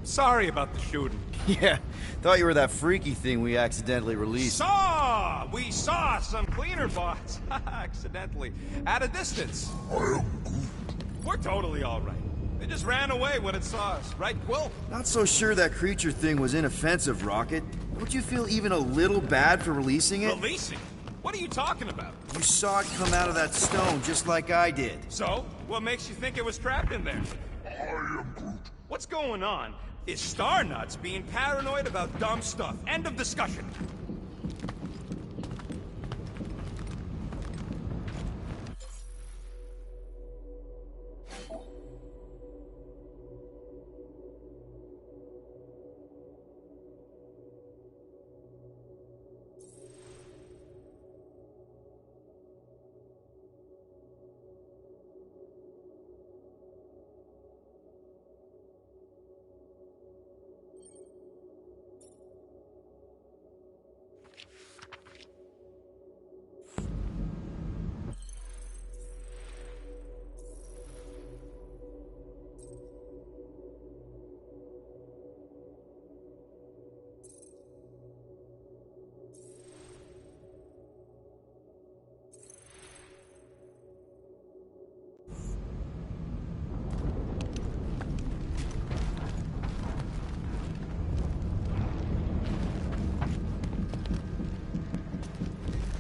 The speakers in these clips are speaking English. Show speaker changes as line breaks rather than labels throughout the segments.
Sorry about the shooting.
Yeah, thought you were that freaky thing we accidentally released.
We saw some cleaner bots. Accidentally. At a distance. We're totally alright. They just ran away when it saw us, right, Quill?
Not so sure that creature thing was inoffensive, Rocket. Don't you feel even a little bad for releasing it?
Releasing? What are you talking about?
You saw it come out of that stone just like I did.
So? What makes you think it was trapped in there? What's going on is Starnuts being paranoid about dumb stuff. End of discussion.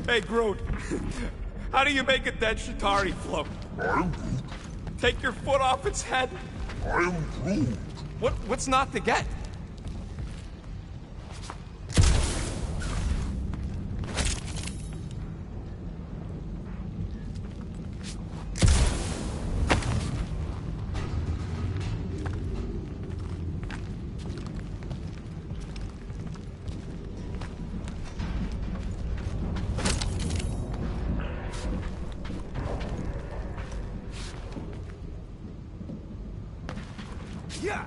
Hey, Groot. How do you make a dead Chitauri float?
I'm Groot.
Take your foot off its head?
I'm Groot.
What's not to get? Yeah.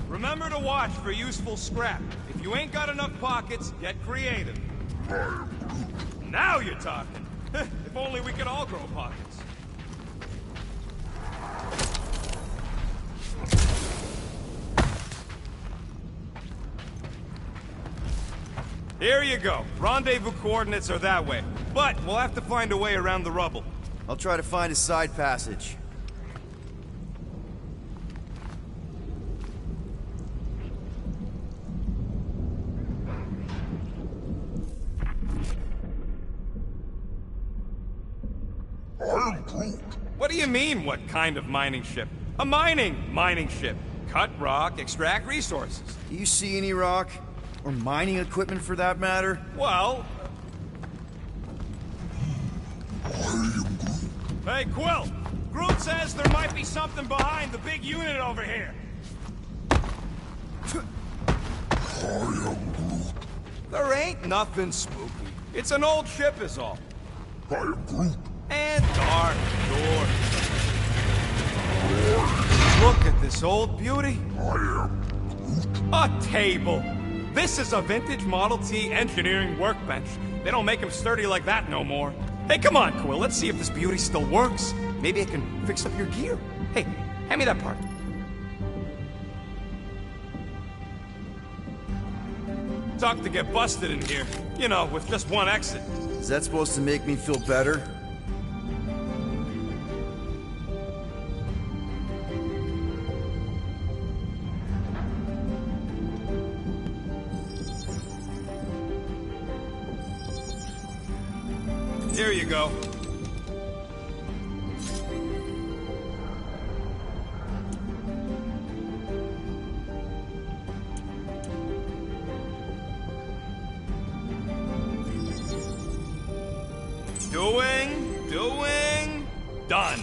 Remember to watch for useful scrap. If you ain't got enough pockets, get creative.
I'm Groot.
Now you're talking. If only we could all grow pockets. Here you go. Rendezvous coordinates are that way. But we'll have to find a way around the rubble.
I'll try to find a side passage.
I'm Groot.
What do you mean, what kind of mining ship? A mining ship. Cut rock, extract resources.
Do you see any rock? Or mining equipment for that matter?
Well...
I am Groot.
Hey, Quill! Groot says there might be something behind the big unit over here.
I am Groot.
There ain't nothing spooky. It's an old ship is all.
I am Groot.
And dark doors. Look at this old beauty.
I am Groot.
A table. This is a vintage Model T engineering workbench. They don't make them sturdy like that no more. Hey, come on, Quill. Let's see if this beauty still works. Maybe I can fix up your gear. Hey, hand me that part. Sucked to get busted in here. You know, with just one exit.
Is that supposed to make me feel better?
Here you go. Doing, done.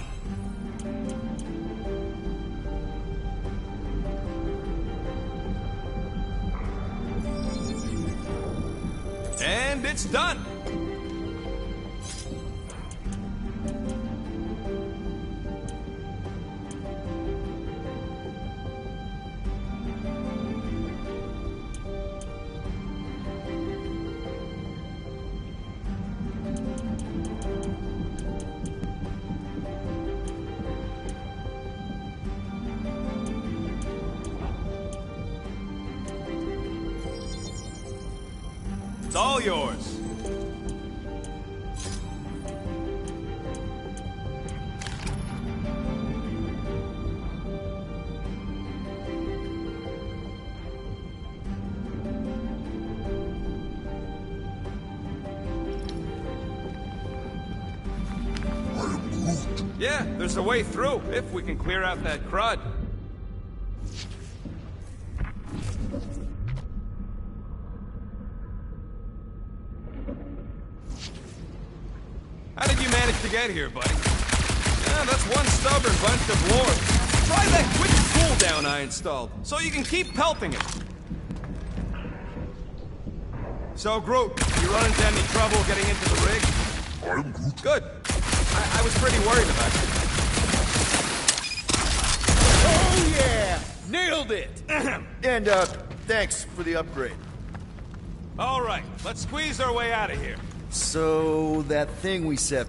And it's done. It's all yours. Yeah, there's a way through, if we can clear out that crud. How did you manage to get here, buddy? Yeah, that's one stubborn bunch of lords. Try that quick cooldown I installed, so you can keep pelting it. So, Groot, you run into any trouble getting into the rig?
I'm Groot.
Good. I was pretty worried about you.
Oh yeah! Nailed it! And, thanks for the upgrade.
All right, let's squeeze our way out of here.
So, that thing we set...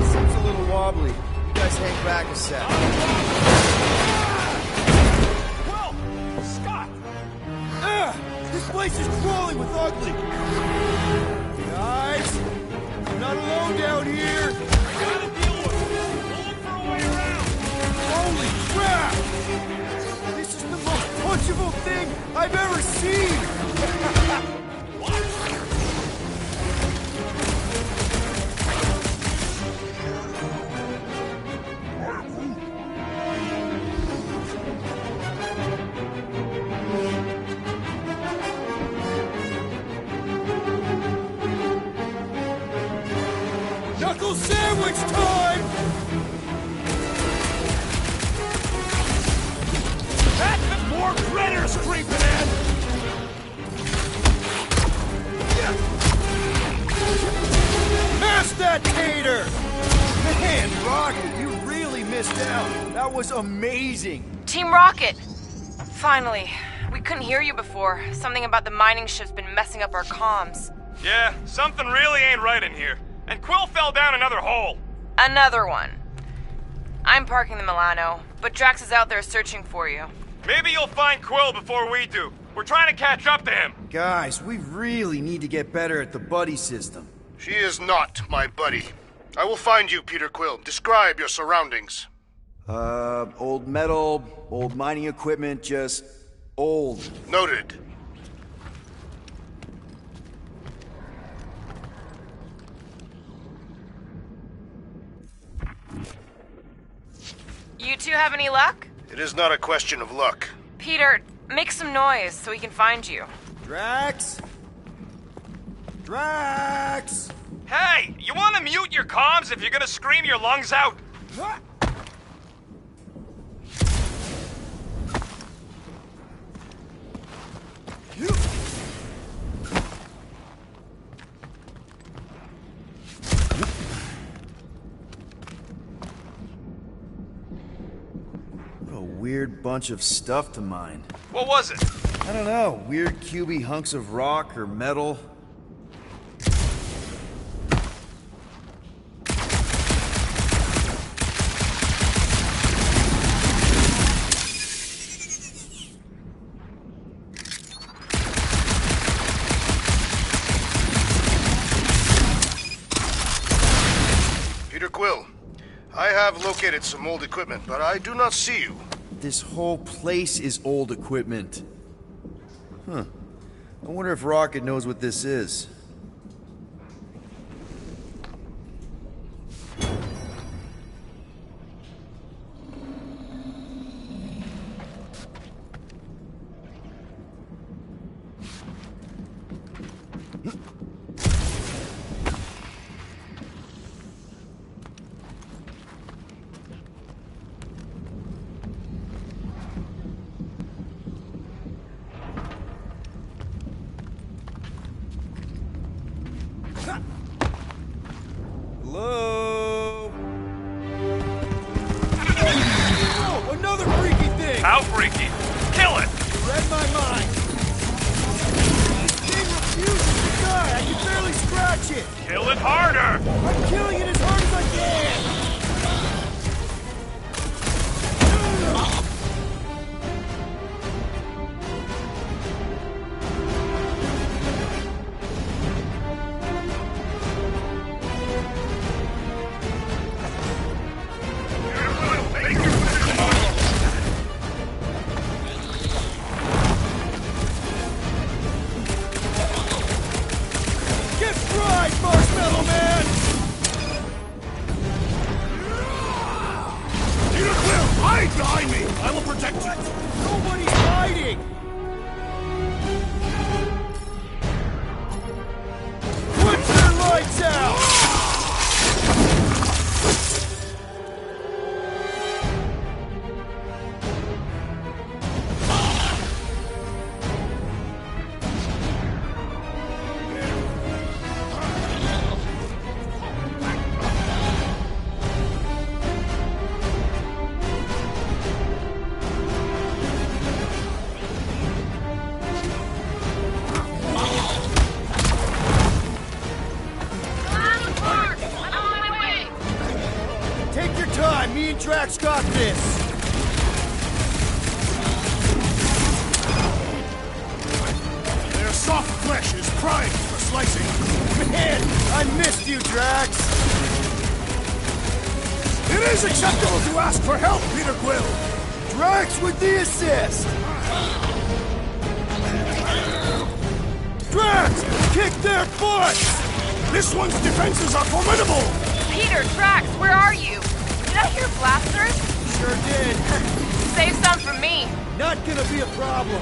seems a little wobbly. You guys hang back a sec.
Well, Scott!
This place is crawling with ugly! Guys! You're not alone down here!
Gotta deal with it. We'll look for a way around.
Holy crap! This is the most punchable thing I've ever seen! Knuckle sandwich time!
More critters creeping in!
Mash that tater! Man, Rocket, you really missed out. That was amazing.
Team Rocket! Finally. We couldn't hear you before. Something about the mining ship's been messing up our comms.
Yeah, something really ain't right in here. And Quill fell down another hole.
Another one. I'm parking the Milano, but Drax is out there searching for you.
Maybe you'll find Quill before we do. We're trying to catch up to him.
Guys, we really need to get better at the buddy system.
She is not my buddy. I will find you, Peter Quill. Describe your surroundings.
Old metal, old mining equipment, just old.
Noted.
You two have any luck?
It is not a question of luck.
Peter, make some noise so we can find you.
Drax? Drax!
Hey, you want to mute your comms if you're gonna scream your lungs out?
What a weird bunch of stuff to mine.
What was it?
I don't know, weird cubey hunks of rock or metal.
Peter Quill, I have located some old equipment, but I do not see you.
This whole place is old equipment. Huh. I wonder if Rocket knows what this is.
How freaky. Kill it!
Read my mind. This thing refuses to die. I can barely scratch it.
Kill it harder!
I'm killing it as hard as I can. Get fried, Marshmallow Man!
Peter Quill, hide behind me! I will protect you!
Nobody's hiding! Put their lights out! Take your time, me and Drax got this!
Their soft flesh is primed for slicing.
Man, I missed you, Drax!
It is acceptable to ask for help, Peter Quill!
Drax with the assist! Drax, kick their butts!
This one's defenses are formidable!
Peter, Drax, where are you? Did I hear blasters?
Sure did.
Save some for me.
Not gonna be a problem.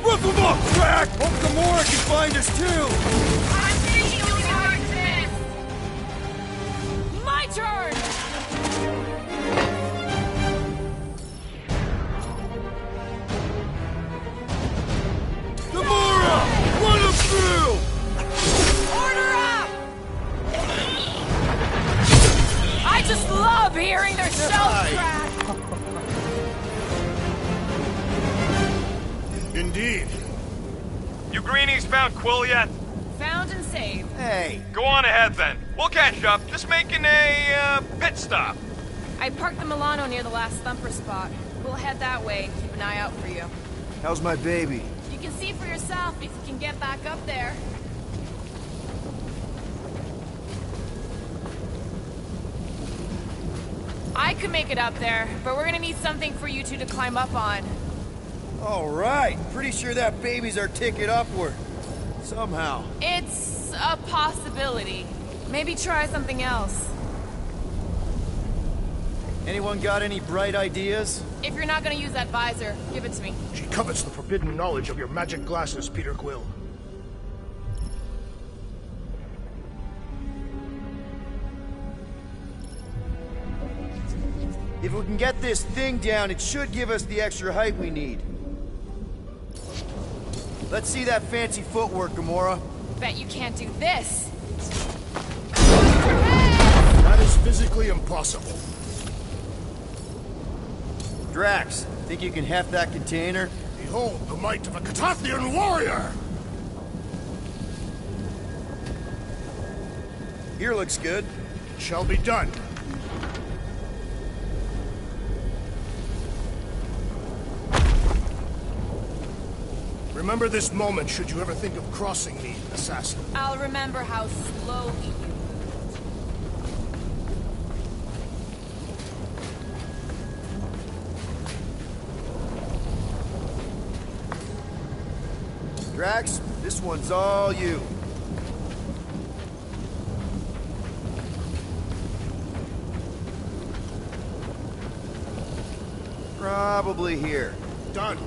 Rough them up, Drax! Hope Gamora can find us too!
I'm thinking we My turn!
Gamora! Run them through!
Order up! I just love hearing their shells crack!
Indeed.
You greenies found Quill yet?
Found and saved.
Hey,
Go on ahead then. We'll catch up. Just making a, pit stop.
I parked the Milano near the last thumper spot. We'll head that way and keep an eye out for you.
how's my baby?
You can see for yourself if you can get back up there. I could make it up there, but we're gonna need something for you two to climb up on.
All right, pretty sure that baby's our ticket upward. Somehow.
It's a possibility. Maybe try something else.
Anyone got any bright ideas?
If you're not gonna use that visor, give it to me.
She covets the forbidden knowledge of your magic glasses, Peter Quill.
If we can get this thing down, it should give us the extra height we need. Let's see that fancy footwork, Gamora.
Bet you can't do this.
That is physically impossible.
Drax, think you can heft that container?
Behold the might of a Catathian warrior!
Here looks good.
It shall be done. Remember this moment should you ever think of crossing me, assassin.
I'll remember how slowly you
Drax, this one's all you. Probably here.
Done.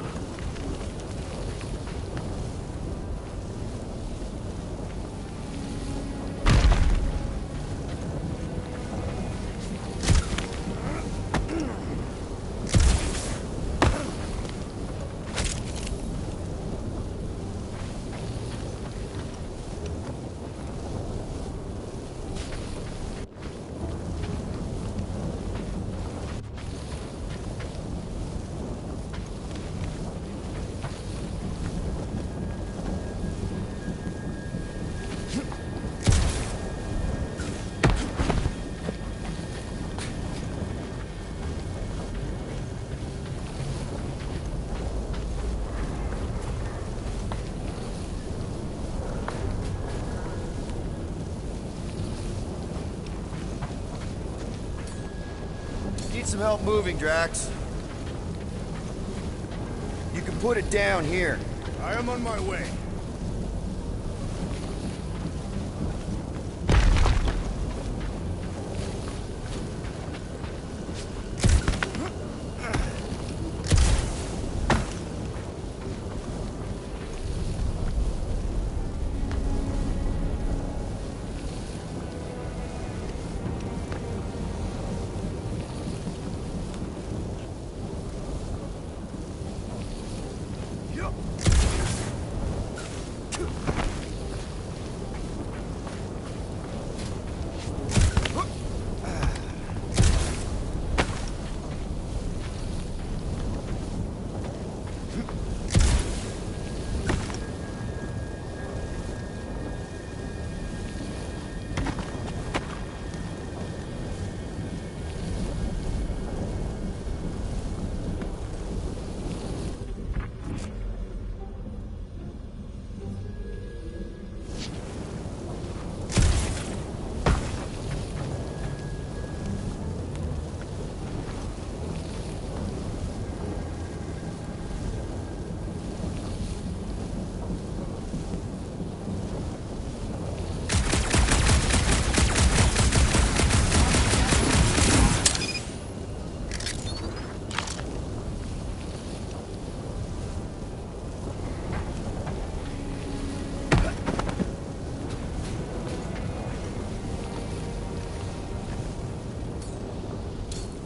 need some help moving, Drax. You can put it down here.
I am on my way.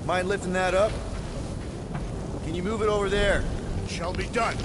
Mind lifting that up? Can you move it over there?
Shall be done.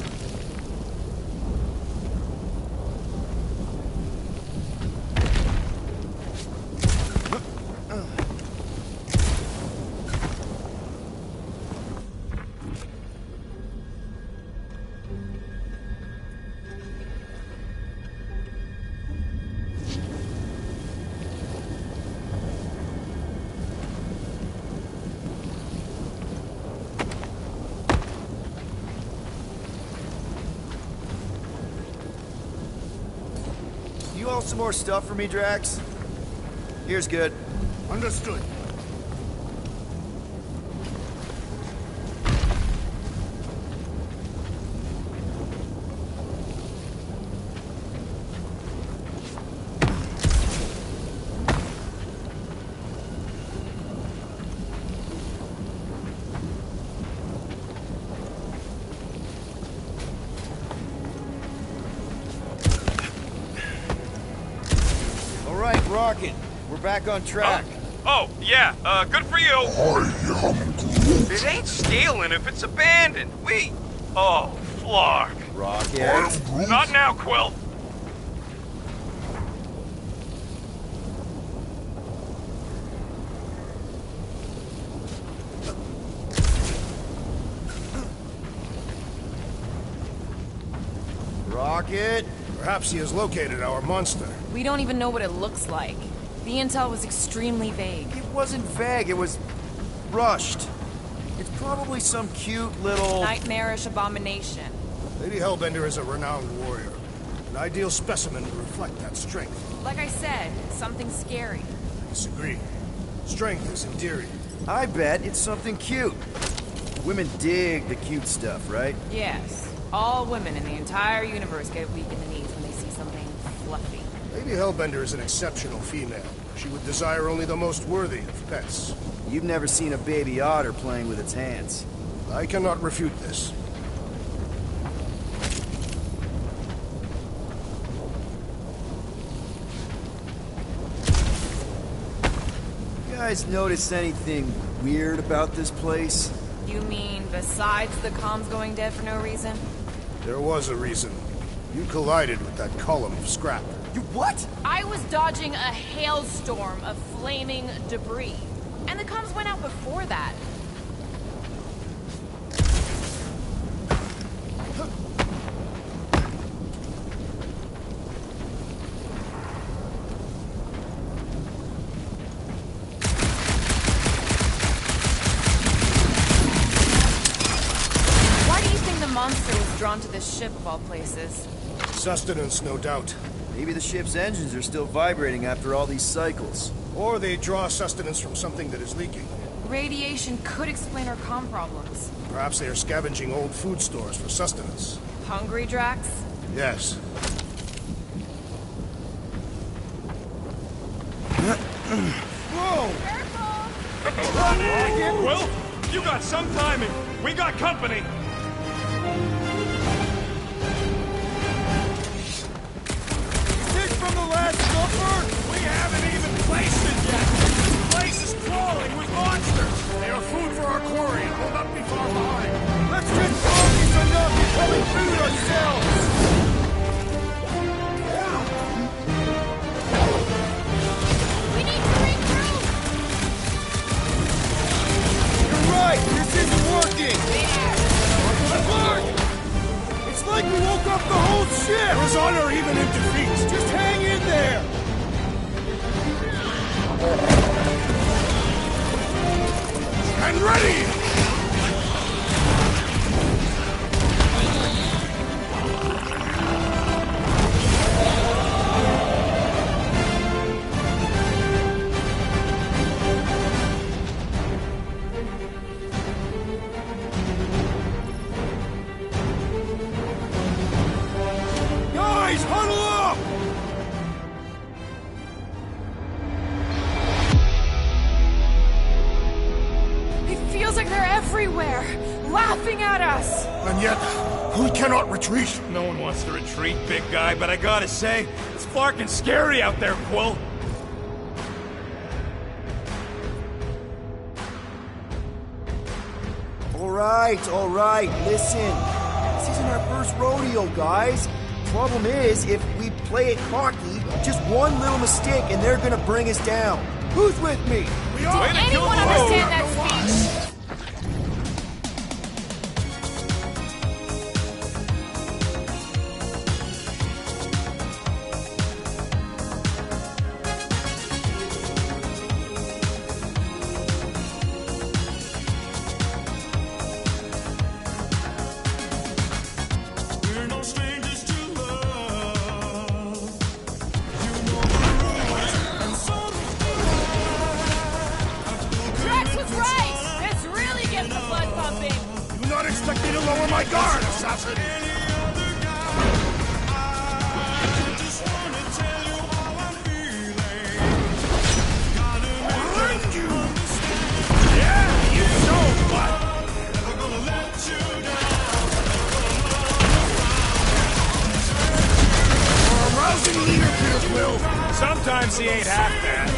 You owe some more stuff for me, Drax? Here's good.
Understood.
Rocket, we're back on track.
Yeah, good for you. It ain't stealing if it's abandoned. Flark.
Rocket.
Not now, Quill.
Rocket.
Perhaps he has located our monster.
We don't even know what it looks like. The intel was extremely vague.
It wasn't vague, it was rushed. It's probably some cute little...
nightmarish abomination.
Lady Hellbender is a renowned warrior. An ideal specimen to reflect that strength.
Like I said, something scary.
I disagree. Strength is endearing.
I bet it's something cute. Women dig the cute stuff, right?
Yes. All women in the entire universe get weak in the knees when they see something fluffy.
Lady Hellbender is an exceptional female. She would desire only the most worthy of pets.
You've never seen a baby otter playing with its hands.
I cannot refute this.
You guys notice anything weird about this place?
You mean besides the comms going dead for no reason?
There was a reason. You collided with that column of scrap.
You what?
I was dodging a hailstorm of flaming debris. And the comms went out before that. Why do you think the monster was drawn to this ship of all places?
Sustenance, no doubt.
Maybe the ship's engines are still vibrating after all these cycles.
Or they draw sustenance from something that is leaking.
Radiation could explain our comm problems.
Perhaps they are scavenging old food stores for sustenance.
Hungry, Drax?
Yes. Whoa!
Well, you got some timing. We got company.
Is this from the last supper?
We haven't even placed it yet. This place is crawling with monsters.
They are food for our quarry and will not be far behind. Let's just focus enough becoming food ourselves!
We need to regroup!
You're right! This isn't working! Look! It's like we woke up the whole ship! There is honor even in defeat! Just hang in there! And ready! Guys, huddle up!
It feels like they're everywhere, laughing at us!
And yet, we cannot retreat.
No one wants to retreat, big guy, but I gotta say, it's fucking scary out there, Quill.
All right, listen. This isn't our first rodeo, guys. Problem is, if we play it cocky, just one little mistake and they're gonna bring us down. Who's with me?
We are.
Did anyone understand that speech? Drax was right! This really gets the blood pumping!
Do not expect me to lower my guard, assassin! Find you! Yeah, you know what? You're a rousing leader, Peter Quill!
Sometimes he ain't half bad.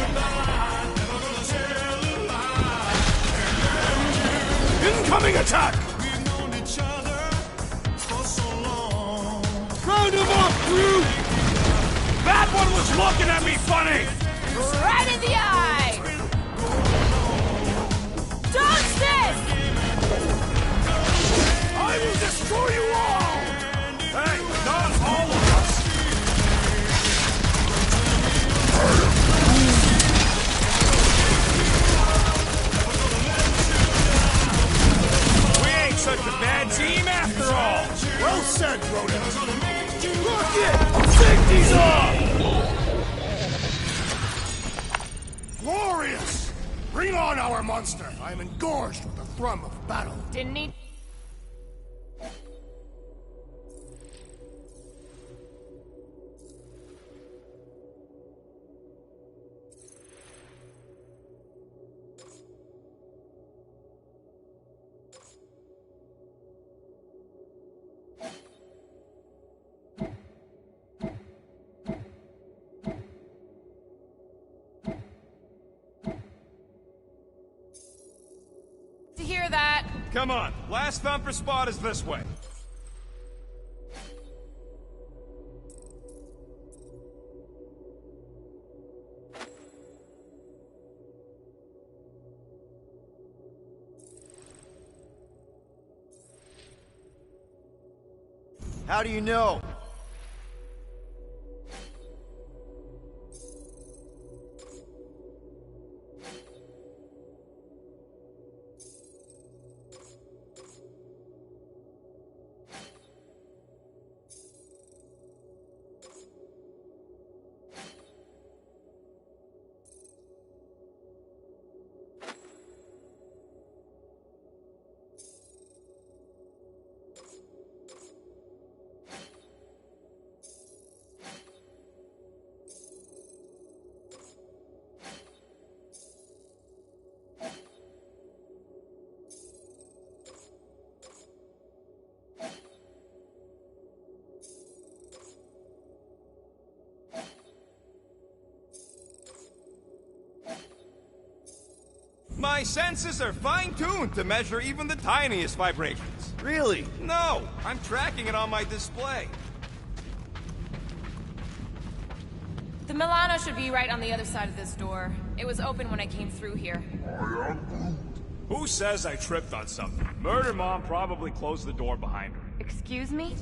Incoming attack! Round him up, crew!
That one was looking at me funny!
Right in the eye! Dodge this!
I will destroy you all!
Hey, not all of us! We ain't such a bad team after all!
Well said, Rodent! Look it! Safety's off! Glorious! Bring on our monster! I am engorged with the thrum of battle.
Didn't need... to hear that.
Come on, last thumper spot is this way.
How do you know?
My senses are fine-tuned to measure even the tiniest vibrations.
Really?
No, I'm tracking it on my display.
The Milano should be right on the other side of this door. It was open when I came through here.
Who says I tripped on something? Murder Mom probably closed the door behind her.
Excuse me?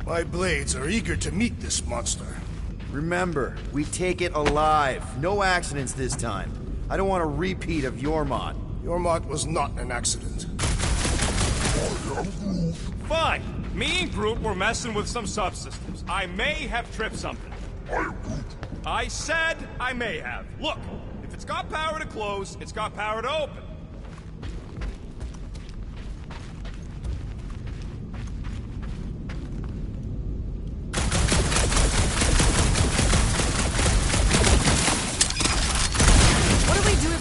My blades are eager to meet this monster.
Remember, we take it alive. No accidents this time. I don't want a repeat of Yormont.
Yormont was not an accident.
Fine. Me and Groot were messing with some subsystems. I may have tripped something. I said I may have. Look, if it's got power to close, it's got power to open.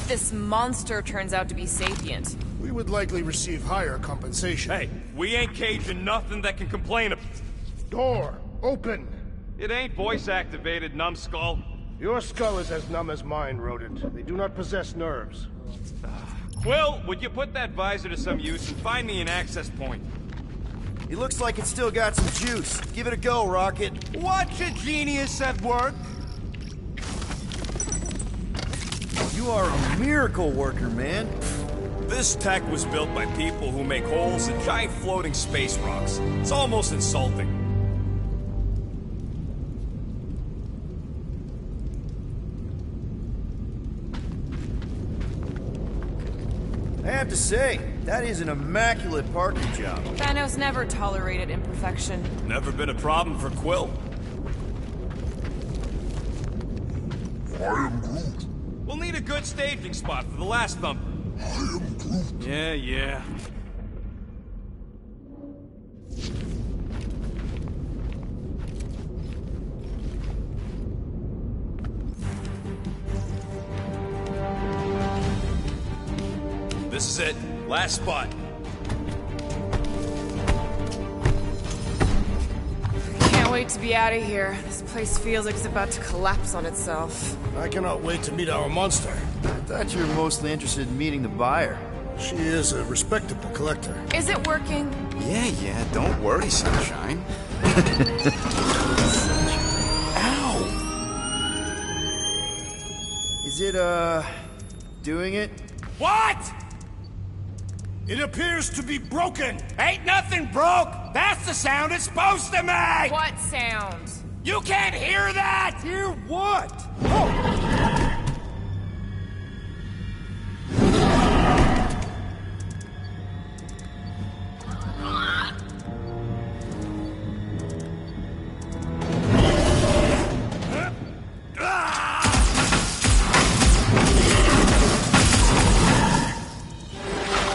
This monster turns out to be sapient.
We would likely receive higher compensation.
Hey, we ain't caging nothing that can complain of.
Door, open!
It ain't voice-activated, numbskull.
Your skull is as numb as mine, rodent. They do not possess nerves.
Quill, would you put that visor to some use and find me an access point?
It looks like it's still got some juice. Give it a go, Rocket.
Watch a genius at work.
You are a miracle worker, man.
This tech was built by people who make holes in giant floating space rocks. It's almost insulting.
I have to say, that is an immaculate parking job.
Thanos never tolerated imperfection.
Never been a problem for Quill.
I am Groot.
We'll need a good staging spot for the last thumper.
I am Groot.
Yeah. This is it. Last spot.
Can't wait to be out of here. This place feels like it's about to collapse on itself.
I cannot wait to meet our monster.
I thought you were mostly interested in meeting the buyer.
She is a respectable collector.
Is it working?
Yeah, don't worry, Sunshine. Ow!
Is it, doing it?
What?
It appears to be broken!
Ain't nothing broke! That's the sound it's supposed to make!
What sound?
You can't hear that!
Hear what?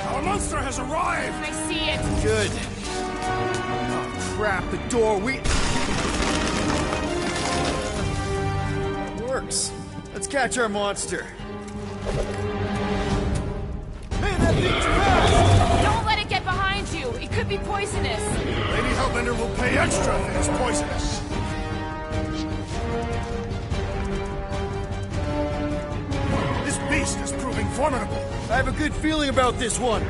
Our monster has arrived!
I see it.
Good. Oh, crap, the door, works. Let's catch our monster. Man, that thing's fast!
Don't let it get behind you. It could be poisonous.
Lady Hellbender will pay extra if it is poisonous. This beast is proving formidable.
I have a good feeling about this one.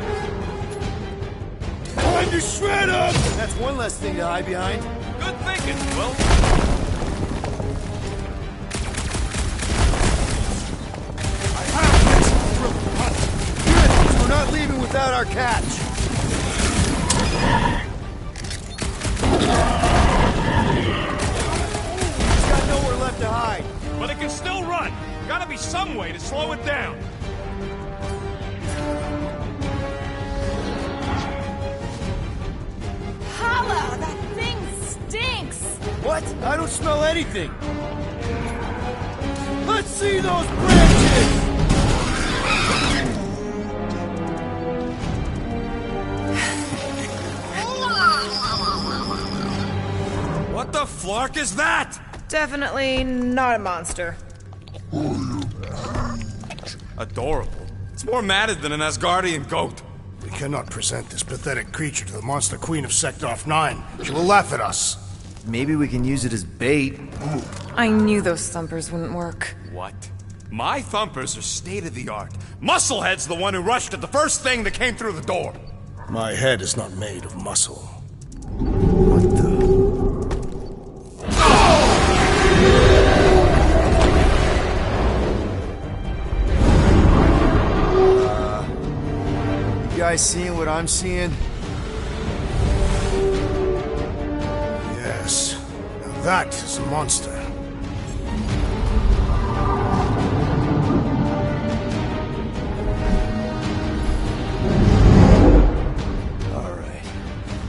Time to shred him!
That's one less thing to hide behind.
Good thinking, Quill.
I have this thrilling hunt.
Good, we're not leaving without our catch. It's got nowhere left to hide.
But it can still run. Gotta be some way to slow it down.
Holla! That thing stinks!
What? I don't smell anything. Let's see those branches!
What the flark is that?
Definitely not a monster.
Adorable. It's more matted than an Asgardian goat.
The
We cannot present this pathetic creature to the monster queen of Sector 9. She will laugh at us.
Maybe we can use it as bait.
I knew those thumpers wouldn't work.
What? My thumpers are state-of-the-art. Musclehead's the one who rushed at the first thing that came through the door.
My head is not made of muscle.
What the? You guys seeing what I'm seeing?
Yes. Now that is a monster.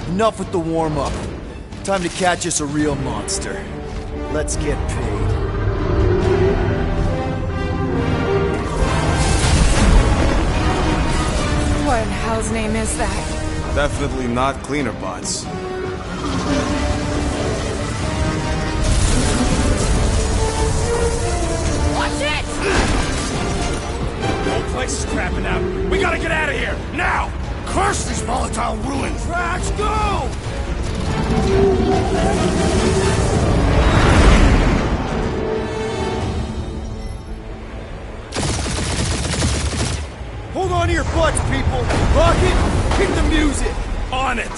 Enough with the warm-up. Time to catch us a real monster. Let's get paid.
What in hell's name is that?
Definitely not cleaner bots.
Watch it!
The whole place is crapping out. We gotta get out of here, now!
Curse these volatile ruins!
Trash, go!
Hold on to your butts, people! Rocket, hit the music!
On it!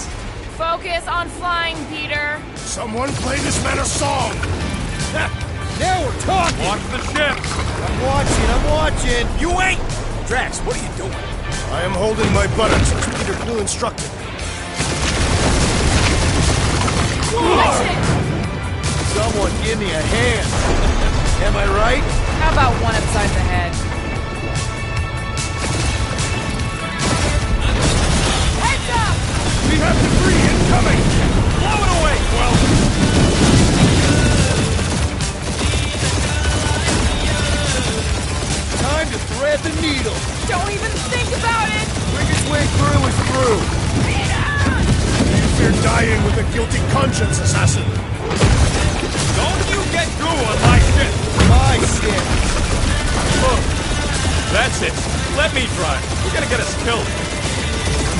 Focus on flying, Peter.
Someone play this man a song!
Now we're talking!
Watch the ship!
I'm watching!
You ain't! Drax, what are you doing?
I am holding my buttocks as Peter Quill instructed.
Watch it!
Someone give me a hand! Am I right?
How about one upside the head? Heads up!
We have debris incoming! Blow it away, Quill!
Time to thread the needle!
Don't even think about it!
Quickest way through is through!
You're dying with a guilty conscience, assassin!
Don't you get through on my ship!
My shit!
Look, that's it. Let me drive. You're gonna get us killed.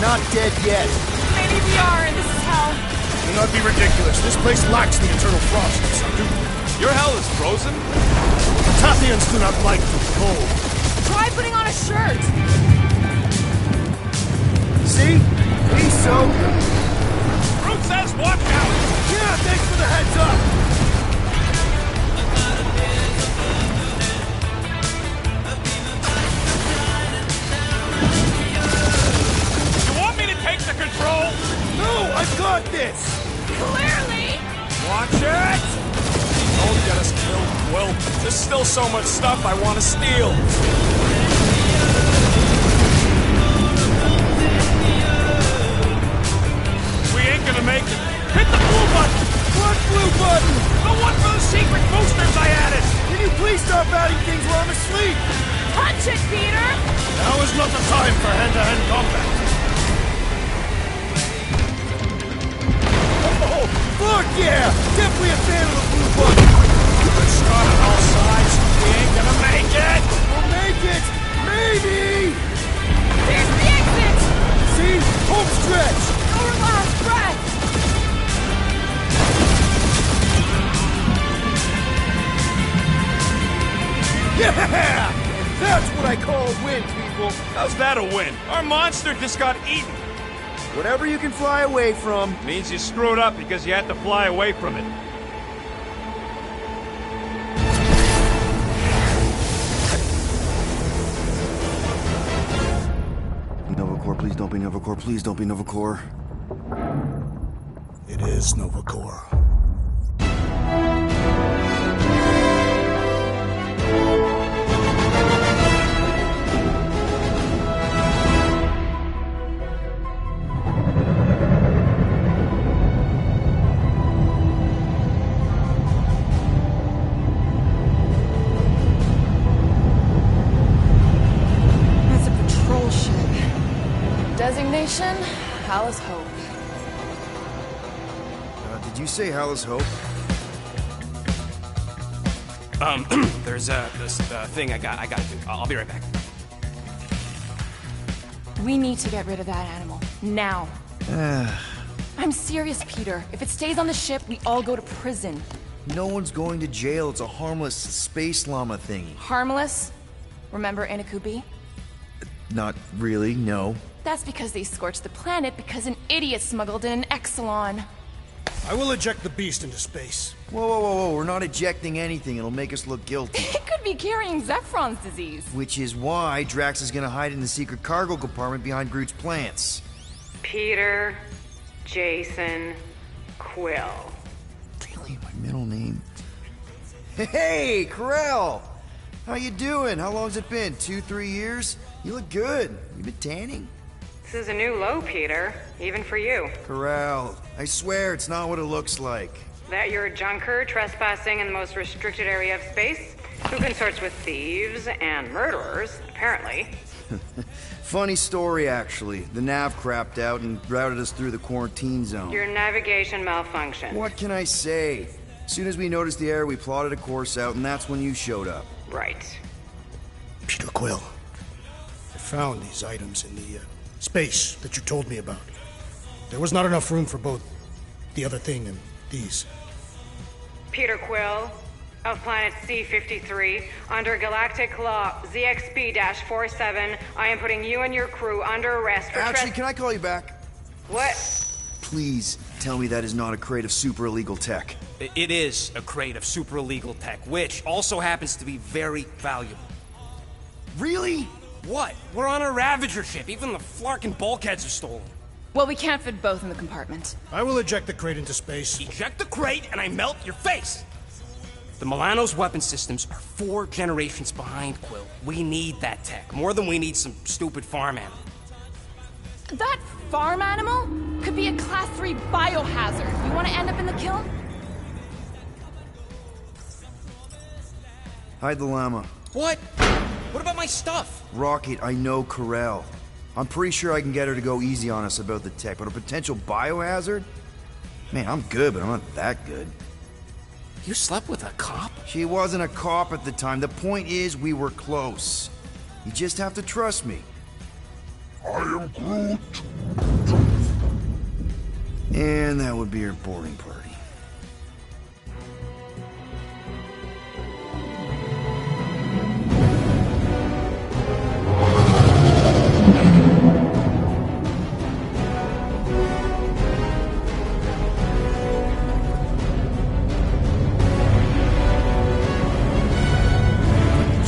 Not dead yet.
Maybe we are, and this is hell.
Do not be ridiculous. This place lacks the eternal frost.
Your hell is frozen?
Tathians do not like to be cold.
Try putting on a shirt.
See? He's so...
Brute says watch out!
Yeah, thanks for the heads up!
You want me to take the control?
No, I've got this!
Clearly!
Watch it! Don't get us killed, Will. There's still so much stuff I want to steal. We ain't gonna make it. Hit the blue button!
What blue button?
The one for the secret boosters I added!
Can you please stop adding things while I'm asleep?
Punch it, Peter!
Now is not the time for hand-to-hand combat.
Oh, fuck yeah! Definitely a fan of the blue button!
Good start on all sides. We ain't gonna make it!
We'll make it! Maybe!
There's the exit!
See? Home stretch!
Your last breath!
Yeah! That's what I call a win, people!
How's that a win? Our monster just got eaten.
Whatever you can fly away from.
Means you screwed up because you had to fly away from it.
Novacore, please don't be Novacore. Please don't be Novacore.
It is Novacore.
That's a patrol ship. Designation, Alice Hope.
Did you say Hal is Hope?
There's this thing I gotta do. I'll be right back.
We need to get rid of that animal. Now. I'm serious, Peter. If it stays on the ship, we all go to prison.
No one's going to jail. It's a harmless space llama thingy.
Harmless? Remember Inakubi?
Not really, no.
That's because they scorched the planet because an idiot smuggled in an Exelon.
I will eject the beast into space.
Whoa. We're not ejecting anything. It'll make us look guilty.
It could be carrying Zephron's disease.
Which is why Drax is gonna hide in the secret cargo compartment behind Groot's plants.
Peter, Jason, Quill.
Really? My middle name? Hey, Corell! How you doing? How long's it been? 2-3 years? You look good. You been tanning?
This is a new low, Peter. Even for you.
Corell, I swear it's not what it looks like.
That you're a junker trespassing in the most restricted area of space? Who consorts with thieves and murderers, apparently.
Funny story, actually. The nav crapped out and routed us through the quarantine zone.
Your navigation malfunctioned.
What can I say? As soon as we noticed the error, we plotted a course out, and that's when you showed up.
Right.
Peter Quill. I found these items in the space that you told me about. There was not enough room for both the other thing and these.
Peter Quill, of planet C-53, under galactic law ZXB-47, I am putting you and your crew under arrest for
Actually, can I call you back?
What?
Please tell me that is not a crate of super illegal tech.
It is a crate of super illegal tech, which also happens to be very valuable.
Really?
What? We're on a Ravager ship. Even the Flarkin bulkheads are stolen.
Well, we can't fit both in the compartment.
I will eject the crate into space.
Eject the crate and I melt your face! The Milano's weapon systems are 4 generations behind, Quill. We need that tech, more than we need some stupid farm animal.
That farm animal could be a Class 3 biohazard. You want to end up in the kiln?
Hide the llama.
What? What about my stuff?
Rocket, I know Corell. I'm pretty sure I can get her to go easy on us about the tech, but a potential biohazard? Man, I'm good, but I'm not that good.
You slept with a cop?
She wasn't a cop at the time. The point is, we were close. You just have to trust me.
I am Groot.
And that would be your boarding party.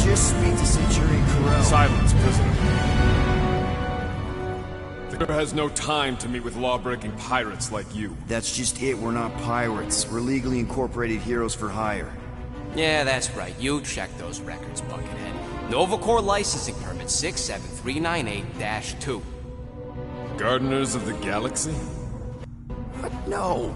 Just speak to Centurion Corell.
Silence, prisoner. The Crew has no time to meet with law-breaking pirates like you.
That's just it. We're not pirates. We're legally incorporated heroes for hire.
Yeah, that's right. You check those records, Buckethead. Novacore licensing permit 67398-2.
Gardeners of the Galaxy?
What? No.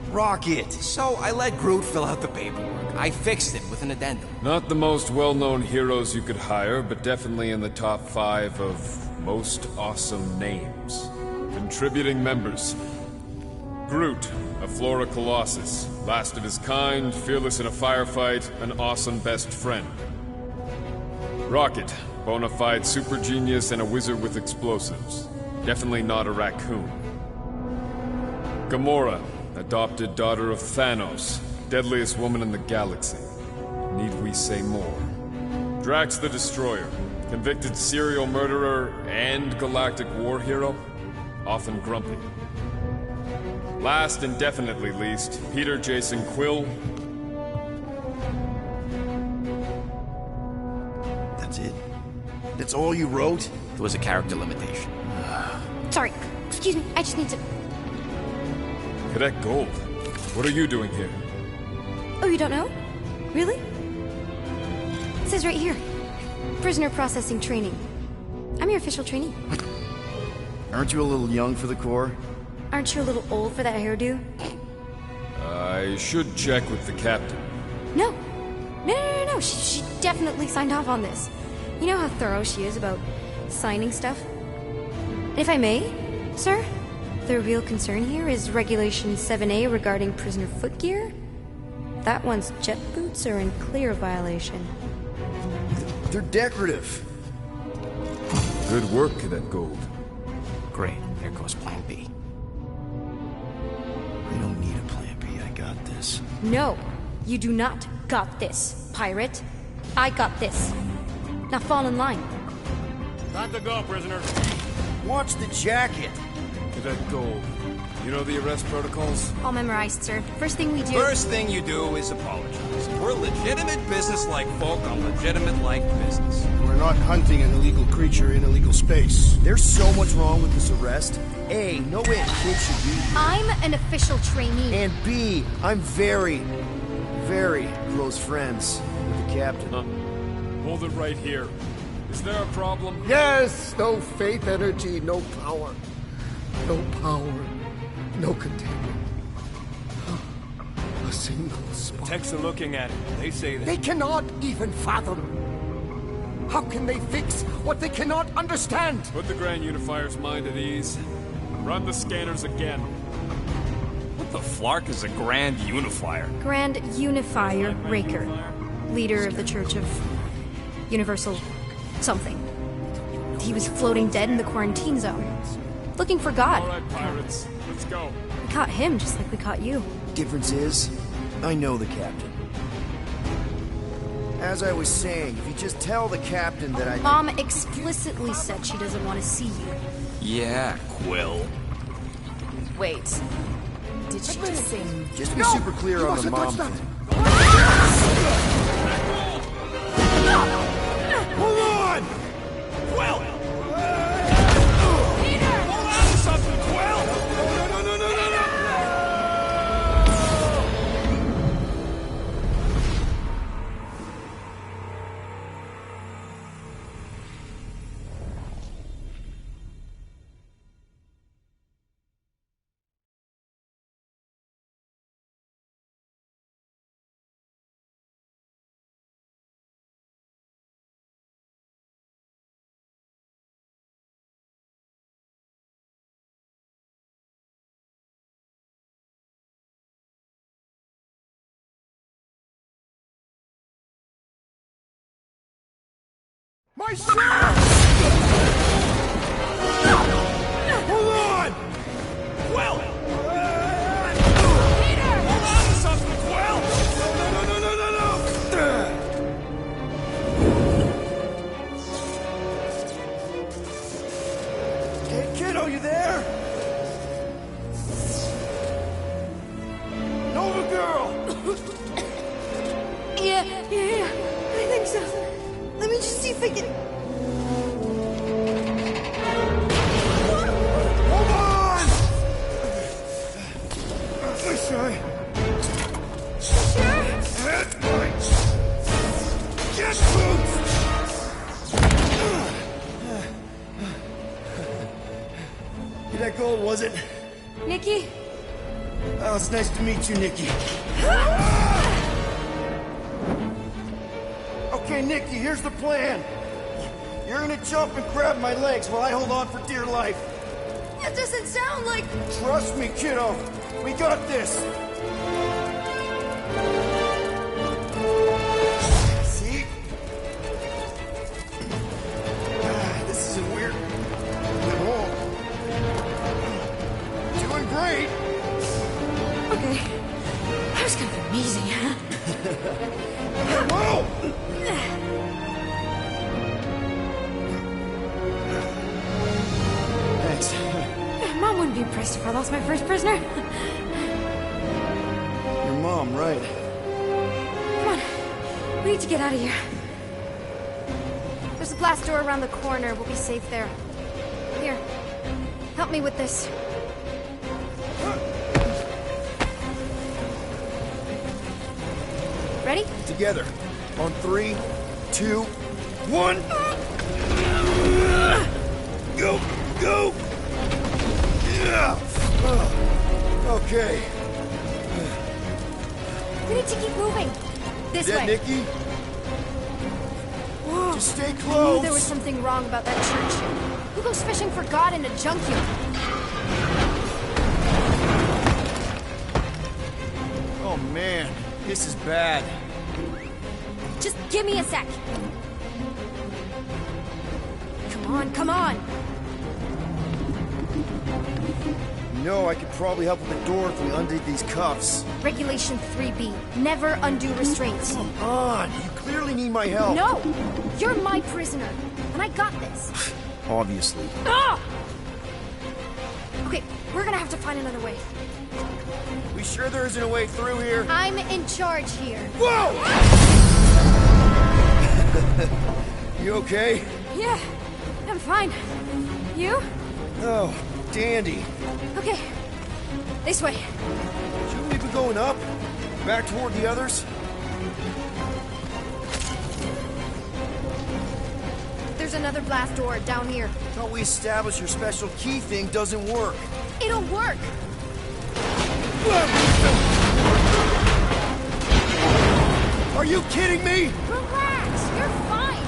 Rocket.
So I let Groot fill out the paperwork. I fixed it with an addendum.
Not the most well-known heroes you could hire, but definitely in the top 5 of most awesome names. Contributing members. Groot, a Flora Colossus, last of his kind, fearless in a firefight, an awesome best friend. Rocket, bona fide super genius and a wizard with explosives. Definitely not a raccoon. Gamora, adopted daughter of Thanos, deadliest woman in the galaxy. Need we say more? Drax the Destroyer, convicted serial murderer and galactic war hero, often grumpy. Last and definitely least, Peter Jason Quill.
That's it? That's all you wrote?
There was a character limitation.
Sorry, excuse me, I just need to...
Cadet Gold, what are you doing here?
Oh, you don't know? Really? It says right here. Prisoner processing training. I'm your official trainee.
Aren't you a little young for the Corps?
Aren't you a little old for that hairdo?
I should check with the captain.
No. No. She definitely signed off on this. You know how thorough she is about signing stuff? And if I may, sir, the real concern here is Regulation 7A regarding prisoner footgear. That one's jet boots are in clear violation.
They're decorative.
Good work, Cadet Gold.
Great. Here goes plan B.
We don't need a plan B. I got this.
No, you do not got this, pirate. I got this. Now fall in line.
Time to go, prisoner.
Watch the jacket.
Cadet Gold. You know the arrest protocols?
All memorized, sir. First thing we do...
First thing you do is apologize. We're legitimate business-like folk on legitimate-like business.
We're not hunting an illegal creature in illegal space.
There's so much wrong with this arrest. A, no way a kid should be here.
I'm an official trainee.
And B, I'm very, very close friends with the captain.
Hold it right here. Is there a problem?
Yes, no faith energy, no power. No power, no containment. A single spark.
Techs are looking at it. They say that.
They cannot even fathom. How can they fix what they cannot understand?
Put the Grand Unifier's mind at ease. Run the scanners again.
What the flark is a Grand Unifier?
Grand Unifier Raker. Leader of the Church of Universal something. He was floating dead in the quarantine zone. Looking for God.
All right, pirates. Let's go.
We caught him just like we caught you.
Difference is, I know the captain. As I was saying, if you just tell the captain that I...
Mom explicitly said she doesn't want to see you.
Yeah, Quill.
Wait. Did she just say...
Just to be super clear on the mom
touch
thing.
Hold on!
Quill! Hold on to something, Quill!
No! My shirt! Hold on!
Quill! Peter! Hold on to something, Quill!
No!
Hey, kiddo, you there? Nova girl!
Yeah, I think so. Let me just see if I can...
Hold on! Shy. Get boots!
That gold, was it?
Nikki?
Oh, it's nice to meet you, Nikki. Okay, Nikki, here's the plan. You're gonna jump and grab my legs while I hold on for dear life.
That doesn't sound like...
Trust me, kiddo. We got this. See? This isn't weird at all. Doing great.
Okay. That was kind of amazing, huh?
Whoa! Thanks.
Mom wouldn't be impressed if I lost my first prisoner.
Your mom, right?
Come on. We need to get out of here. There's a blast door around the corner. We'll be safe there. Here. Help me with this. Ready?
Together. On 3, 2, 1. Go! Go! Yeah! Okay.
We need to keep moving. This way.
Nikki?
Whoa.
Just stay
I knew
close.
there was something wrong about that church. Who goes fishing for God in a junkyard?
Oh man, this is bad.
Just give me a sec. Come on, come on.
You know, I could probably help with the door if we undid these cuffs.
Regulation 3B. Never undo restraints.
Come on, you clearly need my help.
No! You're my prisoner, and I got this.
Obviously.
Ah! Okay, we're gonna have to find another way.
We sure there isn't a way through here?
I'm in charge here.
Whoa! You okay?
Yeah, I'm fine. You?
Oh, dandy.
Okay, this way.
Shouldn't we be going up? Back toward the others?
There's another blast door down here.
Thought we established your special key thing doesn't work.
It'll work.
Are you kidding me?
Relax, you're fine.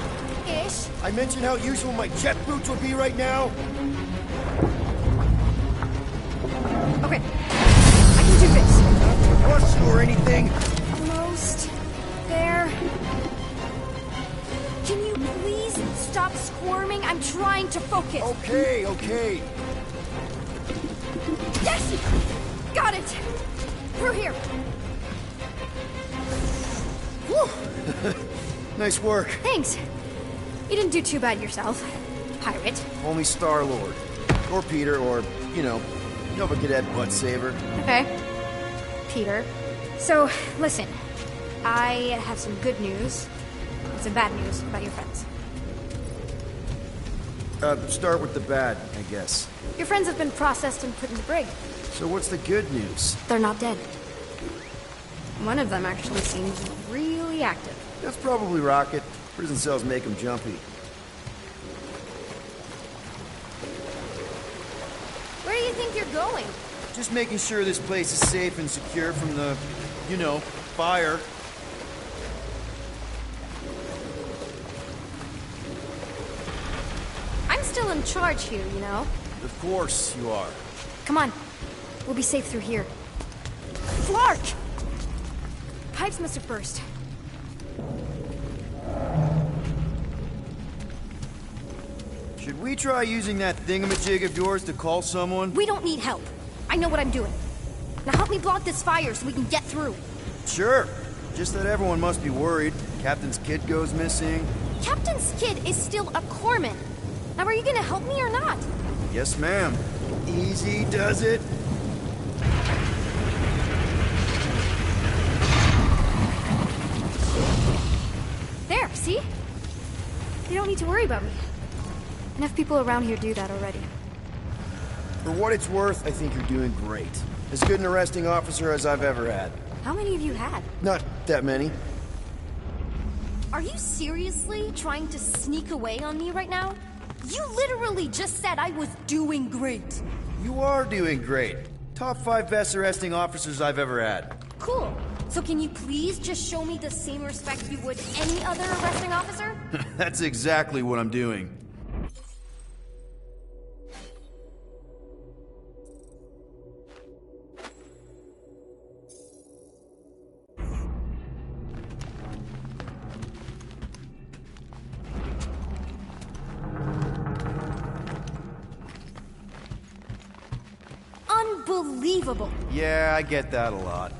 Ish.
I mentioned how useful my jet boots would be right now.
Okay, I can do this.
Not to rush you or anything.
Almost there. Can you please stop squirming? I'm trying to focus.
Okay, okay.
Yes! Got it! Through here.
Whew. Nice work.
Thanks. You didn't do too bad yourself, pirate.
Only Star-Lord. Or Peter, or, you know, Nova Cadet Butt Saver.
Okay. Peter. So, listen. I have some good news and some bad news about your friends.
Start with the bad, I guess.
Your friends have been processed and put in the brig.
So what's the good news?
They're not dead. One of them actually seems really active.
That's probably Rocket. Prison cells make him jumpy.
Where do you think you're going?
Just making sure this place is safe and secure from the, you know, fire.
I'm still in charge here, you know?
Of course you are.
Come on. We'll be safe through here. Flark! Pipes must have burst.
Should we try using that thingamajig of yours to call someone?
We don't need help. I know what I'm doing. Now help me block this fire so we can get through.
Sure. Just that everyone must be worried. Captain's kid goes missing.
Captain's kid is still a corpsman. Now are you gonna help me or not?
Yes, ma'am. Easy does it.
There, see? You don't need to worry about me. Enough people around here do that already.
For what it's worth, I think you're doing great. As good an arresting officer as I've ever had.
How many have you had?
Not that many.
Are you seriously trying to sneak away on me right now? You literally just said I was doing great.
You are doing great. Top 5 best arresting officers I've ever had.
Cool. So can you please just show me the same respect you would any other arresting officer?
That's exactly what I'm doing.
Unbelievable.
Yeah, I get that a lot.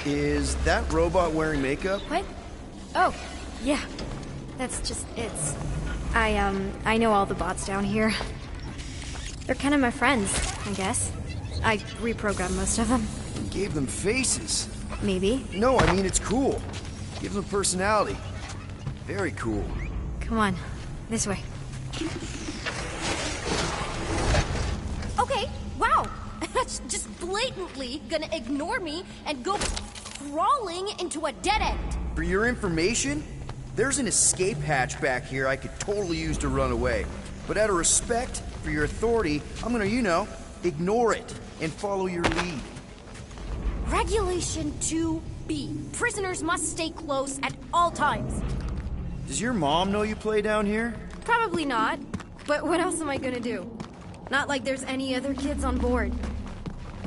Is that robot wearing makeup?
What? Oh, yeah. That's just, I know all the bots down here. They're kind of my friends, I guess. I reprogrammed most of them.
You gave them faces.
Maybe.
No, I mean it's cool. Gives them personality. Very cool.
Come on, this way. Okay, wow. That's just blatantly gonna ignore me and go crawling into a dead end.
For your information, there's an escape hatch back here I could totally use to run away. But out of respect for your authority, I'm gonna, you know, ignore it and follow your lead.
Regulation 2B. Prisoners must stay close at all times.
Does your mom know you play down here?
Probably not. But what else am I gonna do? Not like there's any other kids on board.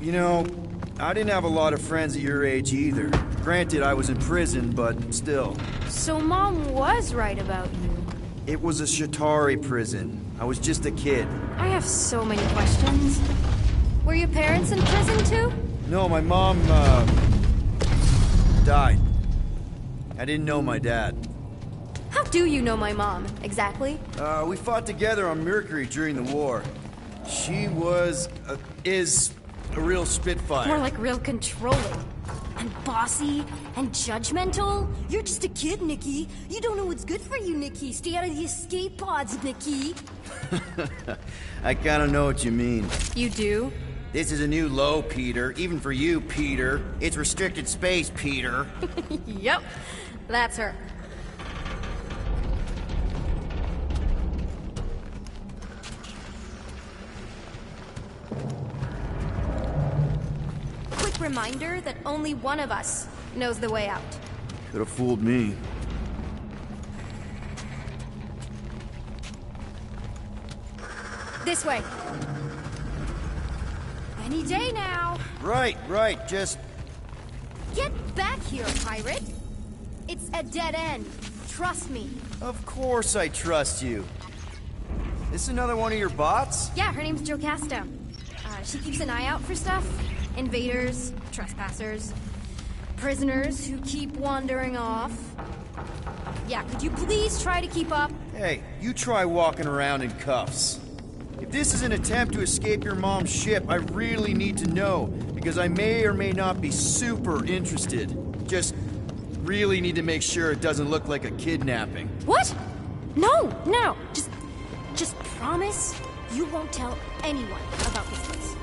You know, I didn't have a lot of friends at your age either. Granted, I was in prison, but still.
So Mom was right about you.
It was a Shatari prison. I was just a kid.
I have so many questions. Were your parents in prison too?
No, my mom, died. I didn't know my dad.
How do you know my mom, exactly?
We fought together on Mercury during the war. She is a real spitfire.
More like real controlling. And bossy and judgmental. You're just a kid, Nikki. You don't know what's good for you, Nikki. Stay out of the escape pods, Nikki.
I kinda know what you mean.
You do?
This is a new low, Peter. Even for you, Peter. It's restricted space, Peter.
Yep, that's her. Quick reminder that only one of us knows the way out.
Could have fooled me.
This way. Any day now.
Right, just...
Get back here, pirate. It's a dead end. Trust me.
Of course I trust you. This another one of your bots?
Yeah, her name's Jocasta. She keeps an eye out for stuff. Invaders, trespassers, prisoners who keep wandering off. Yeah, could you please try to keep up?
Hey, you try walking around in cuffs. If this is an attempt to escape your mom's ship, I really need to know, because I may or may not be super interested. Just really need to make sure it doesn't look like a kidnapping.
What? No. Just promise you won't tell anyone about this place.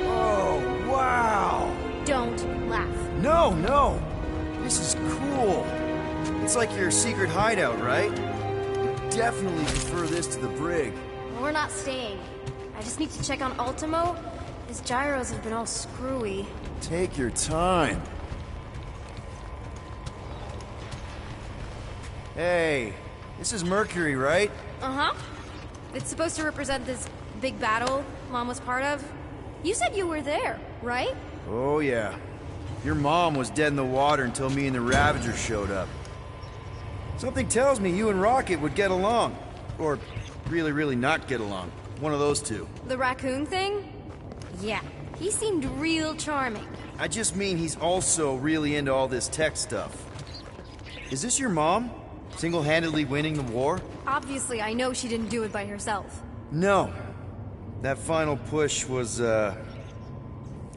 Oh, wow!
Don't laugh.
No! This is cool. It's like your secret hideout, right? I definitely prefer this to the brig.
We're not staying. I just need to check on Ultimo. His gyros have been all screwy.
Take your time. Hey, this is Mercury, right?
Uh-huh. It's supposed to represent this big battle Mom was part of. You said you were there, right?
Oh, yeah. Your mom was dead in the water until me and the Ravager showed up. Something tells me you and Rocket would get along. Or really not get along. One of those two.
The raccoon thing? Yeah, he seemed real charming.
I just mean he's also really into all this tech stuff. Is this your mom? Single-handedly winning the war?
Obviously, I know she didn't do it by herself.
No. That final push was, it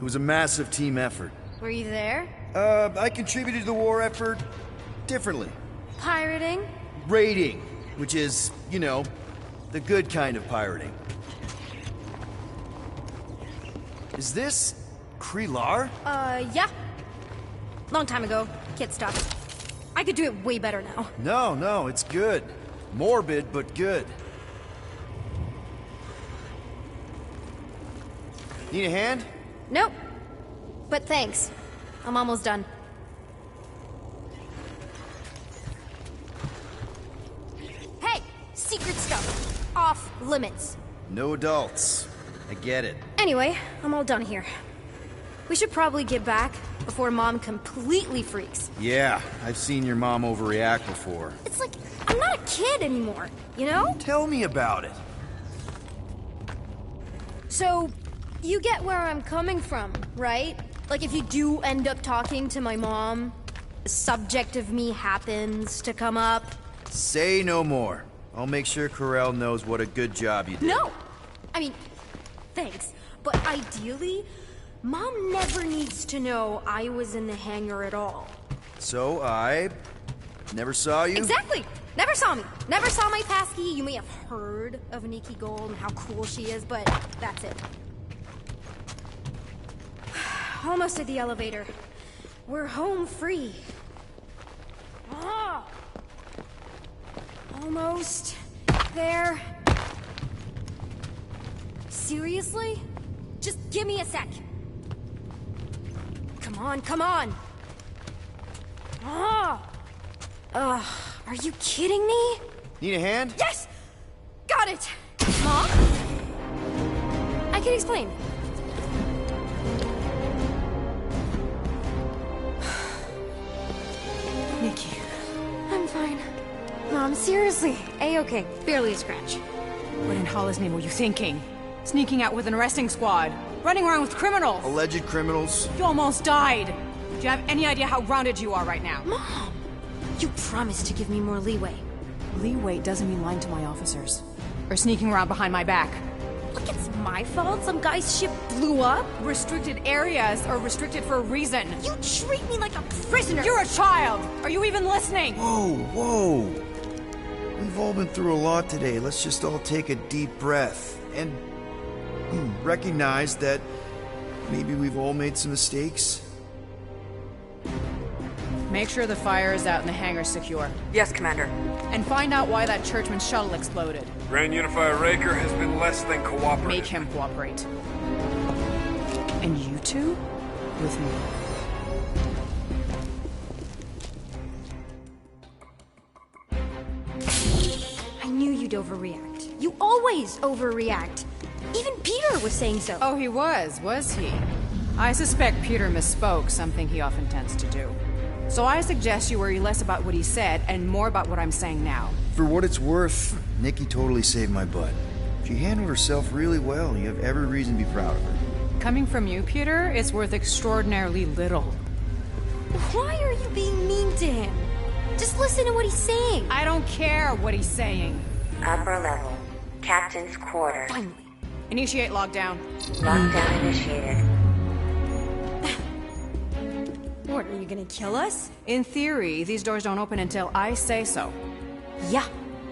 was a massive team effort.
Were you there?
I contributed to the war effort differently.
Pirating?
Raiding, which is, you know, the good kind of pirating. Is this Krelar?
Yeah. Long time ago. Kid stuff. I could do it way better now.
No, it's good. Morbid, but good. Need a hand?
Nope. But thanks. I'm almost done. Hey! Secret stuff. Off limits.
No adults. I get it.
Anyway, I'm all done here. We should probably get back before Mom completely freaks.
Yeah, I've seen your mom overreact before.
It's like, I'm not a kid anymore, you know?
Tell me about it.
So, you get where I'm coming from, right? Like if you do end up talking to my mom, the subject of me happens to come up.
Say no more. I'll make sure Corell knows what a good job you did.
No! I mean, thanks. But ideally, Mom never needs to know I was in the hangar at all.
So I never saw you?
Exactly! Never saw me. Never saw my passkey. You may have heard of Nikki Gold and how cool she is, but that's it. Almost at the elevator. We're home free. Ah! Almost there. Seriously? Just give me a sec. Come on. Ah! Are you kidding me?
Need a hand?
Yes! Got it! Mom? I can explain. Mom, seriously. A-okay. Barely a scratch.
What in Allah's name were you thinking? Sneaking out with an arresting squad? Running around with criminals?
Alleged criminals.
You almost died. Do you have any idea how grounded you are right now?
Mom! You promised to give me more leeway.
Leeway doesn't mean lying to my officers. Or sneaking around behind my back.
Look, it's my fault some guy's ship blew up.
Restricted areas are restricted for a reason.
You treat me like a prisoner.
You're a child! Are you even listening?
Whoa. We've all been through a lot today. Let's just all take a deep breath and recognize that maybe we've all made some mistakes.
Make sure the fire is out and the hangar's secure.
Yes, Commander.
And find out why that churchman's shuttle exploded.
Grand Unifier Raker has been less than cooperative.
Make him cooperate. And you two? With me.
I knew you'd overreact. You always overreact. Even Peter was saying so.
Oh, he was he? I suspect Peter misspoke, something he often tends to do. So I suggest you worry less about what he said and more about what I'm saying now.
For what it's worth, Nikki totally saved my butt. She handled herself really well. You have every reason to be proud of her.
Coming from you, Peter, it's worth extraordinarily little.
Why are you being mean to him? Just listen to what he's saying.
I don't care what he's saying.
Upper level. Captain's quarters.
Finally.
Initiate lockdown.
Lockdown initiated.
What, are you gonna kill us?
In theory, these doors don't open until I say so.
Yeah,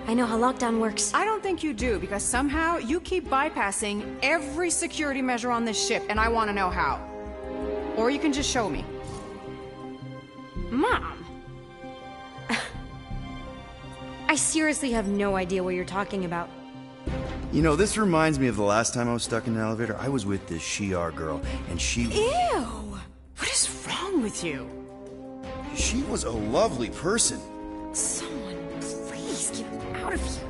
I know how lockdown works.
I don't think you do, because somehow you keep bypassing every security measure on this ship, and I want to know how. Or you can just show me.
Mom! I seriously have no idea what you're talking about.
You know, this reminds me of the last time I was stuck in an elevator. I was with this Shi'ar girl, and she...
Ew! What is wrong with you?
She was a lovely person.
Someone, please get me out of here.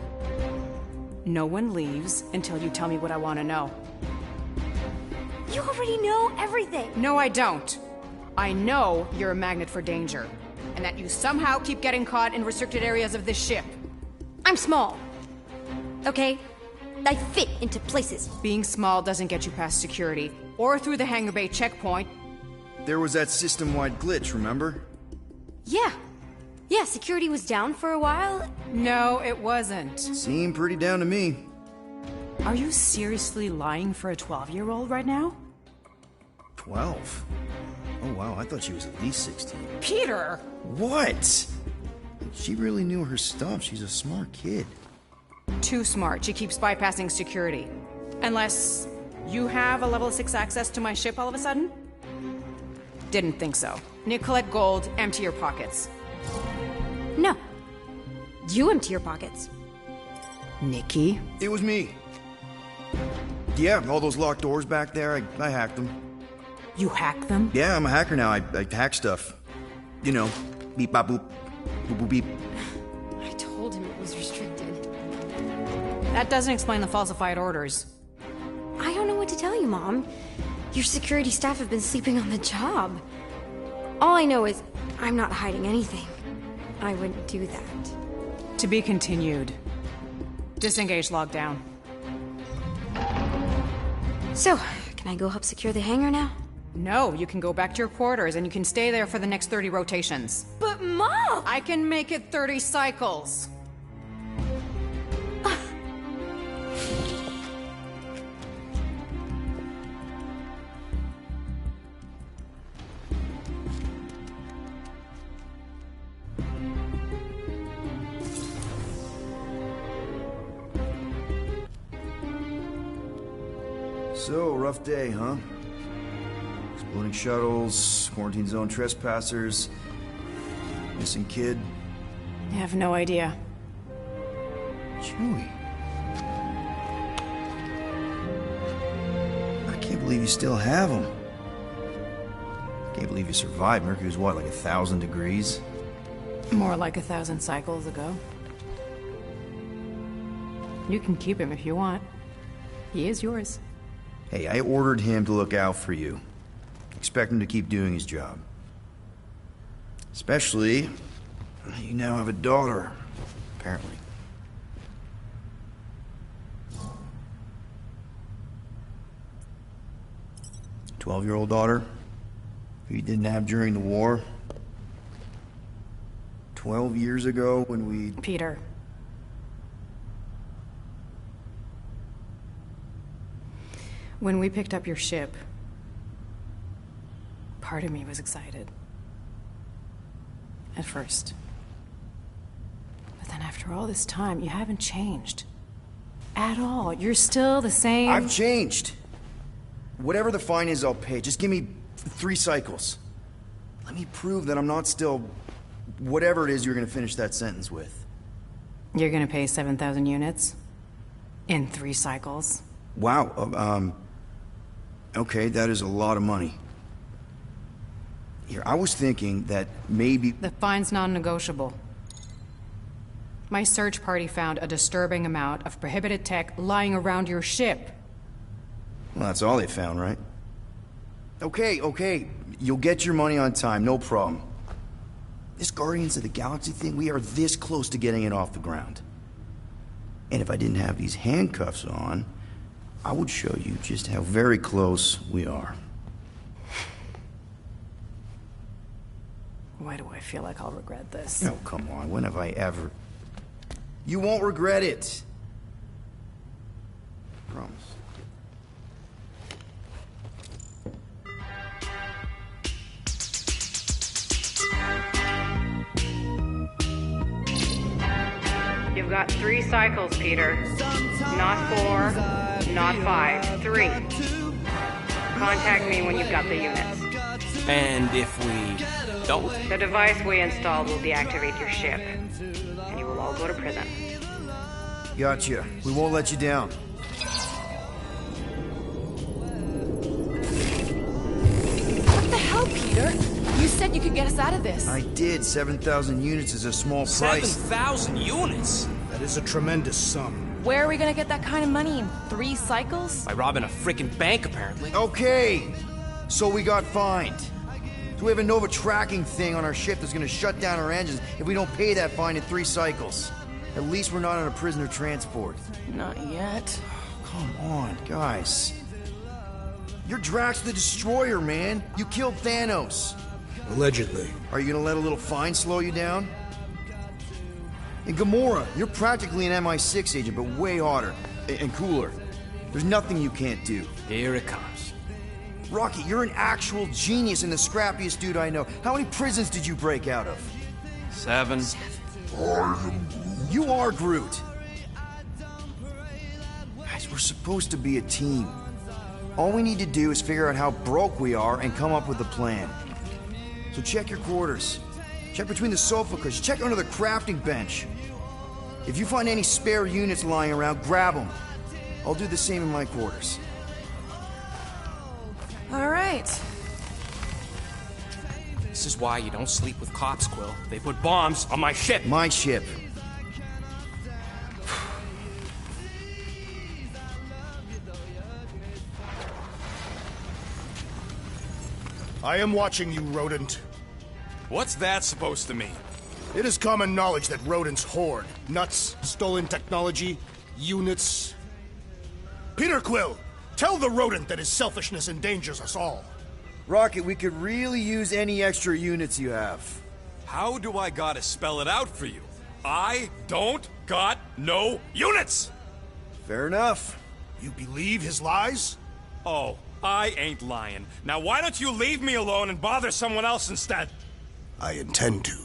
No one leaves until you tell me what I want to know.
You already know everything.
No, I don't. I know you're a magnet for danger, and that you somehow keep getting caught in restricted areas of this ship.
I'm small. Okay? I fit into places.
Being small doesn't get you past security, or through the hangar bay checkpoint.
There was that system-wide glitch, remember?
Yeah. Yeah, security was down for a while.
No, it wasn't.
Seemed pretty down to me.
Are you seriously lying for a 12-year-old right now?
12? Oh wow, I thought she was at least 16.
Peter!
What? She really knew her stuff. She's a smart kid.
Too smart. She keeps bypassing security. Unless you have a level 6 access to my ship all of a sudden? Didn't think so. Need to collect gold, empty your pockets.
No. You empty your pockets.
Nikki?
It was me. Yeah, all those locked doors back there, I hacked them.
You hacked them?
Yeah, I'm a hacker now. I hack stuff. You know, beep bop boop, boop boop beep.
I told him it was restricted.
That doesn't explain the falsified orders.
I don't know what to tell you, Mom. Your security staff have been sleeping on the job. All I know is I'm not hiding anything. I wouldn't do that.
To be continued. Disengage lockdown.
So, can I go help secure the hangar now?
No, you can go back to your quarters and you can stay there for the next 30 rotations.
But Mom!
I can make it 30 cycles.
So, rough day, huh? Exploding shuttles, quarantine zone trespassers, missing kid.
I have no idea.
Chewie. I can't believe you still have him. Can't believe you survived. Mercury was what, like 1,000 degrees?
More like 1,000 cycles ago. You can keep him if you want. He is yours.
Hey, I ordered him to look out for you. Expect him to keep doing his job. Especially, you now have a daughter. apparently. "12-year-old daughter, who you didn't have during the war. 12 years ago when we...
Peter. When we picked up your ship, part of me was excited. At first. But then after all this time, you haven't changed. At all. You're still the same...
I've changed. Whatever the fine is, I'll pay. Just give me 3 cycles. Let me prove that I'm not still... whatever it is you're gonna finish that sentence with.
You're gonna pay 7,000 units? In 3 cycles?
Wow, okay, that is a lot of money. Here, I was thinking that maybe...
The fine's non-negotiable. My search party found a disturbing amount of prohibited tech lying around your ship.
Well, that's all they found, right? Okay, you'll get your money on time, no problem. This Guardians of the Galaxy thing, we are this close to getting it off the ground. And if I didn't have these handcuffs on, I would show you just how very close we are.
Why do I feel like I'll regret this?
Oh, come on, when have I ever... You won't regret it. Promise.
You've got 3 cycles, Peter. Not 4, not 5, 3. Contact me when you've got the units.
And if we don't?
The device we installed will deactivate your ship, and you will all go to prison.
Gotcha. We won't let you down.
What the hell, Peter? You said you could get us out of this.
I did. 7,000 units is a small price.
7,000 units?
That is a tremendous sum.
Where are we gonna get that kind of money in 3 cycles?
By robbing a freaking bank, apparently.
Okay, so we got fined. So we have a Nova tracking thing on our ship that's gonna shut down our engines if we don't pay that fine in 3 cycles. At least we're not on a prisoner transport.
Not yet.
Come on, guys. You're Drax the Destroyer, man. You killed Thanos.
Allegedly.
Are you gonna let a little fine slow you down? And Gamora, you're practically an MI6 agent, but way hotter and cooler. There's nothing you can't do.
Here it comes.
Rocky, you're an actual genius and the scrappiest dude I know. How many prisons did you break out of?
7.
You are Groot. Guys, we're supposed to be a team. All we need to do is figure out how broke we are and come up with a plan. So check your quarters. Check between the sofa cushions. Check under the crafting bench. If you find any spare units lying around, grab them. I'll do the same in my quarters.
All right.
This is why you don't sleep with cops, Quill. They put bombs on my ship.
My ship.
I am watching you, rodent.
What's that supposed to mean?
It is common knowledge that rodents hoard nuts, stolen technology, units. Peter Quill, tell the rodent that his selfishness endangers us all.
Rocket, we could really use any extra units you have.
How do I gotta spell it out for you? I don't got no units!
Fair enough.
You believe his lies?
Oh, I ain't lying. Now why don't you leave me alone and bother someone else instead?
I intend to.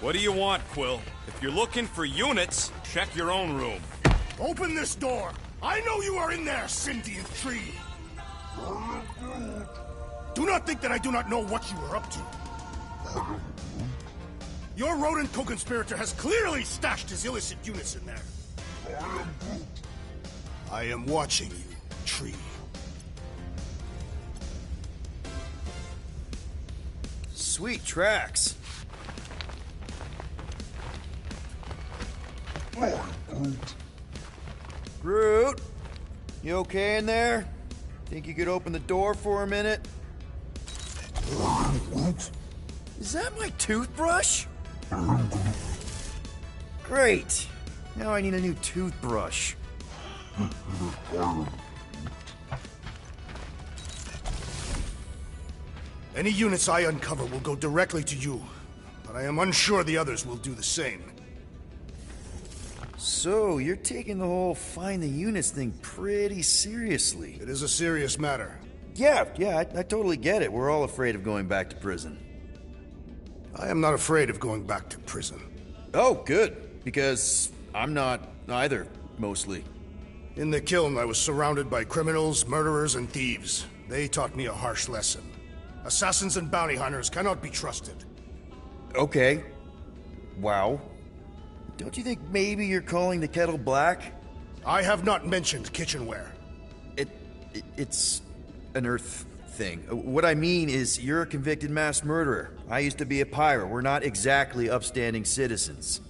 What do you want, Quill? If you're looking for units, check your own room.
Open this door! I know you are in there, sentient tree! Do not think that I do not know what you are up to. Your rodent co-conspirator has clearly stashed his illicit units in there. I am watching you, tree.
Sweet tracks. Groot, you okay in there? Think you could open the door for a minute? Is that my toothbrush? Great. Now I need a new toothbrush.
Any units I uncover will go directly to you, but I am unsure the others will do the same.
So, you're taking the whole find the units thing pretty seriously.
It is a serious matter.
Yeah, I totally get it. We're all afraid of going back to prison.
I am not afraid of going back to prison.
Oh, good. Because I'm not either, mostly.
In the kiln, I was surrounded by criminals, murderers, and thieves. They taught me a harsh lesson. Assassins and bounty hunters cannot be trusted.
Okay. Wow. Don't you think maybe you're calling the kettle black?
I have not mentioned kitchenware.
It's an Earth thing. What I mean is, you're a convicted mass murderer. I used to be a pirate. We're not exactly upstanding citizens.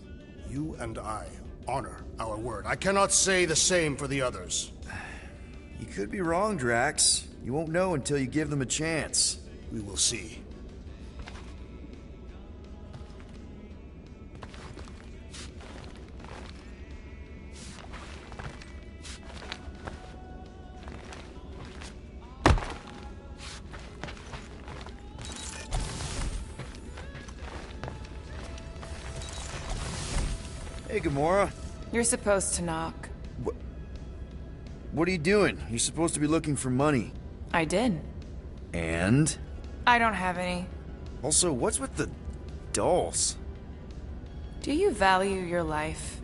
You and I honor our word. I cannot say the same for the others.
You could be wrong, Drax. You won't know until you give them a chance.
We will see.
Hey, Gamora.
You're supposed to knock.
What are you doing? You're supposed to be looking for money.
I did.
And?
I don't have any.
Also, what's with the dolls?
Do you value your life?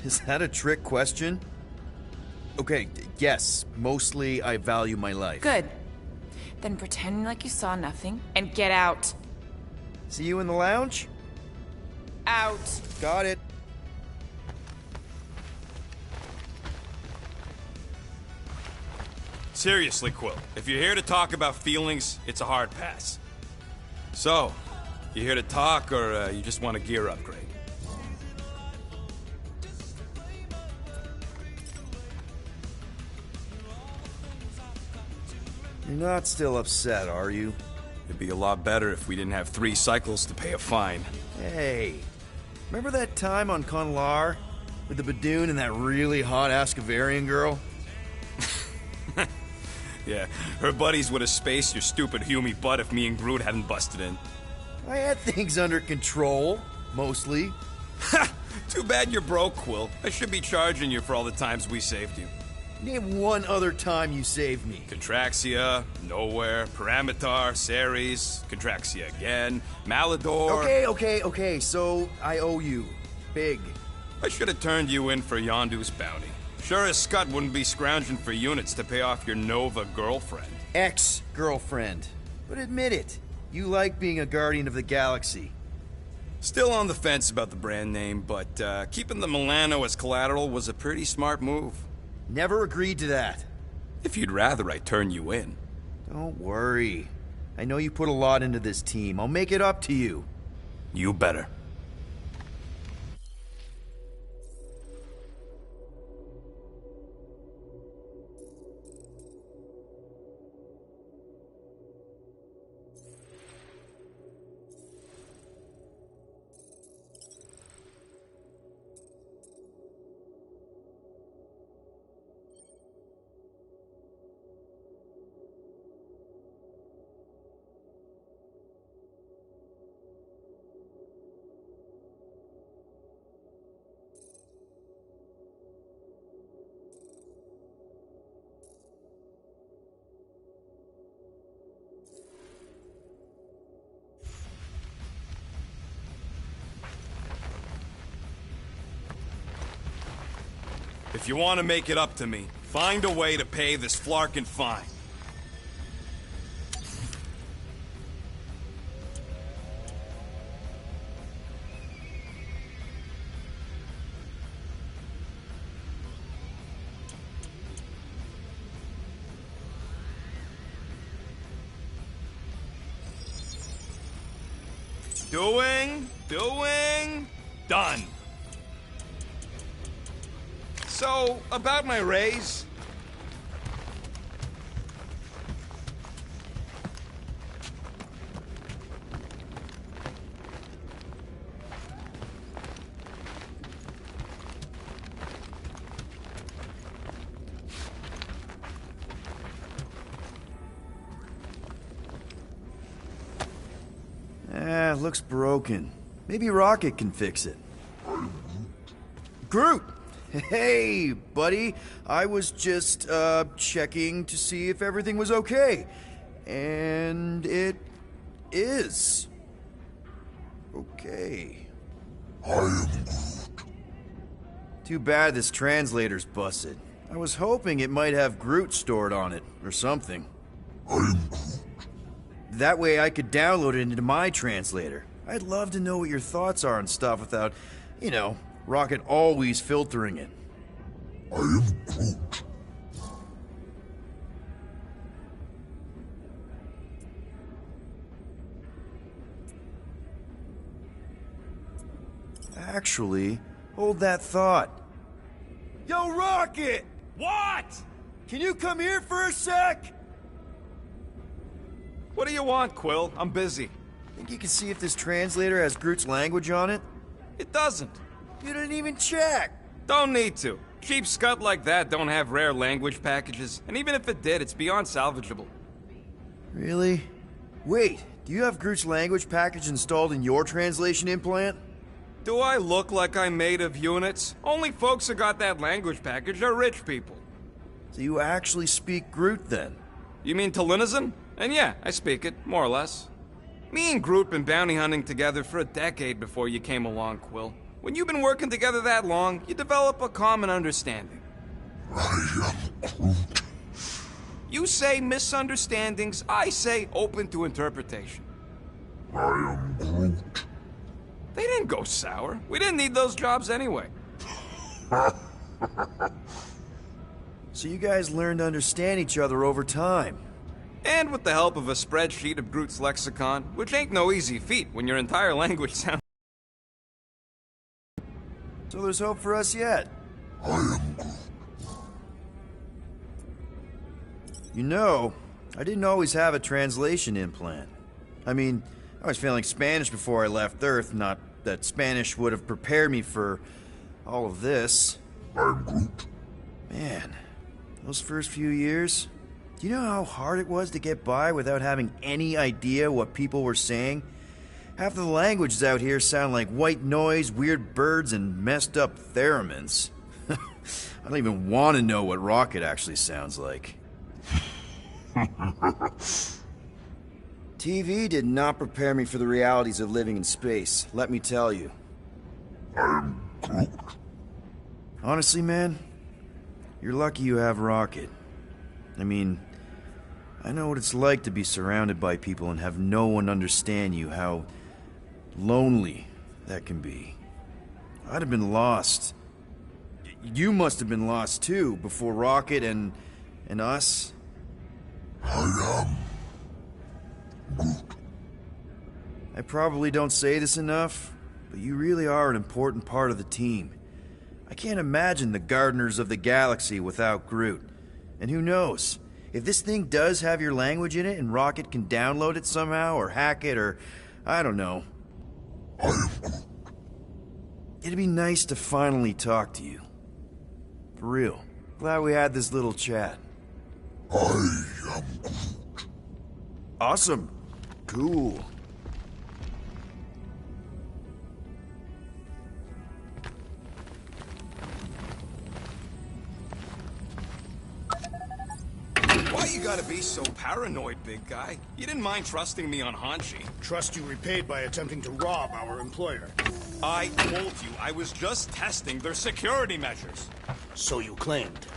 Is that a trick question? Okay, yes. Mostly, I value my life.
Good. Then pretend like you saw nothing and get out.
See you in the lounge?
Out.
Got it.
Seriously, Quill, if you're here to talk about feelings, it's a hard pass. So, you here to talk, or you just want a gear upgrade?
You're not still upset, are you?
It'd be a lot better if we didn't have 3 cycles to pay a fine.
Hey, remember that time on Conlar? With the Badoon and that really hot Ascavarian girl?
Yeah, her buddies would have spaced your stupid Humy butt if me and Groot hadn't busted in.
I had things under control, mostly.
Ha! Too bad you're broke, Quill. I should be charging you for all the times we saved you.
Name one other time you saved me.
Contraxia, Nowhere, Paramitar, Ceres, Contraxia again, Malador...
Okay, so I owe you. Big.
I should have turned you in for Yondu's bounty. Sure as Scott wouldn't be scrounging for units to pay off your Nova girlfriend.
Ex-girlfriend. But admit it, you like being a Guardian of the Galaxy.
Still on the fence about the brand name, but keeping the Milano as collateral was a pretty smart move.
Never agreed to that.
If you'd rather I turn you in.
Don't worry. I know you put a lot into this team. I'll make it up to you.
You better. If you want to make it up to me, find a way to pay this Flarkin fine. Doing, done. So, about my raise...
Looks broken. Maybe Rocket can fix it. Groot! Hey, buddy. I was just, checking to see if everything was okay. And it is. Okay.
I am Groot.
Too bad this translator's busted. I was hoping it might have Groot stored on it, or something.
I am Groot.
That way I could download it into my translator. I'd love to know what your thoughts are on stuff without, you know, Rocket always filtering it.
I am Groot.
Actually, hold that thought. Yo, Rocket!
What?
Can you come here for a sec?
What do you want, Quill? I'm busy.
Think you can see if this translator has Groot's language on it?
It doesn't.
You didn't even check.
Don't need to. Cheap scud like that don't have rare language packages, and even if it did, it's beyond salvageable.
Really? Wait, do you have Groot's language package installed in your translation implant?
Do I look like I'm made of units? Only folks who got that language package are rich people.
So you actually speak Groot then?
You mean Talinisan? And yeah, I speak it, more or less. Me and Groot been bounty hunting together for a decade before you came along, Quill. When you've been working together that long, you develop a common understanding.
I am Groot.
You say misunderstandings, I say open to interpretation.
I am Groot.
They didn't go sour. We didn't need those jobs anyway.
So you guys learned to understand each other over time.
And with the help of a spreadsheet of Groot's lexicon, which ain't no easy feat when your entire language sounds...
So there's hope for us yet.
I am Groot.
You know, I didn't always have a translation implant. I mean, I was failing Spanish before I left Earth, not that Spanish would have prepared me for all of this.
I'm Groot.
Man, those first few years, do you know how hard it was to get by without having any idea what people were saying? Half of the languages out here sound like white noise, weird birds, and messed up theremins. I don't even want to know what Rocket actually sounds like. TV did not prepare me for the realities of living in space, let me tell you.
I'm Groot.
Honestly, man, you're lucky you have Rocket. I mean, I know what it's like to be surrounded by people and have no one understand you, how lonely that can be. I'd have been lost. You must have been lost too, before Rocket and us.
I am Groot.
I probably don't say this enough, but you really are an important part of the team. I can't imagine the Gardeners of the Galaxy without Groot. And who knows, if this thing does have your language in it and Rocket can download it somehow or hack it or, I don't know.
I am Groot.
It'd be nice to finally talk to you. For real. Glad we had this little chat.
I am Groot.
Awesome. Cool.
Why you gotta be so paranoid, big guy? You didn't mind trusting me on Hanshi.
Trust you repaid by attempting to rob our employer.
I told you I was just testing their security measures.
So you claimed.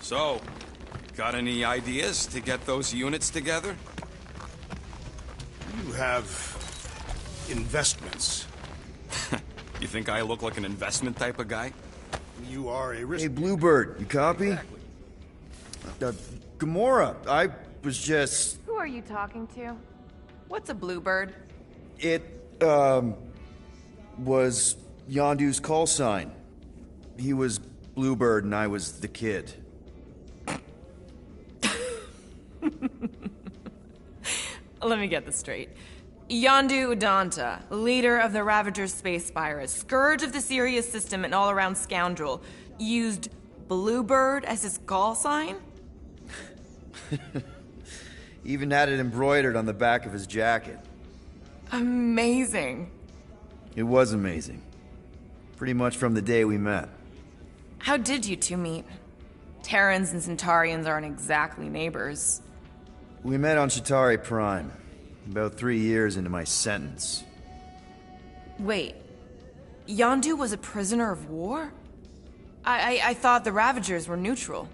So, got any ideas to get those units together?
You have investments.
You think I look like an investment type of guy?
You are a risk.
Hey, Bluebird, you copy?
Exactly.
Gamora, I was just...
Who are you talking to?
What's a bluebird?
It, was Yondu's call sign. He was Bluebird and I was the kid.
Let me get this straight.
Yondu Udanta, leader of the Ravager's space virus, scourge of the Sirius system and all-around scoundrel, used Bluebird as his call sign?
Even had it embroidered on the back of his jacket.
Amazing.
It was amazing. Pretty much from the day we met.
How did you two meet? Terrans and Centaurians aren't exactly neighbors.
We met on Chitauri Prime, about 3 years into my sentence.
Wait, Yondu was a prisoner of war? I thought the Ravagers were neutral.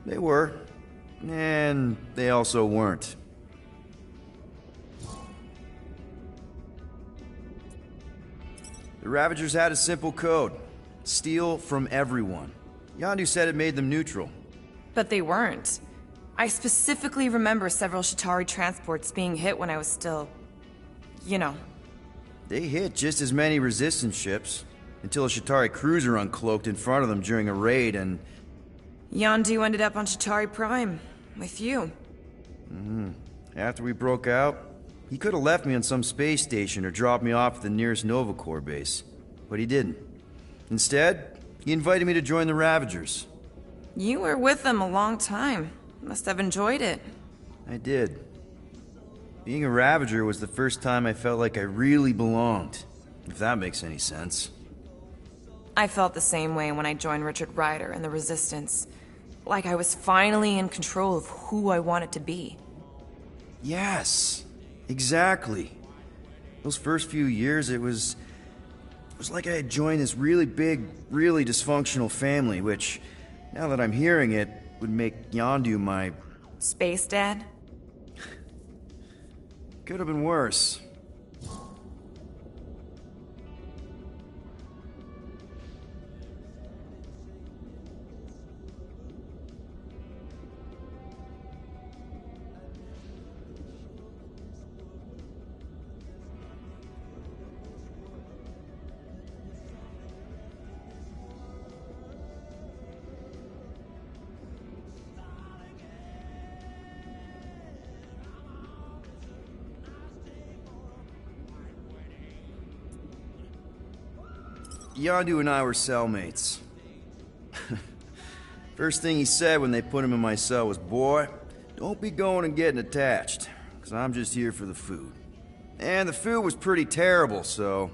They were, and they also weren't. The Ravagers had a simple code. Steal from everyone. Yondu said it made them neutral.
But they weren't. I specifically remember several Chitauri transports being hit when I was still... you know.
They hit just as many resistance ships, until a Chitauri cruiser uncloaked in front of them during a raid and...
Yondu ended up on Chitauri Prime, with you.
After we broke out, he could have left me on some space station or dropped me off at the nearest Nova Corps base. But he didn't. Instead, he invited me to join the Ravagers.
You were with them a long time. Must have enjoyed it.
I did. Being a Ravager was the first time I felt like I really belonged, if that makes any sense.
I felt the same way when I joined Richard Ryder and the Resistance. Like I was finally in control of who I wanted to be.
Yes, exactly. Those first few years, it was like I had joined this really big, really dysfunctional family, which, now that I'm hearing it, would make Yondu my...
Space Dad?
Could have been worse. Yondu and I were cellmates. First thing he said when they put him in my cell was, "Boy, don't be going and getting attached, because I'm just here for the food." And the food was pretty terrible, so...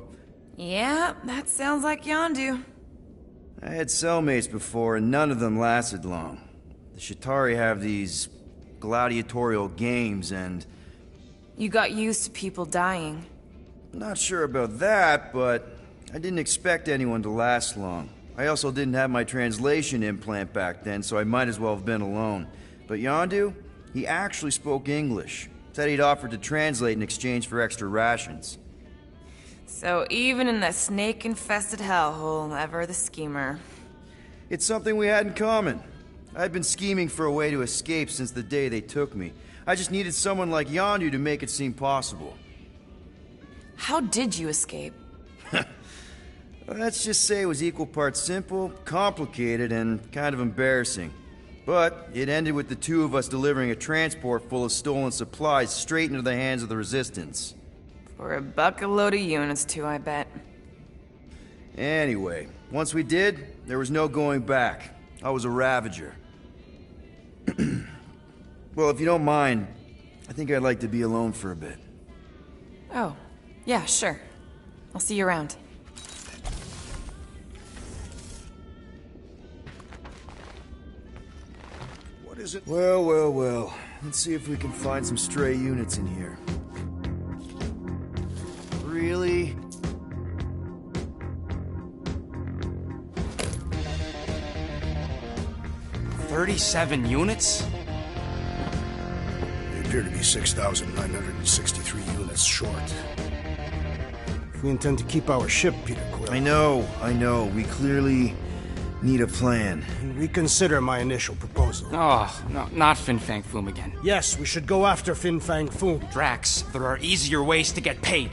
Yeah, that sounds like Yondu.
I had cellmates before, and none of them lasted long. The Chitauri have these gladiatorial games, and...
You got used to people dying.
Not sure about that, but... I didn't expect anyone to last long. I also didn't have my translation implant back then, so I might as well have been alone. But Yondu, he actually spoke English. Said he'd offered to translate in exchange for extra rations.
So even in that snake-infested hellhole, ever the schemer.
It's something we had in common. I'd been scheming for a way to escape since the day they took me. I just needed someone like Yondu to make it seem possible.
How did you escape?
Let's just say it was equal parts simple, complicated, and kind of embarrassing. But it ended with the two of us delivering a transport full of stolen supplies straight into the hands of the Resistance.
For a bucket-load of units, too, I bet.
Anyway, once we did, there was no going back. I was a Ravager. Well, if you don't mind, I think I'd like to be alone for a bit.
Oh, yeah, sure. I'll see you around.
What is it?
Well. Let's see if we can find some stray units in here. Really?
$37 units?
They appear to be 6,963 units short. If we intend to keep our ship, Peter Quill...
I know. We clearly need a plan.
And reconsider my initial proposal.
Oh, no, not Fin Fang Foom again.
Yes, we should go after Fin Fang Foom.
Drax, there are easier ways to get paid.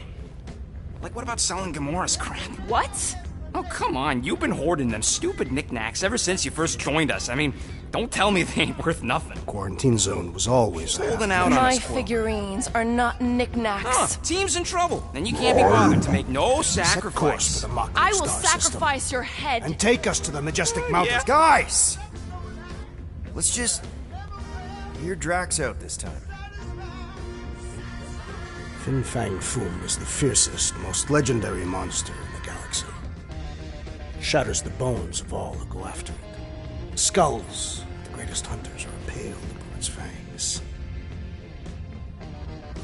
Like, what about selling Gamora's crap?
What?
Oh, come on. You've been hoarding them stupid knickknacks ever since you first joined us. I mean, don't tell me they ain't worth nothing.
Quarantine zone was always there.
Holding out on
My
us, Quill.
figurines are not knickknacks.
Huh, team's in trouble. Then you can't be bothered to make no
Set course
sacrifice.
for the Mockery
I will
Star
sacrifice
system.
your head.
And take us to the majestic mountains.
Yeah.
Guys! Let's just hear Drax out this time.
Fin Fang Foom is the fiercest, most legendary monster in the galaxy. Shatters the bones of all who go after it. Skulls, the greatest hunters, are impaled upon its fangs.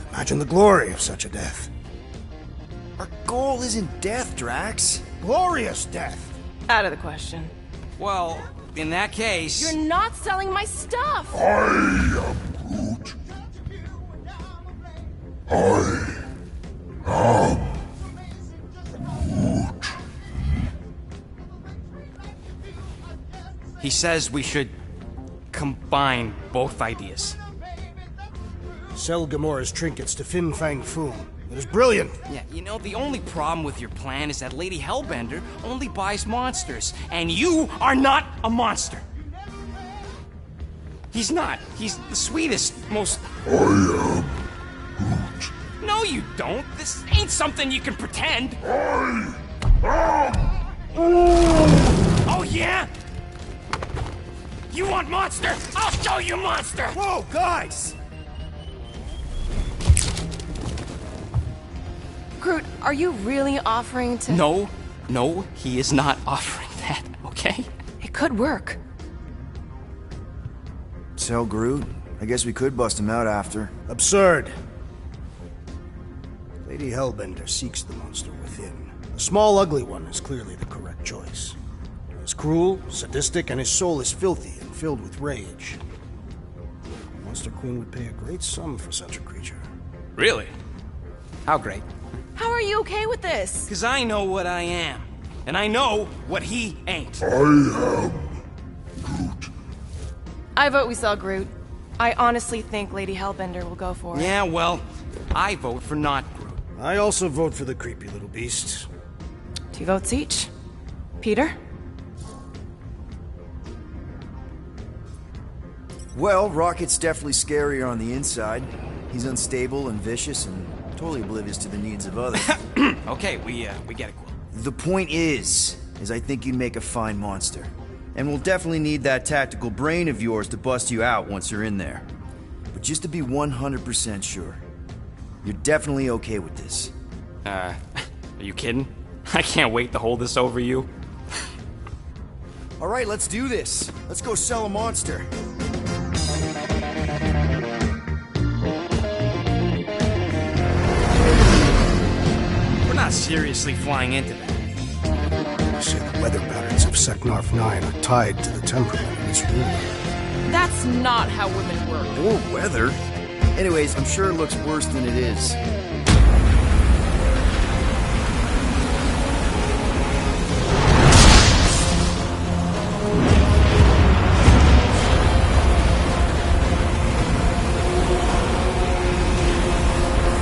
Imagine the glory of such a death.
Our goal isn't death, Drax.
Glorious death!
Out of the question.
Well, in that case...
You're not selling my stuff!
I am Groot. I am Groot.
He says we should combine both ideas.
Sell Gamora's trinkets to Fin Fang Foom. It is brilliant.
Yeah, you know, the only problem with your plan is that Lady Hellbender only buys monsters, and you are not a monster. He's not. He's the sweetest, most...
I am Groot.
No, you don't. This ain't something you can pretend.
I am...
Oh, yeah? You want monster? I'll show you monster!
Whoa, guys!
Groot, are you really offering to...
No, he is not offering that, okay?
It could work.
Tell Groot. I guess we could bust him out after.
Absurd. Lady Hellbender seeks the monster within. A small, ugly one is clearly the correct choice. He's cruel, sadistic, and his soul is filthy and filled with rage. The Monster Queen would pay a great sum for such a creature.
Really? How great?
How are you okay with this?
Because I know what I am. And I know what he ain't.
I am Groot.
I vote we sell Groot. I honestly think Lady Hellbender will go for it.
Yeah, well, I vote for not Groot.
I also vote for the creepy little beast.
2 votes each. Peter?
Well, Rocket's definitely scarier on the inside. He's unstable and vicious and totally oblivious to the needs of others.
Okay, we get it, Quill.
The point is I think you'd make a fine monster. And we'll definitely need that tactical brain of yours to bust you out once you're in there. But just to be 100% sure, you're definitely okay with this.
Are you kidding? I can't wait to hold this over you.
All right, let's do this. Let's go sell a monster.
We're not seriously flying into that.
I say the weather patterns of Seknarf 9 are tied to the temperament of its ruler.
That's not how women work.
Or weather. Anyways, I'm sure it looks worse than it is.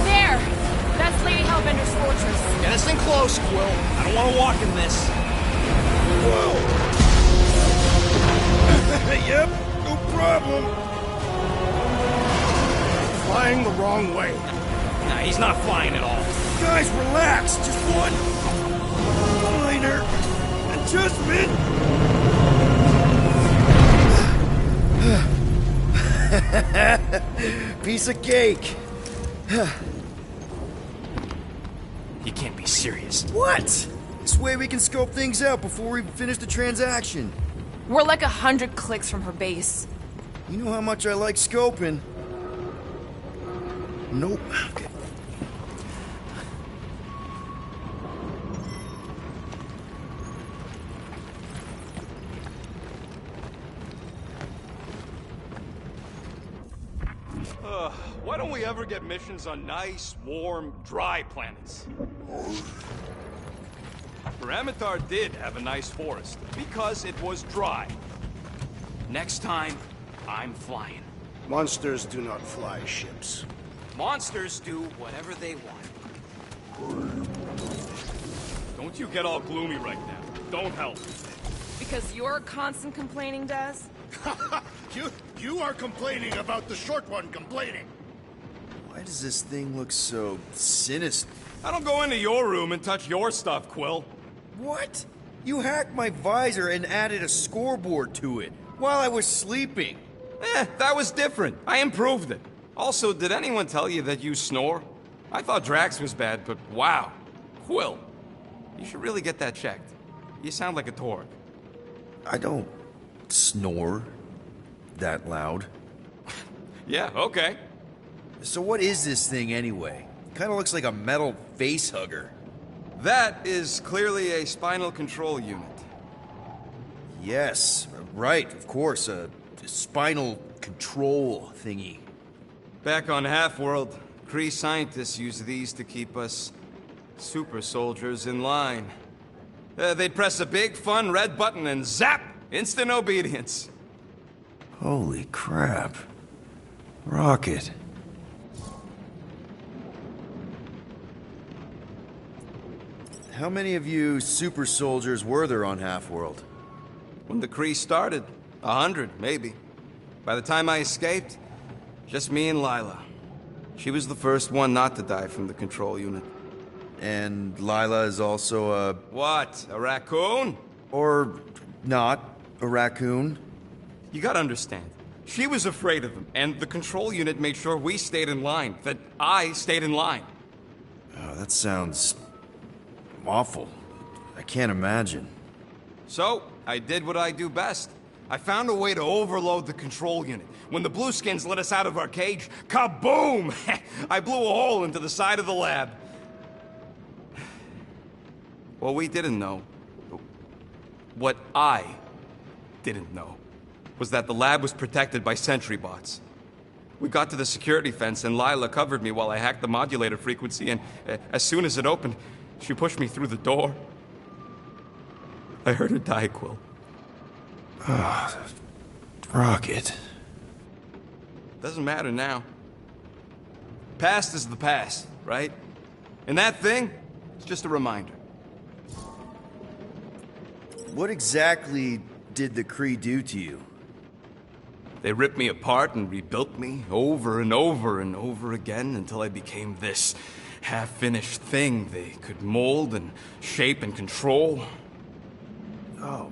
There! That's Lady Hellbender's fortress.
Get us in close, Quill. I don't want to walk in this.
Yep, no problem. Flying the wrong way.
Nah, he's not flying at all.
Guys, relax. Just one minor adjustment.
Piece of cake.
You can't be serious.
What? This way we can scope things out before we finish the transaction.
We're like 100 clicks from her base.
You know how much I like scoping. Nope. Okay.
Why don't we ever get missions on nice, warm, dry planets? Paramitar did have a nice forest, because it was dry. Next time, I'm flying.
Monsters do not fly ships.
Monsters do whatever they want. Don't you get all gloomy right now. Don't help.
Because your constant complaining does?
You are complaining about the short one complaining.
Why does this thing look so sinister?
I don't go into your room and touch your stuff, Quill.
What? You hacked my visor and added a scoreboard to it while I was sleeping.
That was different. I improved it. Also, did anyone tell you that you snore? I thought Drax was bad, but wow. Quill, you should really get that checked. You sound like a Torg.
I don't snore that loud.
Yeah, okay.
So what is this thing anyway? Kind of looks like a metal face hugger.
That is clearly a spinal control unit.
Yes, right, of course, a spinal control thingy.
Back on Half-World, Kree scientists use these to keep us super soldiers in line. They'd press a big, fun red button and zap! Instant obedience.
Holy crap. Rocket. How many of you super soldiers were there on Half-World?
When the Kree started, 100, maybe. By the time I escaped, just me and Lila. She was the first one not to die from the control unit.
And Lila is also a...
What? A raccoon?
Or not a raccoon?
You gotta understand. She was afraid of them, and the control unit made sure we stayed in line. That I stayed in line.
Oh, that sounds... awful. I can't imagine.
So, I did what I do best. I found a way to overload the control unit. When the Blueskins let us out of our cage, kaboom! I blew a hole into the side of the lab. What we didn't know, what I didn't know, was that the lab was protected by sentry bots. We got to the security fence and Lila covered me while I hacked the modulator frequency, and as soon as it opened, she pushed me through the door. I heard her die, Quill.
Ah, Rocket.
Doesn't matter now. Past is the past, right? And that thing, it's just a reminder.
What exactly did the Kree do to you?
They ripped me apart and rebuilt me over and over and over again until I became this half-finished thing they could mold and shape and control.
Oh,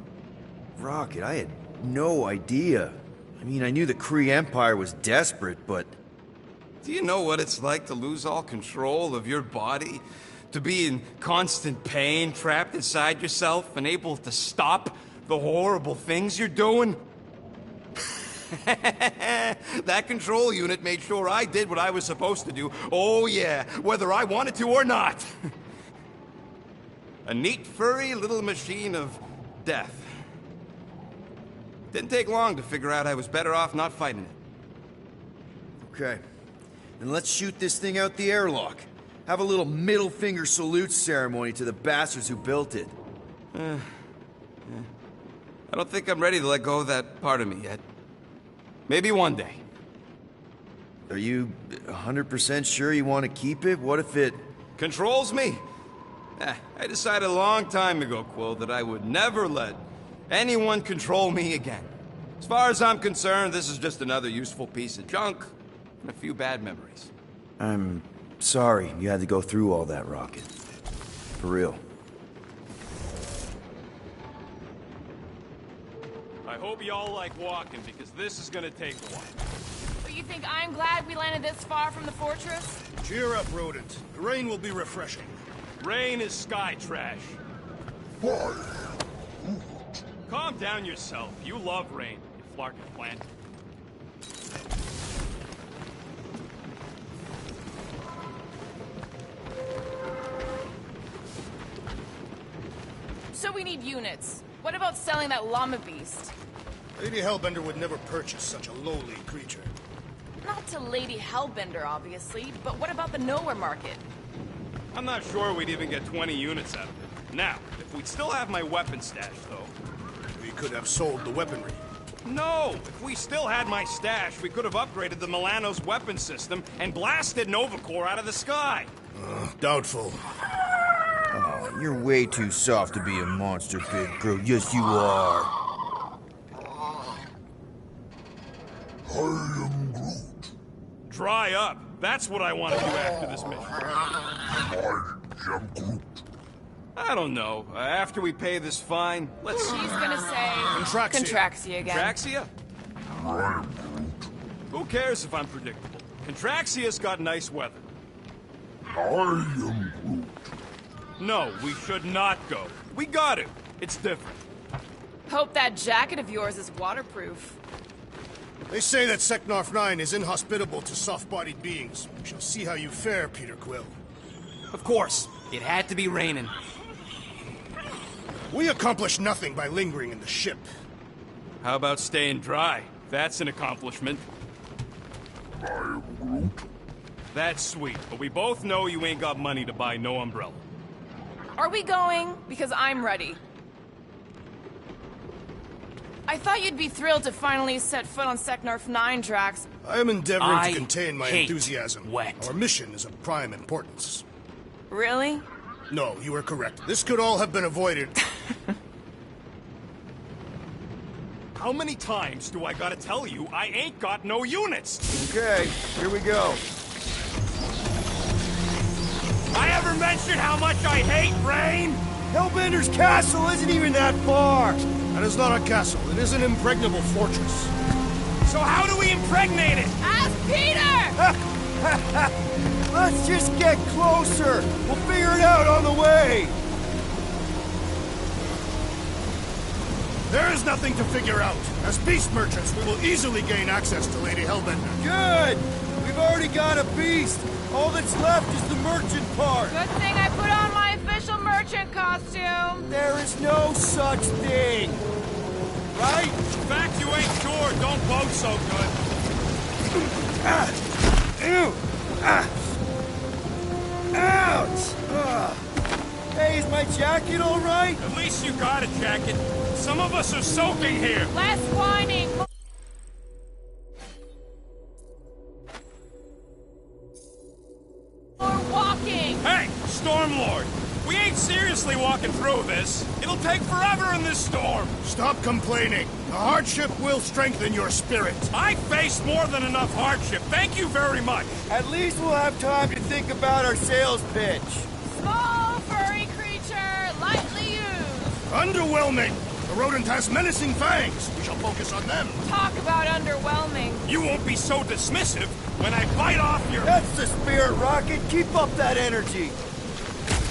Rocket, I had no idea. I mean, I knew the Kree Empire was desperate, but...
Do you know what it's like to lose all control of your body? To be in constant pain, trapped inside yourself, unable to stop the horrible things you're doing? That control unit made sure I did what I was supposed to do. Oh yeah, whether I wanted to or not. A neat, furry little machine of death. Didn't take long to figure out I was better off not fighting it.
Okay. Then let's shoot this thing out the airlock. Have a little middle finger salute ceremony to the bastards who built it.
I don't think I'm ready to let go of that part of me yet. Maybe one day.
Are you 100% sure you want to keep it? What if it...
Controls me? I decided a long time ago, Quill, that I would never let anyone control me again. As far as I'm concerned, this is just another useful piece of junk and a few bad memories.
I'm sorry you had to go through all that, Rocket. For real.
I hope y'all like walking, because this is gonna take a while.
But you think I'm glad we landed this far from the fortress?
Cheer up, rodent. The rain will be refreshing.
Rain is sky trash.
Why?
Calm down yourself. You love rain, you flarkin' plant.
So we need units. What about selling that llama beast?
Lady Hellbender would never purchase such a lowly creature.
Not to Lady Hellbender, obviously, but what about the nowhere market?
I'm not sure we'd even get 20 units out of it. Now, if we'd still have my weapon stash, though...
We could have sold the weaponry.
No! If we still had my stash, we could have upgraded the Milano's weapon system and blasted Nova Corps out of the sky!
Doubtful.
Oh, You're way too soft to be a monster, Big Groot. Yes, you are.
I am Groot.
Dry up. That's what I want to do after this mission.
I am Groot.
I don't know. After we pay this fine, let's...
She's gonna say...
Contraxia.
Contraxia again.
Contraxia?
I am Groot.
Who cares if I'm predictable? Contraxia's got nice weather.
I am Groot.
No, we should not go. We got it. It's different.
Hope that jacket of yours is waterproof.
They say that Seknarf 9 is inhospitable to soft-bodied beings. We shall see how you fare, Peter Quill.
Of course. It had to be raining.
We accomplish nothing by lingering in the ship.
How about staying dry? That's an accomplishment.
I am Groot.
That's sweet, but we both know you ain't got money to buy no umbrella.
Are we going? Because I'm ready. I thought you'd be thrilled to finally set foot on Seknarf 9, Drax.
I am endeavoring
I
to contain my
hate
enthusiasm.
wet.
Our mission is of prime importance.
Really?
No, you are correct. This could all have been avoided.
How many times do I gotta tell you I ain't got no units?
Okay, here we go.
I ever mention how much I hate rain?
Hellbender's castle isn't even that far.
That is not a castle. It is an impregnable fortress.
So how do we impregnate it?
Ask Peter!
Let's just get closer. We'll figure it out on the way.
There is nothing to figure out. As beast merchants, we will easily gain access to Lady Hellbender.
Good. We've already got a beast. All that's left is the merchant part.
Good thing I put on my official merchant costume.
There is no such thing. Right?
In fact, you ain't sure. Don't vote so good.
Ew. Ouch. Hey, is my jacket all right?
At least you got a jacket. Some of us are soaking here.
Less whining. More walking.
Hey, Stormlord. We ain't seriously walking through this. It'll take forever in this storm.
Stop complaining. The hardship will strengthen your spirit.
I faced more than enough hardship. Thank you very much.
At least we'll have time to think about our sales pitch.
Small furry creature, lightly used.
Underwhelming. The rodent has menacing fangs. We shall focus on them.
Talk about underwhelming.
You won't be so dismissive when I bite off your...
That's the spirit, Rocket. Keep up that energy.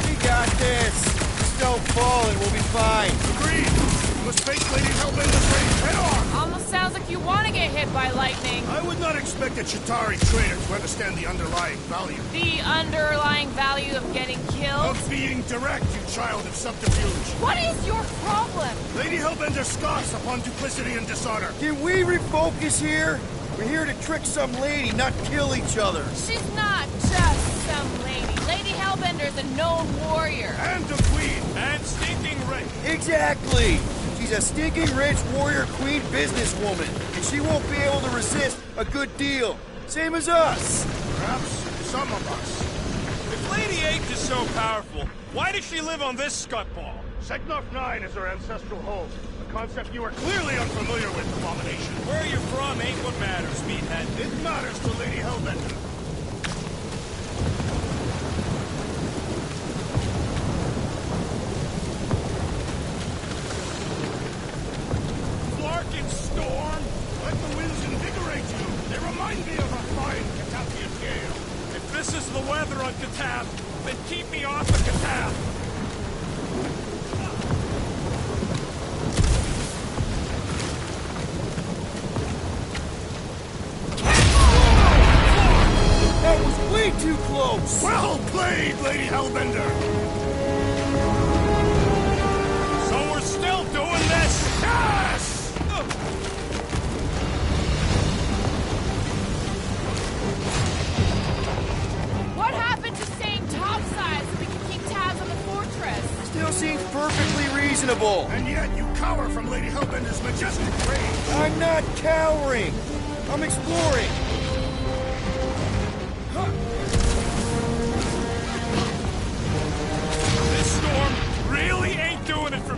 We got this. Just don't fall and we'll be fine.
Agreed. We must face Lady Hellbender's rage head on.
Almost sounds like you want to get hit by lightning.
I would not expect a Chitauri trader to understand the underlying value.
The underlying value of getting killed?
Of being direct, you child of subterfuge.
What is your problem?
Lady Hellbender scoffs upon duplicity and dishonor.
Can we refocus here? We're here to trick some lady, not kill each other.
She's not just some lady. Lady Hellbender's a known warrior.
And a queen.
And stinking rich.
Exactly. She's a stinking rich warrior queen businesswoman, and she won't be able to resist a good deal. Same as us.
Perhaps some of us.
If Lady H is so powerful, why does she live on this scuttball?
Seknarf 9 is her ancestral home. A concept you are clearly unfamiliar with, Abomination.
Where you're from ain't what matters, meathead.
It matters to Lady Hellbender.
Larkin storm!
Let the winds invigorate you. They remind me of a fine Catapian gale.
If this is the weather on Catab, then keep me off of Catab!
That was way too close.
Well played, Lady Hellbender.
So we're still doing this?
Yes!
What happened to staying topside so we can keep tabs on the fortress?
Still seems perfectly reasonable.
And yet you cower from Lady Hellbender's majestic rage.
I'm not cowering. I'm exploring.
This storm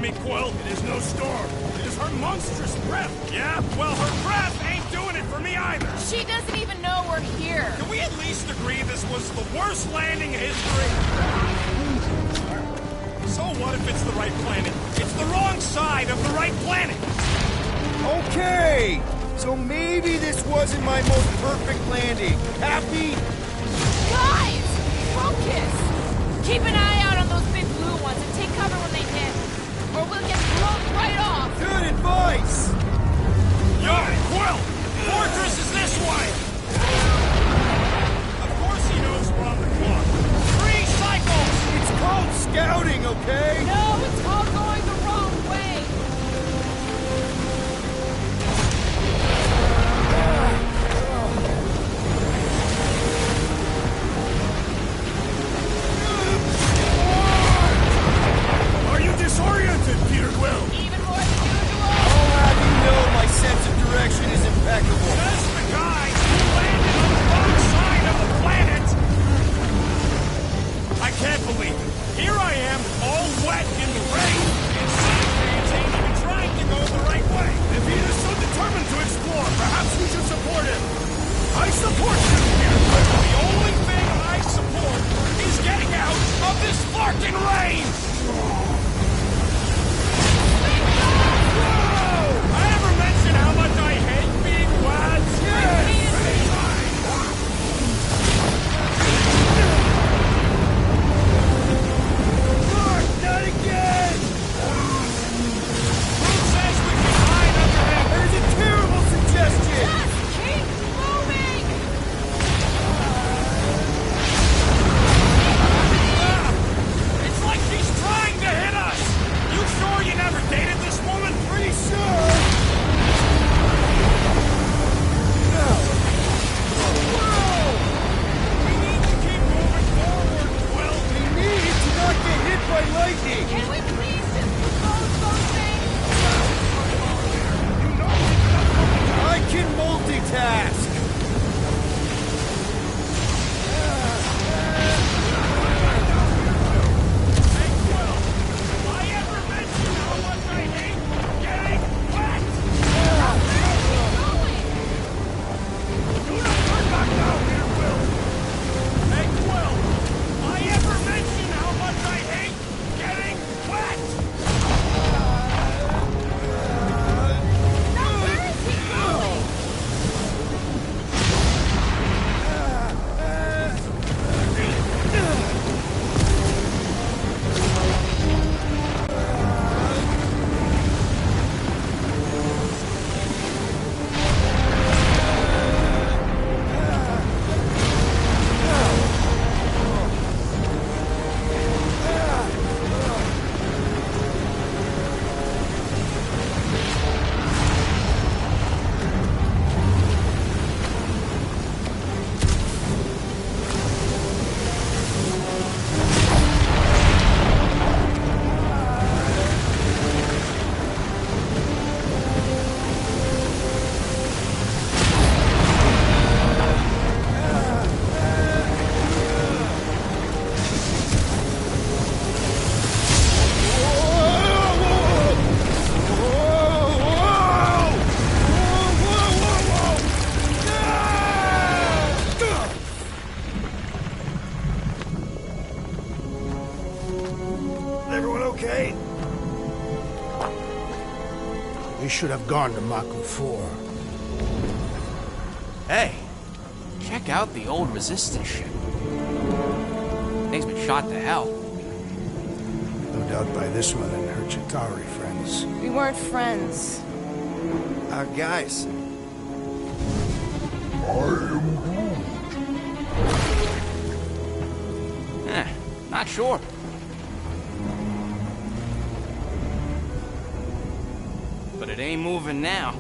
me, Quill. It is no storm. It is her monstrous breath. Yeah, well, her breath ain't doing it for me either.
She doesn't even know we're here.
Can we at least agree this was the worst landing in history? So what if it's the right planet? It's the wrong side of the right planet.
Okay, so maybe this wasn't my most perfect landing. Happy?
Guys! Focus! Keep an eye out on those big blue ones and take cover when they hit. Or we'll get blown right off.
Good advice!
Yo, Quill! Fortress is this way! Of course he knows we're on the clock. 3 cycles!
It's called scouting, okay?
No, it's called going the wrong way.
Are you disoriented, Peter Quill?
Even more than usual.
I'll have you know my sense of direction is impeccable.
That's the guy who landed on the wrong side of the planet! I can't believe it. Here I am, all wet in the rain, and Sunshades ain't even trying to go the right way.
If he is so determined to explore, perhaps we should support him. I support you, Peter Quill.
The only thing I support is getting out of this fucking rain! I ever mention how much I hate being wet?
Mark, not again!
Who says we can hide under him?
That is a terrible suggestion!
Just keep moving.
It's like she's trying to hit us! You sure you never dated this woman?
Pretty sure!
We need to keep moving forward, Quill!
We need to not get hit by lightning!
Can we please just dispose something?
I can multitask!
Hey, Quill! I ever mention how much I hate getting wet? Do not turn back now, Peter Quill! Hey, Quill! I ever mention how much I hate getting wet?
Now where is he going?
Everyone okay?
We should have gone to Maku 4.
Hey, check out the old resistance ship. Thing's been shot to hell.
No doubt by this one and her Chitauri friends.
We weren't friends.
Guys,
Not sure. But it ain't moving now.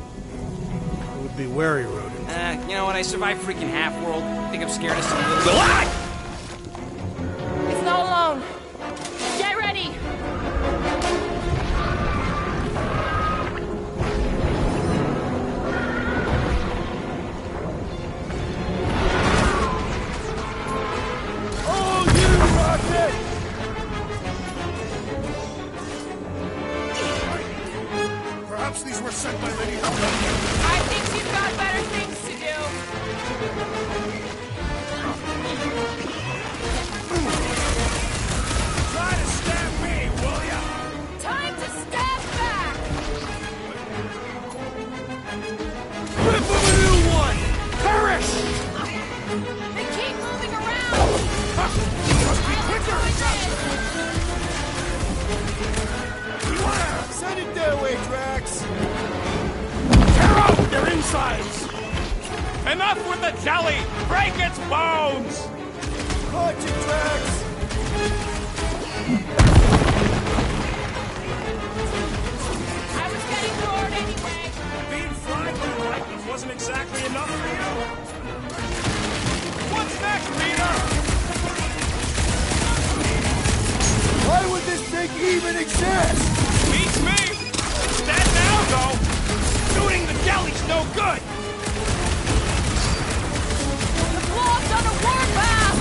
It would be wary, rodent.
You know what? I survived freaking Half-World. Think I'm scared of some little...
It's not alone. Get ready.
oh, you rocket!
Perhaps these were sent by Lady Hellbender.
I think she's got better things to do.
Try to stab me, will ya?
Time to stab back!
Rip of a new one! Perish!
They keep moving around!
Must be quicker! Beware! Send it their way, Drax!
Tear out their insides! Enough with the jelly! Break its bones!
Punch it, Drax!
I was getting bored anyway.
Being fried by lightning wasn't exactly enough for you. What's next, Peter?
Why would this thing even exist?
Beats me! It's dead now, though! Shooting the jelly's no good!
The blob's on a warpath!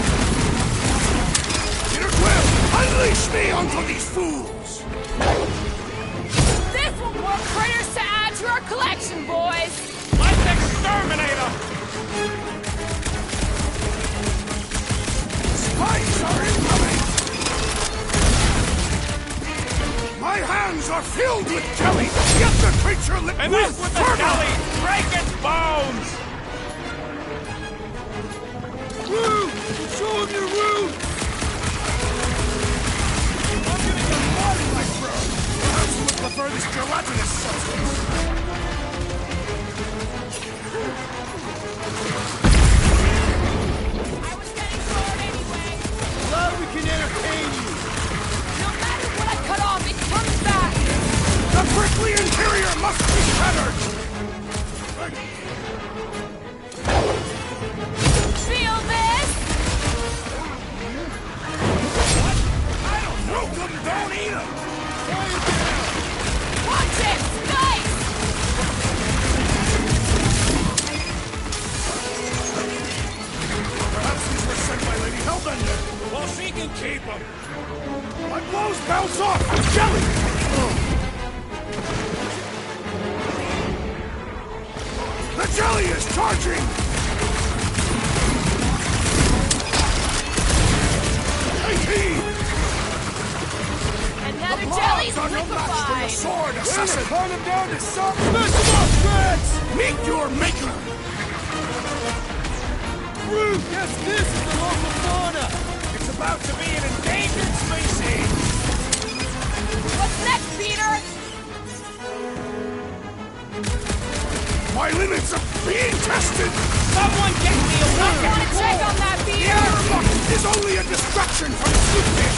Peter Quill, unleash me onto these fools!
This will more critters to add to our collection, boys!
Let's exterminate them!
Spikes are incoming! My hands are filled with jelly! Get the creature lit
Enough with the jelly! Break its bones!
Rude! Show him your rude! I'm gonna get blood in my throat! Perhaps we'll prefer this gelatinous substance!
I was getting bored anyway.
Glad we can entertain you!
No matter what I cut off, it comes back!
The prickly interior must be shattered!
Feel this?
I don't know them, don't eat them!
Watch it! Spice!
Perhaps these were sent by Lady Hellbender.
Well, she can keep them!
My blows bounce off the jelly! The jelly is charging! Take heed!
Another jelly's
Are no match for your
liquefied!
sword, assassin! Turn him down to something! Smash him off, Drax! Meet your maker! Groot, guess this is the local fauna!
It's about to be an endangered species!
What's next, Peter?
My limits are being tested!
Someone get me a
Want to check on that,
The
Peter?
airlock is only a distraction from sweetness!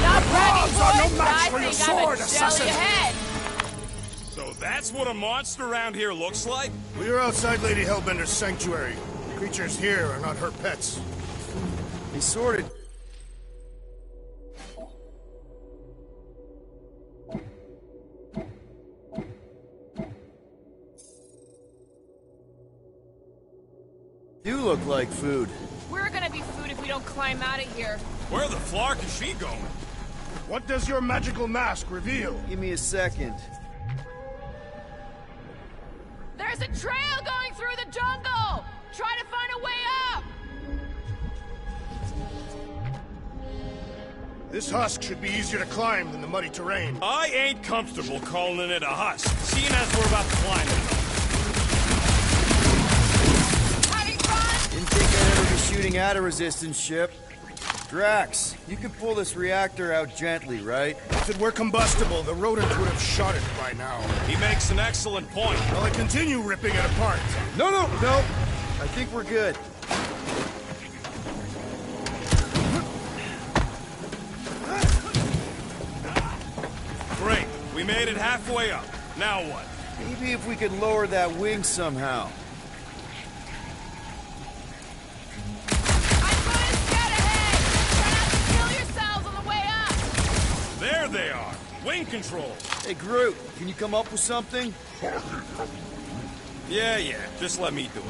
Not ready,
Dogs are no
boys,
match
but I
for your
think I'm
sword,
a
assassin.
jelly ahead.
So that's what a monster around here looks like?
We are outside Lady Hellbender's sanctuary. Creatures here are not her pets.
They sorted. You look like food.
We're gonna be food if we don't climb out of here.
Where the flark is she going?
What does your magical mask reveal?
Give me a second.
There's a trail going through the jungle! Try to find a way up!
This husk should be easier to climb than the muddy terrain.
I ain't comfortable calling it a husk, seeing as we're about to climb it.
Having fun?
Didn't think I'd ever be shooting at a resistance ship. Drax, you can pull this reactor out gently, right?
If it were combustible, the rodent would have shot it by now.
He makes an excellent point.
Will I continue ripping it apart?
No. I think we're good.
Great. We made it halfway up. Now what?
Maybe if we could lower that wing somehow.
I'm going scout ahead! Try not to kill yourselves on the way up!
There they are. Wing control.
Hey, Groot, can you come up with something?
Yeah. Just let me do it.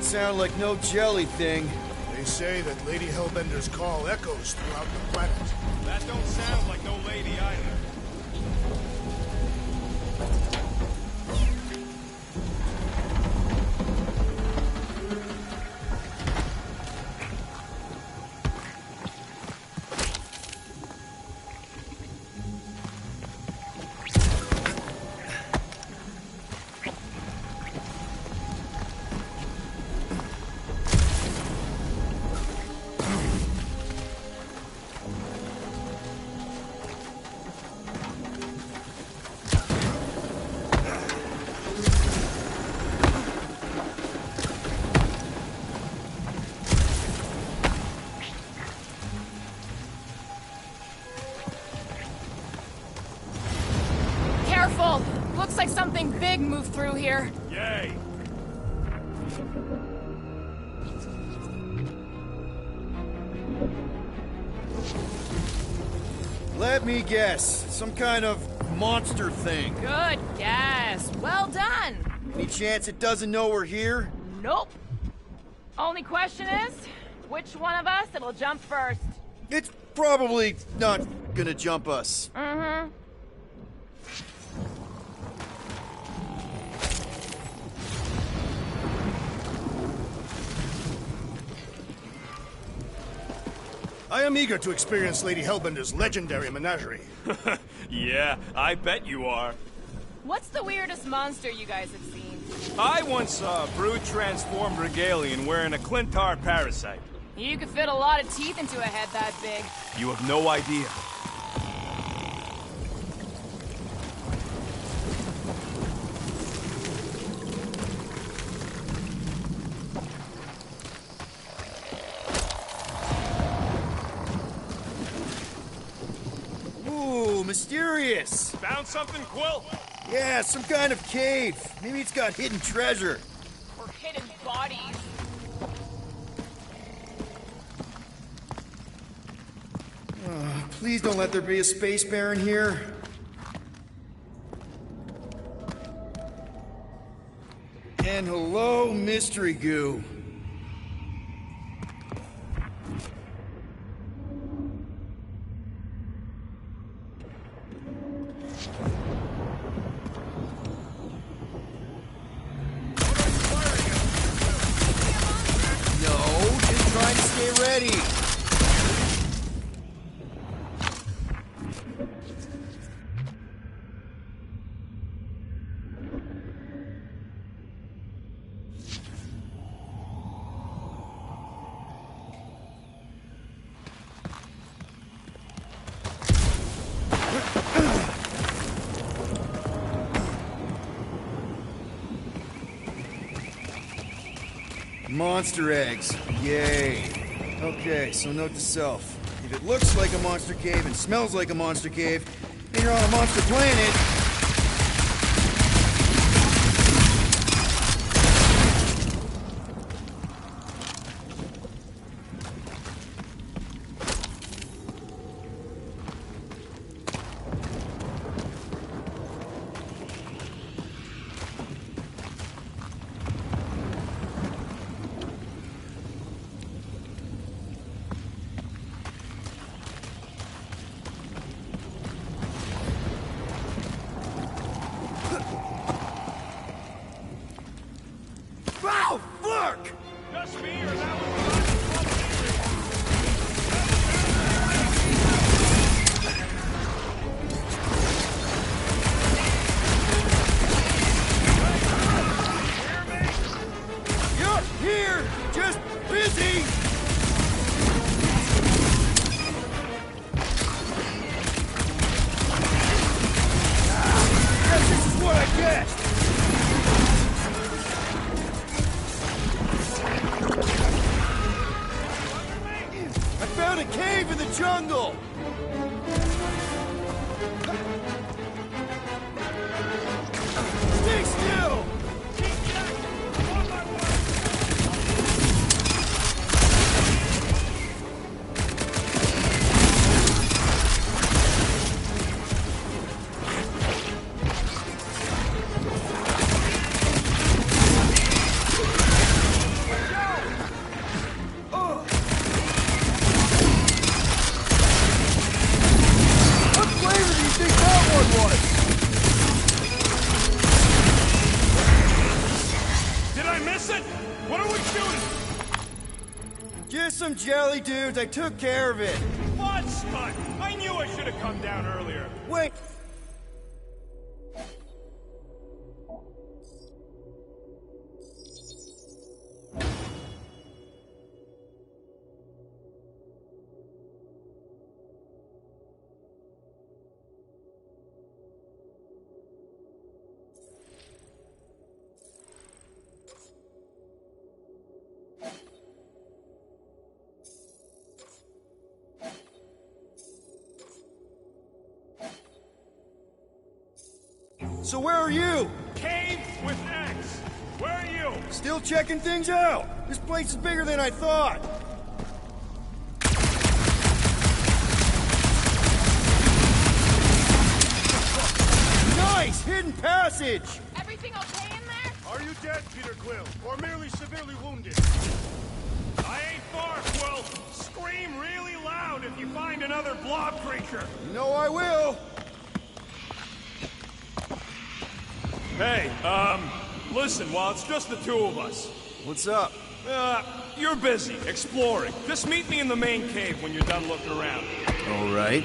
don't sound like no jelly thing.
They say that Lady Hellbender's call echoes throughout the planet.
That don't sound like no lady either.
Careful! Looks like something big moved through here.
Yay!
Let me guess. Some kind of monster thing.
Good guess. Well done.
Any chance it doesn't know we're here?
Nope. Only question is, which one of us it'll jump first?
It's probably not gonna jump us.
Mm-hmm.
I am eager to experience Lady Hellbender's legendary menagerie.
Yeah, I bet you are.
What's the weirdest monster you guys have seen?
I once saw a brood transformed regalian wearing a Clintar parasite.
You could fit a lot of teeth into a head that big.
You have no idea.
Ooh, mysterious.
Found something, Quill?
Yeah, some kind of cave. Maybe it's got hidden treasure.
Or hidden bodies.
Please don't let there be a space baron here. And hello, mystery goo. No, just trying to stay ready. Monster eggs. Yay. Okay, so note to self. If it looks like a monster cave and smells like a monster cave, and you're on a monster planet... jelly dudes. I took care of it.
What, Scott? I knew I should have come down earlier.
Wait. So where are you?
Cave with X. Where are you?
Still checking things out. This place is bigger than I thought. Nice! Hidden passage!
Everything okay in there?
Are you dead, Peter Quill? Or merely severely wounded?
I ain't far, Quill. Scream really loud if you find another blob creature.
You know I will.
Hey, listen, while it's just the two of us.
What's up?
You're busy, exploring. Just meet me in the main cave when you're done looking around.
All right.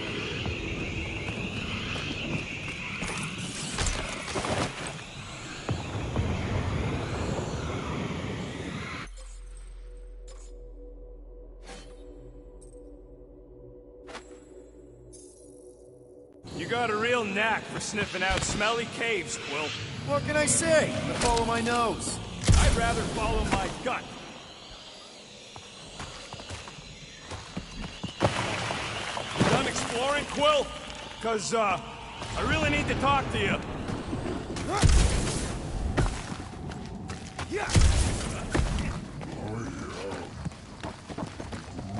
You got a real knack for sniffing out smelly caves, Quill.
What can I say? I follow my nose.
I'd rather follow my gut. You done exploring, Quill? 'Cause, I really need to talk to you.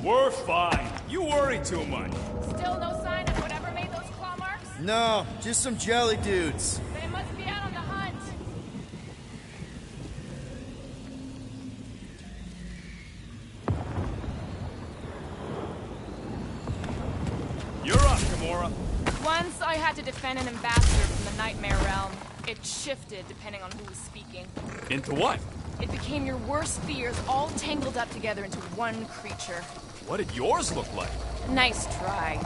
We're fine. You worry too much.
Still no sign of whatever made those claw marks?
No, just some jelly dudes.
They must be out on the hunt.
You're up, Gamora.
Once I had to defend an ambassador from the Nightmare Realm. It shifted depending on who was speaking.
Into what?
It became your worst fears all tangled up together into one creature.
What did yours look like?
Nice try.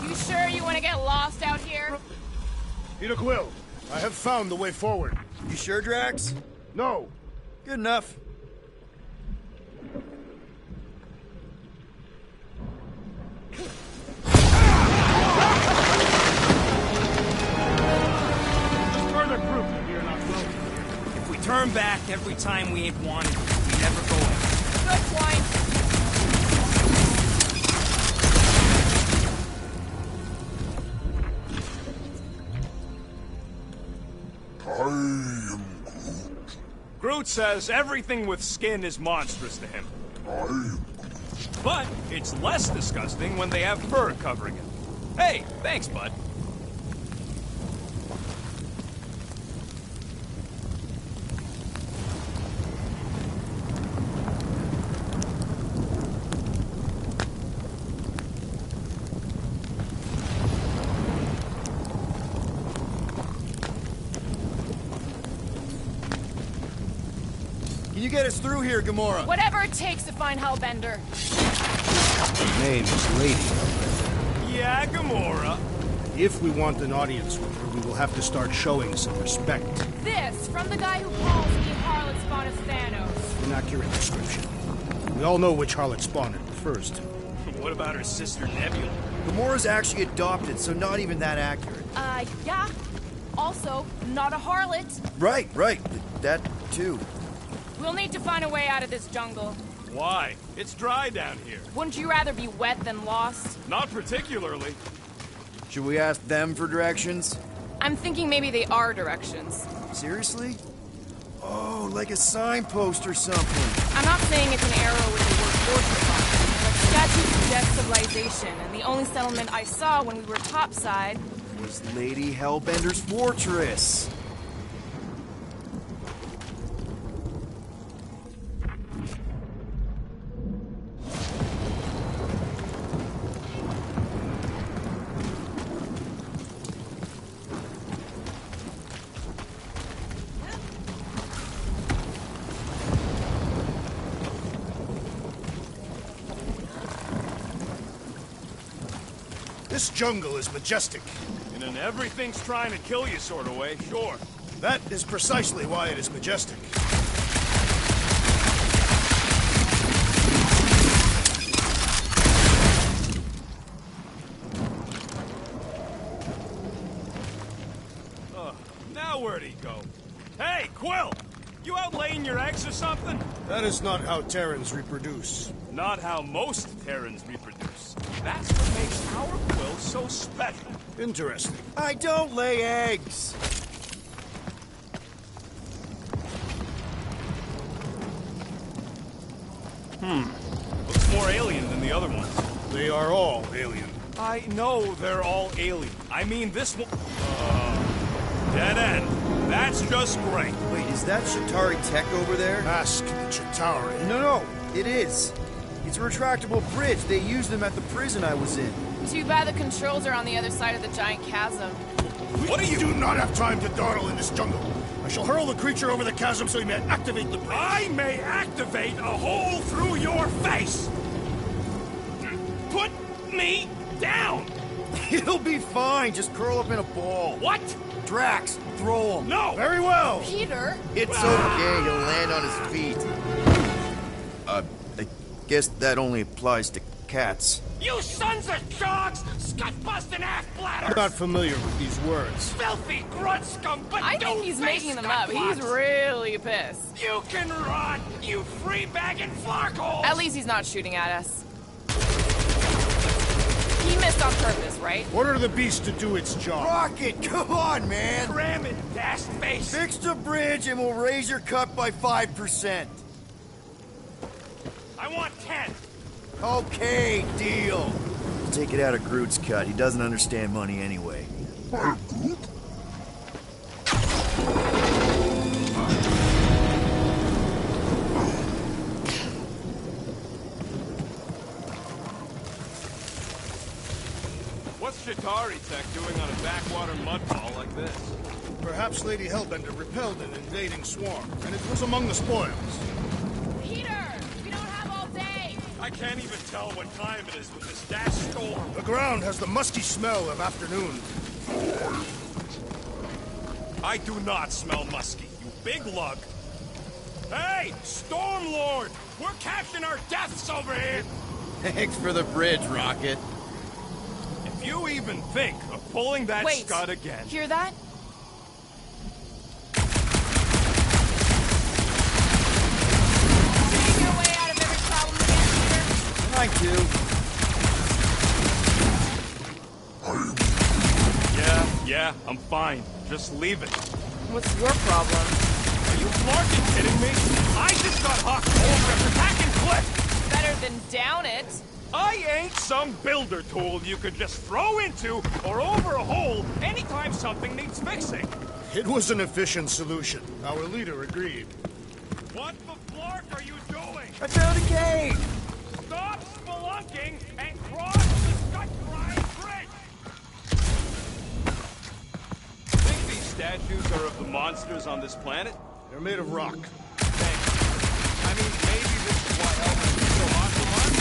You sure you want to get lost out here?
Peter Quill, I have found the way forward.
You sure, Drax?
No.
Good enough.
Just further proof that we are not welcome here.
If we turn back every time we ain't wanted, we never go in.
Good point.
I am
Groot says everything with skin is monstrous to him. But it's less disgusting when they have fur covering it. Hey, thanks, bud.
Can you get us through here, Gamora?
Whatever it takes to find Hellbender.
Her name is Lady.
Yeah, Gamora.
If we want an audience with her, we will have to start showing some respect.
This from the guy who calls me Harlot Spawn of Thanos.
An accurate description. We all know which harlot spawned it first.
What about her sister Nebula?
Gamora's actually adopted, so not even that accurate.
Yeah. Also, not a harlot.
Right. That, too.
We'll need to find a way out of this jungle.
Why? It's dry down here.
Wouldn't you rather be wet than lost?
Not particularly.
Should we ask them for directions?
I'm thinking maybe they are directions.
Seriously? Oh, like a signpost or something.
I'm not saying it's an arrow with the word fortress on it, but statues suggest civilization, and the only settlement I saw when we were topside
was Lady Hellbender's fortress.
This jungle is majestic.
In an everything's trying to kill you sort of way, sure.
That is precisely why it is majestic.
Now where'd he go? Hey, Quill! You out laying your eggs or something?
That is not how Terrans reproduce.
Not how most Terrans reproduce. That's what makes our Quill so special.
Interesting.
I don't lay eggs.
Looks more alien than the other ones.
They are all alien.
I know they're all alien. I mean, this one... dead end. That's just great.
Wait, is that Shatari tech over there?
Ask the Chitauri.
No, it is. It's a retractable bridge. They used them at the prison I was in.
Too bad the controls are on the other side of the giant chasm.
What do you do not have time to dawdle in this jungle? I shall hurl the creature over the chasm so he may activate the bridge.
I may activate a hole through your face! Put me down!
It'll be fine. Just curl up in a ball.
What?
Drax, throw him.
No!
Very well.
Peter?
It's okay. He'll land on his feet. I guess that only applies to cats.
You sons of dogs! Scut-busting ass-bladders!
I'm not familiar with these words.
Filthy grunt scum, but
I think he's making them up. He's really pissed.
You can run, you free-bagging flarkholes!
At least he's not shooting at us. He missed on purpose, right?
Order the beast to do its job.
Rocket, come on, man.
Cram it, ass face!
Fix the bridge and we'll raise your cut by 5%.
I want 10.
Okay, deal. Take it out of Groot's cut. He doesn't understand money anyway.
What's Chitauri Tech doing on a backwater mudfall like this?
Perhaps Lady Hellbender repelled an invading swarm, and it was among the spoils.
Peter! We don't have all day!
I can't even tell what time it is with this dash storm.
The ground has the musky smell of afternoon.
I do not smell musky, you big lug. Hey, Stormlord! We're catching our deaths over here!
Thanks for the bridge, Rocket.
If you even think of pulling that
Wait,
scud again...
Hear that? Dig your way out of every problem again, Peter?
Trying to.
Yeah, I'm fine. Just leave it.
What's your problem?
Are you flarkin' kidding me? I just got hocked over after attacking Cliff!
Better than down it.
I ain't some builder tool you could just throw into or over a hole anytime something needs fixing.
It was an efficient solution. Our leader agreed.
What the flark are you doing?
I found a cave!
Stop spelunking and cross the gut-grind bridge! Think these statues are of the monsters on this planet?
They're made of rock.
Thanks. I mean, maybe this is why Elvis is so hot for Mark.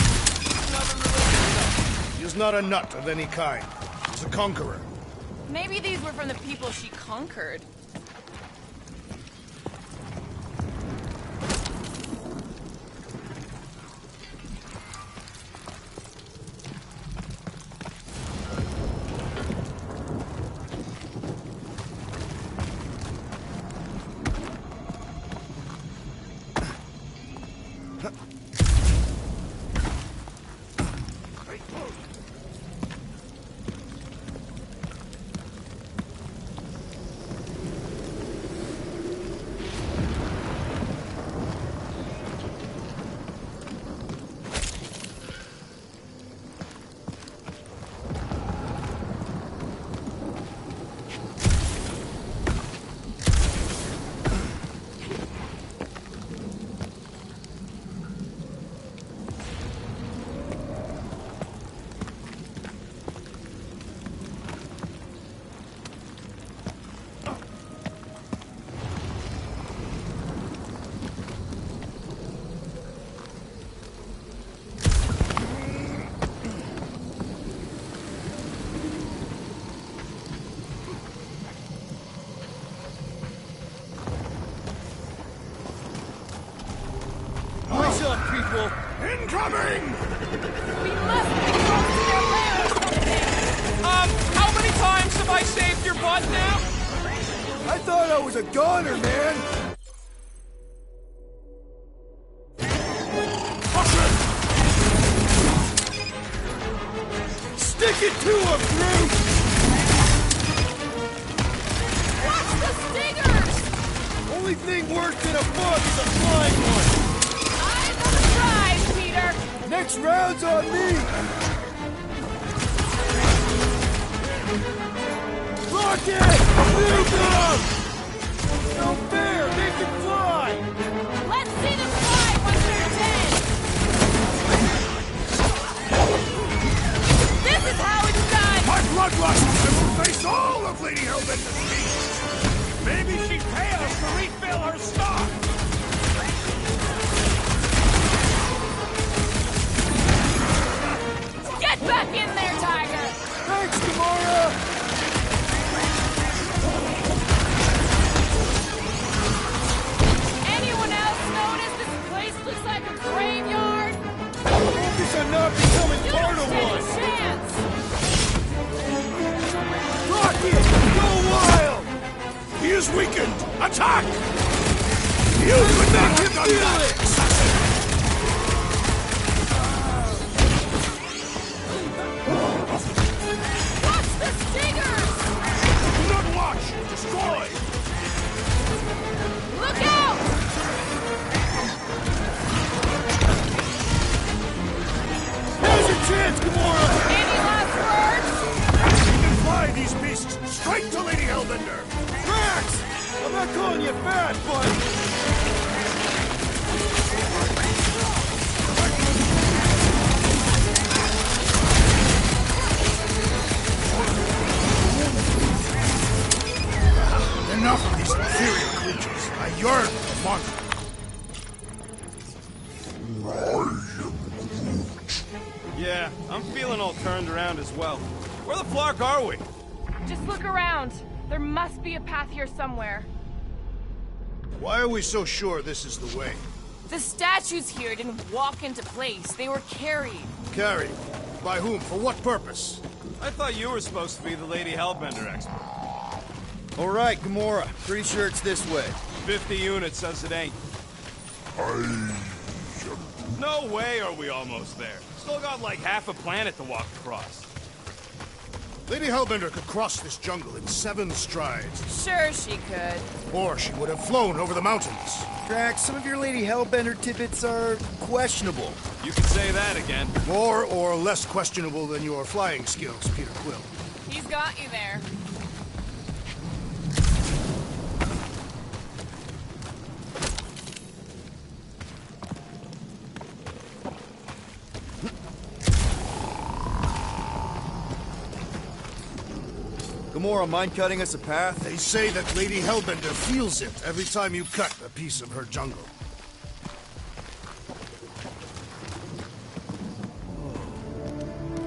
He is not a nut of any kind. He's a conqueror.
Maybe these were from the people she conquered.
Incoming!
We must be close to their lair or something!
How many times have I saved your butt now?
I thought I was a goner, man! Stick it to him, Groot!
Watch the stingers!
Only thing worse than a bug is a flying one!
Eyes on the prize, Peter!
Next round's on me! Rocket! Nuke them! No fair! Make them fly!
Let's see them fly once they're dead! This is how it's done!
My bloodlust! I will face all of Lady Hellbender's needs!
Maybe she'd pay us to refill her stock!
Get back in there, Tiger!
Thanks, Gamora!
Anyone else notice this place looks like a graveyard?
Focus on not becoming
You
part
don't
of
stand
one!
a chance!
Rocket! Go wild!
He is weakened! Attack!
You could make him feel it!
Watch the stingers!
Do not watch! Destroy!
Look out!
Now's your chance, Gamora!
Any last words?
We can fly these beasts straight to Lady Hellbender!
Drax! I'm not calling you fat, but...
Enough of these inferior creatures! I yearn for monsters!
Yeah, I'm feeling all turned around as well. Where the flark are we?
Just look around. There must be a path here somewhere.
Why are we so sure this is the way?
The statues here didn't walk into place. They were carried.
Carried? By whom? For what purpose?
I thought you were supposed to be the Lady Hellbender expert.
All right, Gamora. Pretty sure it's this way.
50 units says it ain't. No way are we almost there. Still got like half a planet to walk across.
Lady Hellbender could cross this jungle in 7 strides.
Sure she could.
Or she would have flown over the mountains.
Drax, some of your Lady Hellbender tidbits are questionable.
You can say that again.
More or less questionable than your flying skills, Peter Quill.
He's got you there.
Gamora, mind cutting us a path?
They say that Lady Hellbender feels it every time you cut a piece of her jungle.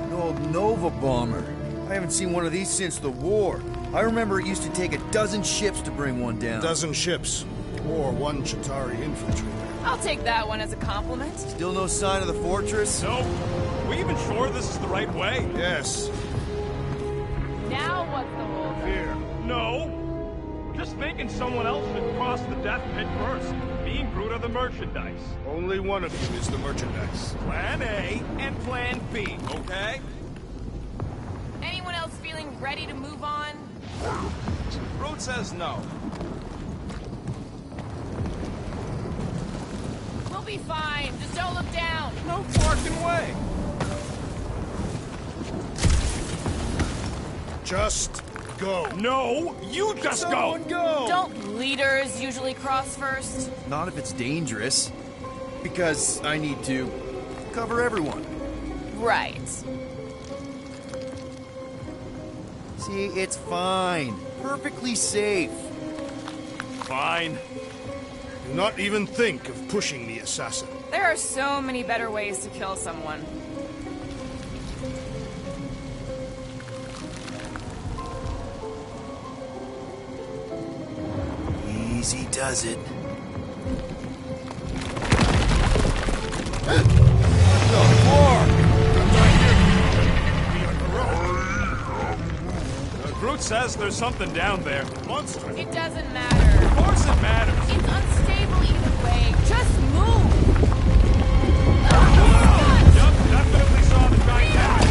An old Nova bomber. I haven't seen one of these since the war. I remember it used to take a dozen ships to bring one down.
A dozen ships. Or 1 Chitauri infantryman.
I'll take that one as a compliment.
Still no sign of the fortress?
Nope. We even sure this is the right way?
Yes.
Now what's the hold?
Fear.
No. Just thinking someone else should cross the death pit first. Me and Groot are the merchandise.
Only one of you is the merchandise.
Plan A and Plan B, okay?
Anyone else feeling ready to move on?
Groot says no.
We'll be fine. Just don't look down.
No fucking way.
Just go.
No, you just
Someone go.
Don't leaders usually cross first?
Not if it's dangerous. Because I need to cover everyone.
Right.
See, it's fine. Perfectly safe.
Fine.
Do not even think of pushing the assassin.
There are so many better ways to kill someone.
Easy does it.
code says there's something down there.
Monster!
It doesn't matter.
Of course it matters.
It's unstable either way. Just move.
Yup, definitely saw the giant cat.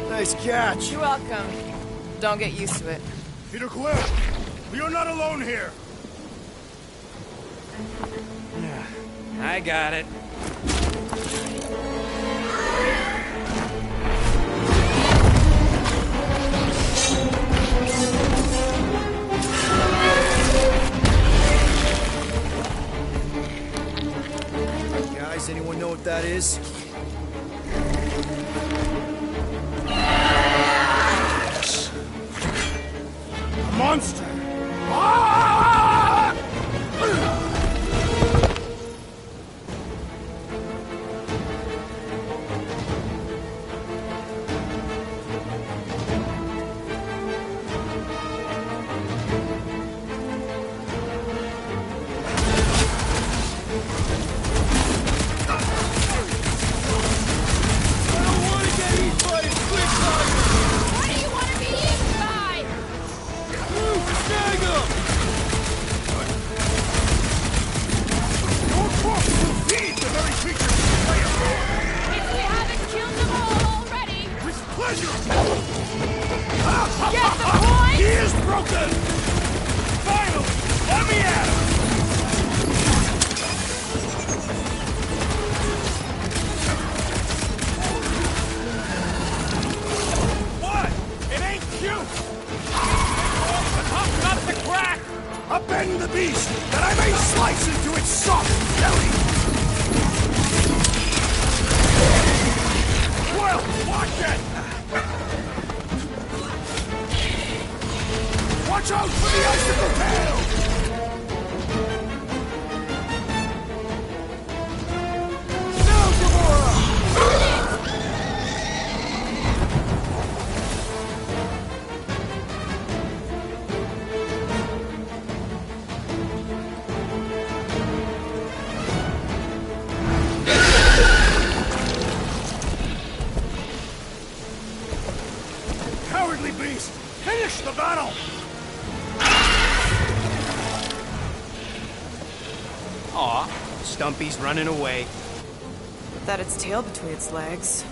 Nice catch.
You're welcome. Don't get used to it.
Peter Quill, we are not alone here.
I got it.
Guys, anyone know what that is?
Monster!
What do you want to be eaten by?
Stumpy's running away.
Put that its tail between its legs.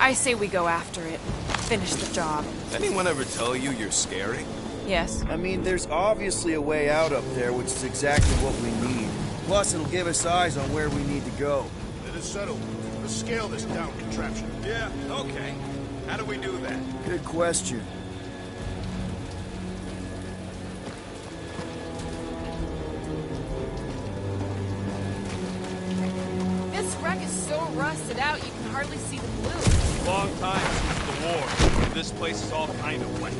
I say we go after it. Finish the job.
Does anyone ever tell you you're scary?
Yes.
I mean, there's obviously a way out up there, which is exactly what we need. Plus, it'll give us eyes on where we need to go.
It is settled. Let's scale this down contraption.
Yeah, okay. How do we do that?
Good question.
This wreck is so rusted out you can hardly see the blue.
Long time since the war. This place is all kind of wet.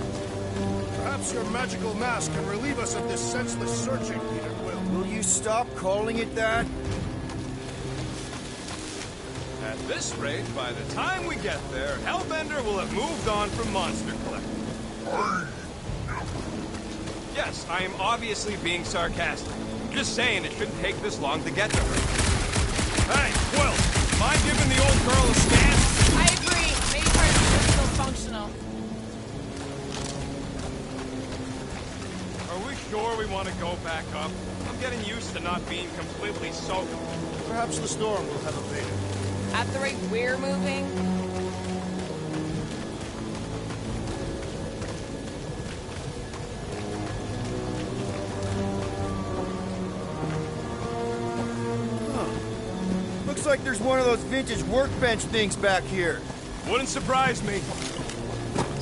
Perhaps your magical mask can relieve us of this senseless searching, Peter Quill.
Will you stop calling it that?
At this rate, by the time we get there, Hellbender will have moved on from Monster Collector. Yes, I am obviously being sarcastic. I'm just saying it shouldn't take this long to get to her. Hey, Quill, mind giving the old girl a scan?
I agree. Maybe part of it is still functional.
Are we sure we want to go back up? I'm getting used to not being completely soaked.
Perhaps the storm will have abated.
At the rate we're moving,
Looks like there's one of those vintage workbench things back here.
Wouldn't surprise me.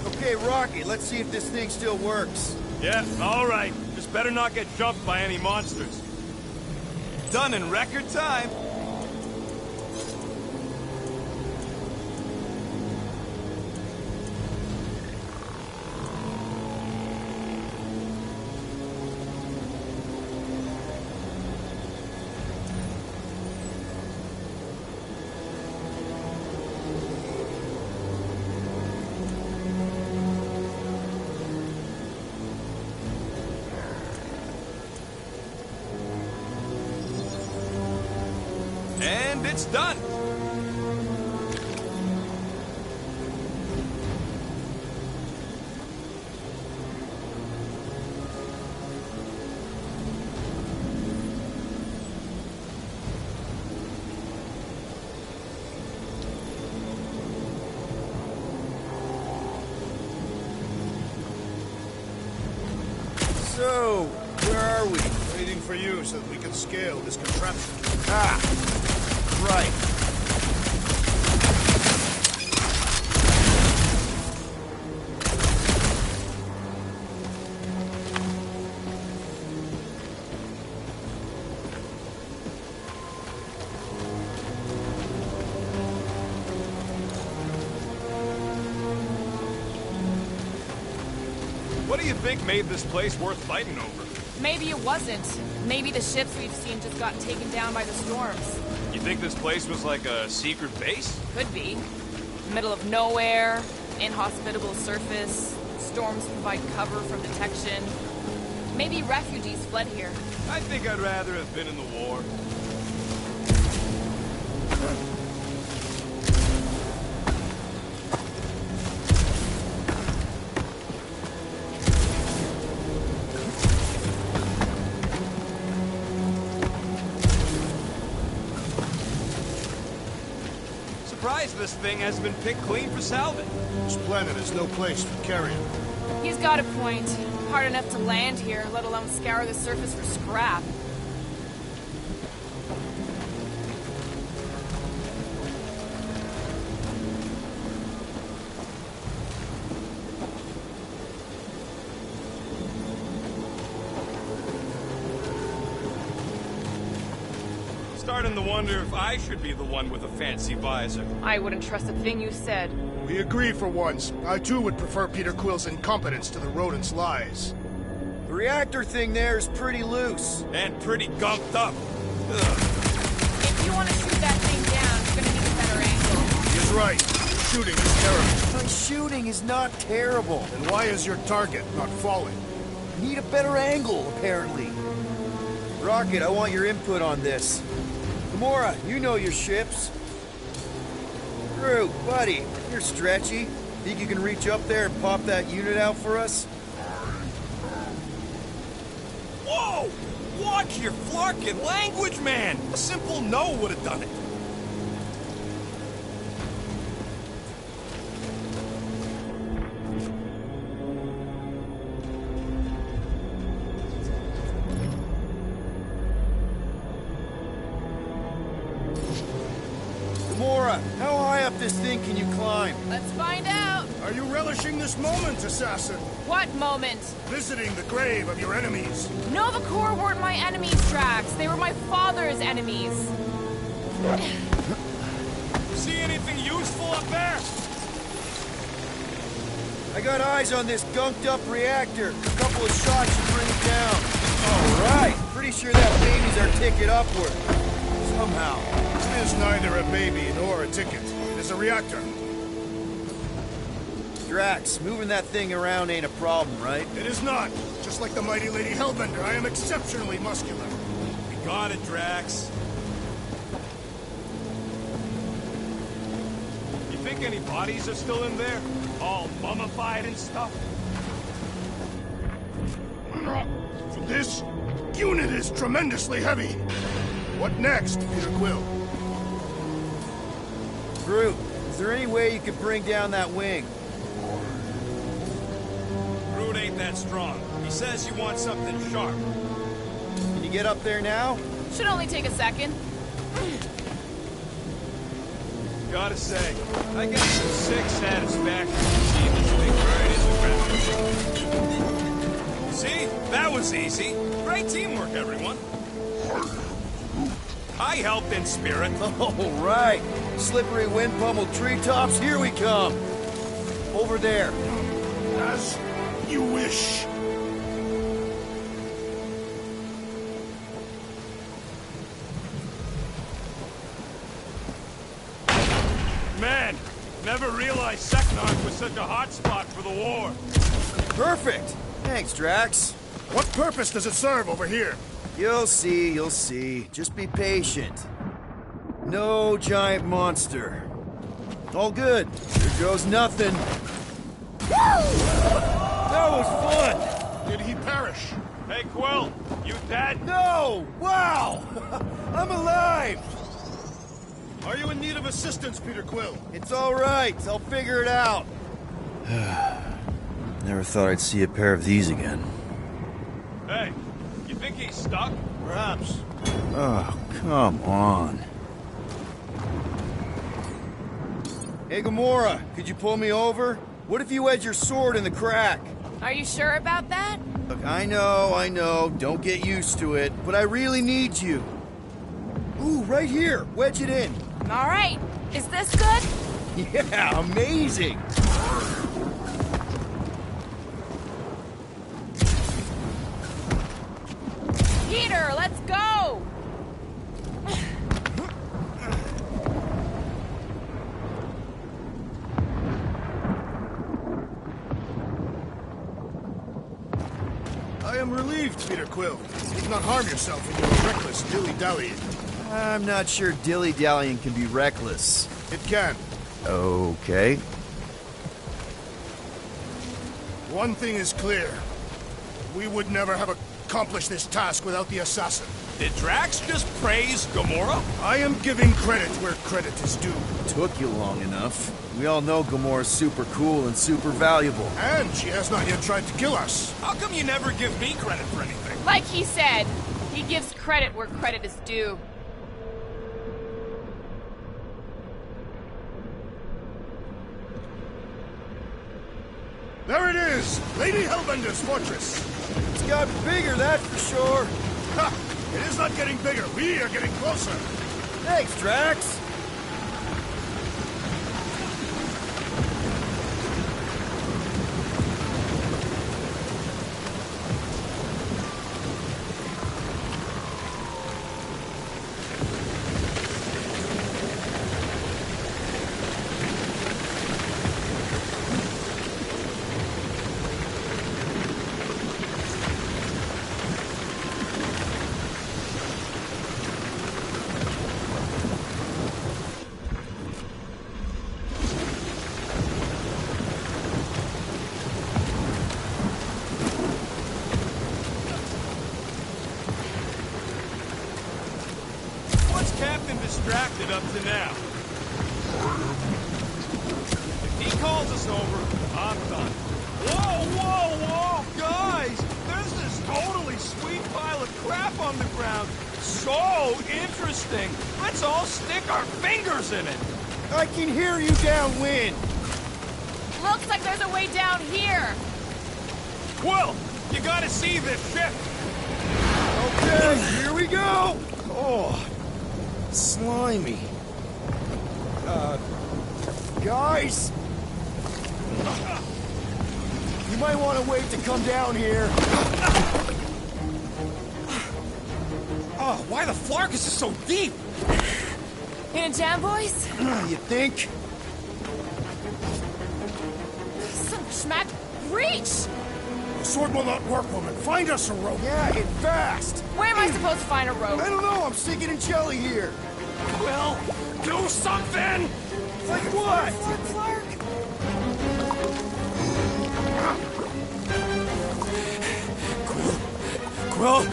Okay, Rocky, let's see if this thing still works.
Yeah, all right. Just better not get jumped by any monsters. Done in record time. And it's done.
So, where are we?
Waiting for you so that we can scale this contraption.
Ah, right.
What do you think made this place worth fighting over?
maybe it wasn't. Maybe the ships we've seen just got taken down by the storms.
You think this place was like a secret base?
Could be. Middle of nowhere, inhospitable surface, storms provide cover from detection. Maybe refugees fled here.
I think I'd rather have been in the war. Surprised this thing has been picked clean for salvage.
This planet is no place for carrion.
He's got a point. Hard enough to land here, let alone scour the surface for scrap.
Starting to wonder if I should be the one with a fancy visor.
I wouldn't trust a thing you said.
We agree for once. I too would prefer Peter Quill's incompetence to the rodent's lies.
The reactor thing there is pretty loose.
And pretty gunked up. Ugh.
If you want to shoot that thing down, you're gonna need a better angle.
He is right. Shooting is terrible.
My shooting is not terrible.
Then why is your target not falling?
I need a better angle, apparently. Rocket, I want your input on this. Gamora, you know your ships. Drew, buddy, you're stretchy. Think you can reach up there and pop that unit out for us?
No! Watch your flarkin' language, man! A simple no would have done it.
Gamora, how high up this thing can you climb?
Let's find out.
Are you relishing this moment, assassin?
What moment?
Visiting the grave of your enemies.
Nova Corps weren't my enemies, Drax. They were my father's enemies.
See anything useful up there?
I got eyes on this gunked up reactor. A couple of shots should bring it down. All right. Pretty sure that baby's our ticket upward. Somehow.
It is neither a baby nor a ticket. It is a reactor.
Drax, moving that thing around ain't a problem, right?
It is not. Just like the mighty Lady Hellbender, I am exceptionally muscular.
We got it, Drax. You think any bodies are still in there? All mummified and stuff?
This unit is tremendously heavy. What next, Peter Quill?
Groot, is there any way you could bring down that wing?
Groot ain't that strong. He says you want something sharp.
Can you get up there now?
Should only take a second.
Gotta say, I get some sick satisfaction seeing this thing burn into ground. See? That was easy. Great teamwork, everyone. I helped in spirit.
All right. Slippery wind pummeled treetops, here we come. Over there.
As you wish.
Man, never realized Seknark was such a hot spot for the war.
Perfect. Thanks, Drax.
What purpose does it serve over here?
You'll see, you'll see. Just be patient. No giant monster. All good. Here goes nothing. That was fun!
Did he perish?
Hey, Quill, you dead?
No! Wow! I'm alive!
Are you in need of assistance, Peter Quill?
It's all right. I'll figure it out. Never thought I'd see a pair of these again.
Hey, you think he's stuck?
Perhaps. Oh, come on. Hey, Gamora, could you pull me over? What if you wedge your sword in the crack?
Are you sure about that?
Look, I know. Don't get used to it. But I really need you. Ooh, right here. Wedge it in.
All right. Is this good?
Yeah, amazing.
Peter, let's go!
I am relieved, Peter Quill. You did not harm yourself in your reckless dilly-dallying.
I'm not sure dilly-dallying can be reckless.
It can.
Okay.
One thing is clear. We would never have accomplished this task without the assassin.
Did Drax just praise Gamora?
I am giving credit where credit is due.
Took you long enough. We all know Gamora's super cool and super valuable.
And she has not yet tried to kill us.
How come you never give me credit for anything?
Like he said, he gives credit where credit is due.
There it is! Lady Hellbender's fortress!
It's got bigger, that's for sure.
Ha! It is not getting bigger. We are getting closer.
Thanks, Drax.
Captain distracted up to now. If he calls us over, I'm done. Whoa, whoa, whoa! Guys! There's this totally sweet pile of crap on the ground. So interesting. Let's all stick our fingers in it.
I can hear you downwind.
Looks like there's a way down here.
Quill, you gotta see this ship.
Okay, here we go. Oh, slimy. Guys? You might want to wait to come down here.
Oh, why the Flarkus is so deep?
In a jam, boys?
You think?
Son of a schmack, reach!
The sword will not work, woman. Find us a rope.
Yeah, and fast.
Where am I supposed to find a rope?
I don't know, I'm sinking in jelly here.
Quill, do something!
Like what?
Flark.
Quill?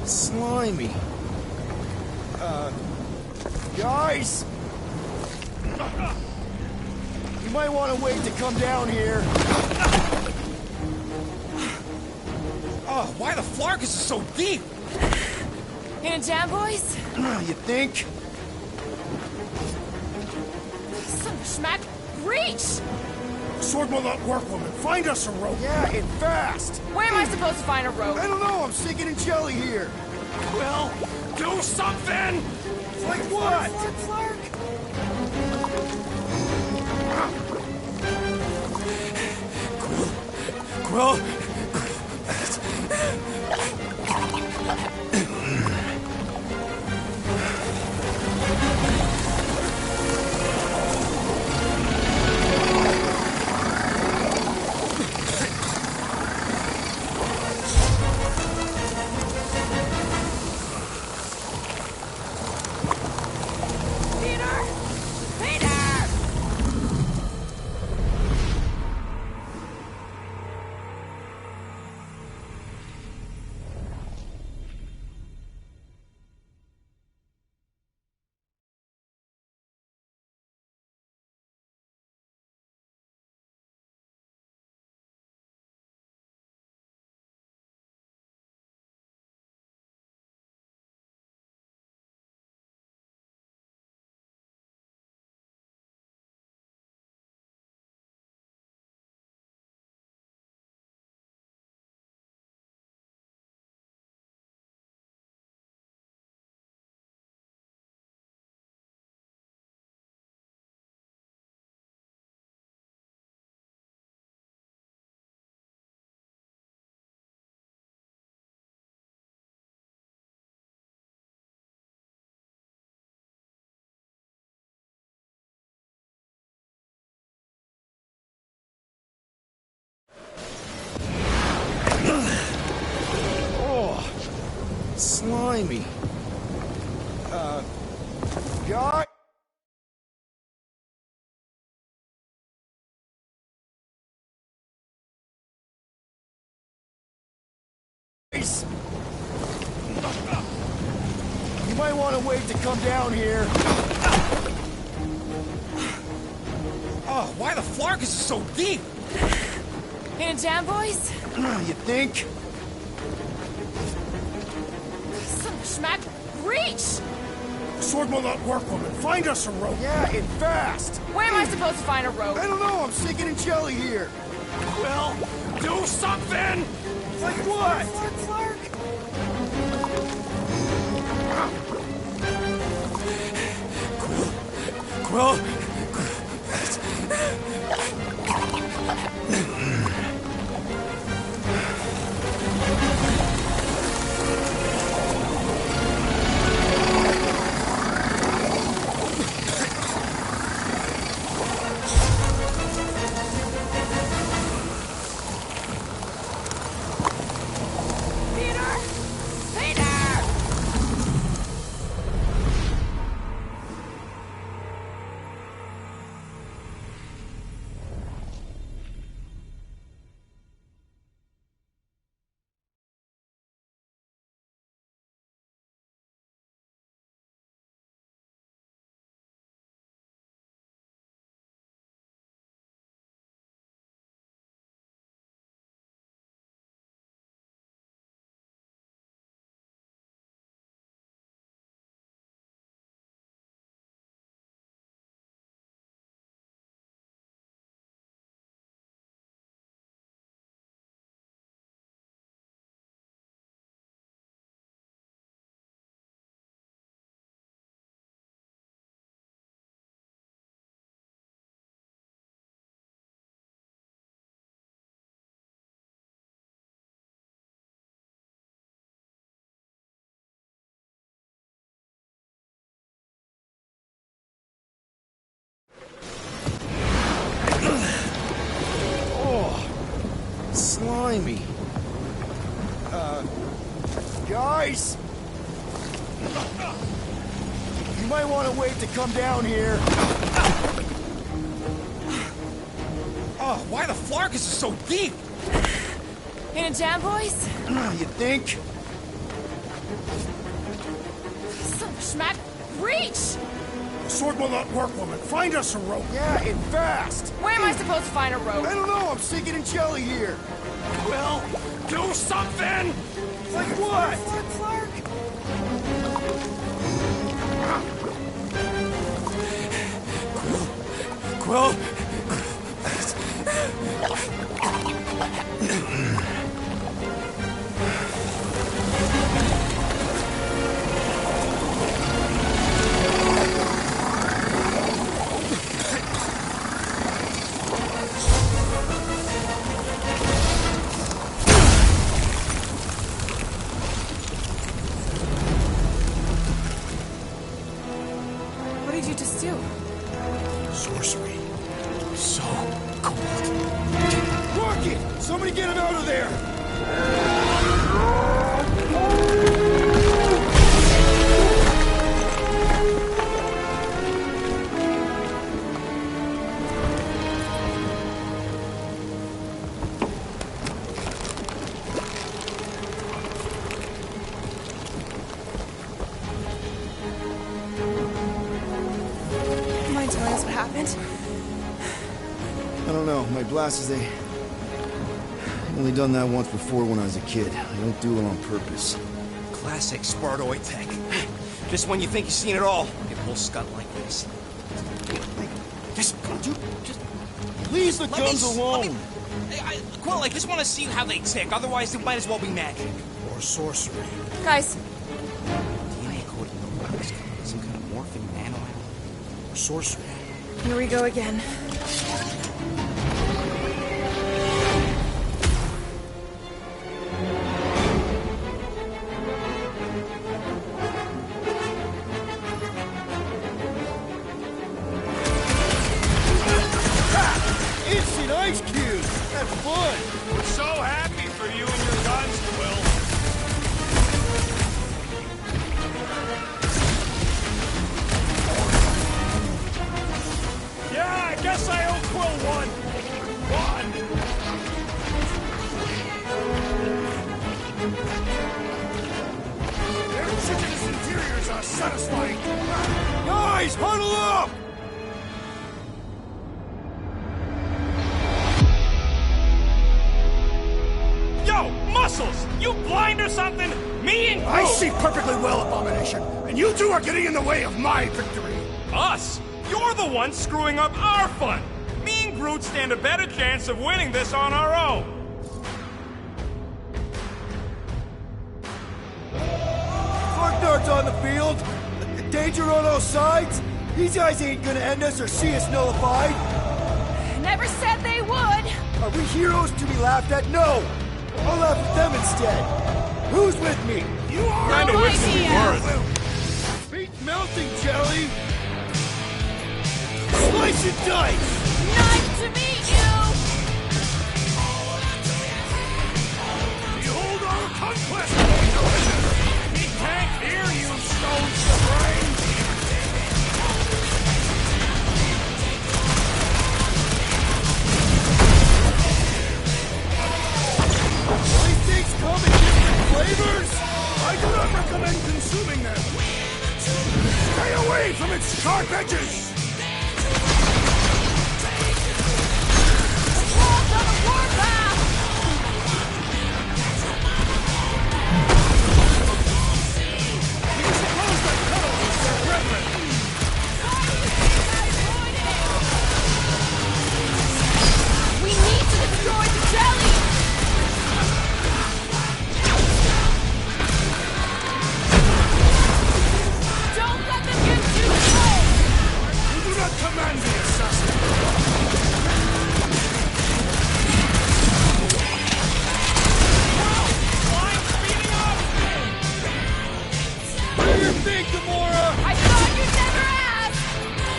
Slimy. Guys? You might want to wait to come down here.
Oh, why the Flarkus is so deep?
In a jam, boys?
You think?
Son of a schmack, reach!
The sword will not work, woman. Find us a rope.
Yeah, and fast.
Where am I supposed to find a rope?
I don't know, I'm sinking in jelly here.
Quill, do something!
Like what?
Flark.
Quill?
slimy. Guy? You might want to wait to come down here.
Oh, why the Flarkus is so deep?
In a jam, boys?
You think?
Some schmack. Reach!
Sword will not work, woman. Find us a rope.
Yeah, and fast.
Where am I supposed to find a rope?
I don't know. I'm sinking in jelly here.
Well, do something!
Like what?
Quill?
Slimy. Guys? You might want to wait to come down here.
Oh, why the Flarkus is so deep?
In a jam, boys?
You think?
Some schmack. Reach!
Sword will not work, woman. Find us a rope.
Yeah, and fast.
Where am I supposed to find a rope?
I don't know. I'm sinking in jelly here.
Well, do something!
Like what?
Quill?
What did you just do?
Sorcery. So cold. Rocket! Somebody get him out of there!
Mind telling us what happened?
I don't know. My blast is I've only done that once before when I was a kid. I don't do it on purpose.
Classic Spartoid tech. Just when you think you've seen it all, it will scut like this. Just
Leave the
let
guns
me,
alone!
let me- Quill, I just want to see how they tick. Otherwise, it might as well be magic.
Or sorcery.
Guys,
DNA coding the rocks. Some kind of morphing nano.
Or sorcery.
here we go again.
Instant ice cube! Have fun!
We're so happy for you and your guns, Quill.
satisfying. Guys, huddle up!
Yo, Muscles! You blind or something? Me and
I
Groot!
see perfectly well, Abomination, and you two are getting in the way of my victory.
Us? You're the one screwing up our fun! Me and Groot stand a better chance of winning this on our own!
Darts on the field. Danger on all sides. These guys ain't gonna end us or see us nullified.
Never said they would.
Are we heroes to be laughed at? No. I'll laugh at them instead. Who's with me?
You are.
Kinda wish we weren't.
Feet melting, Jelly. Slice and dice.
Nice to meet you.
Behold our conquest. He can't hear you, stones the brain.
These things come in different flavors.
I do not recommend consuming them. Stay away from its sharp edges.
Walls on the warpath.
We suppose that Cuddles is their brethren.
We need to destroy the jelly. Don't let them get too close.
You do not command the assassin.
What do you think, Gamora?
I thought you'd never ask.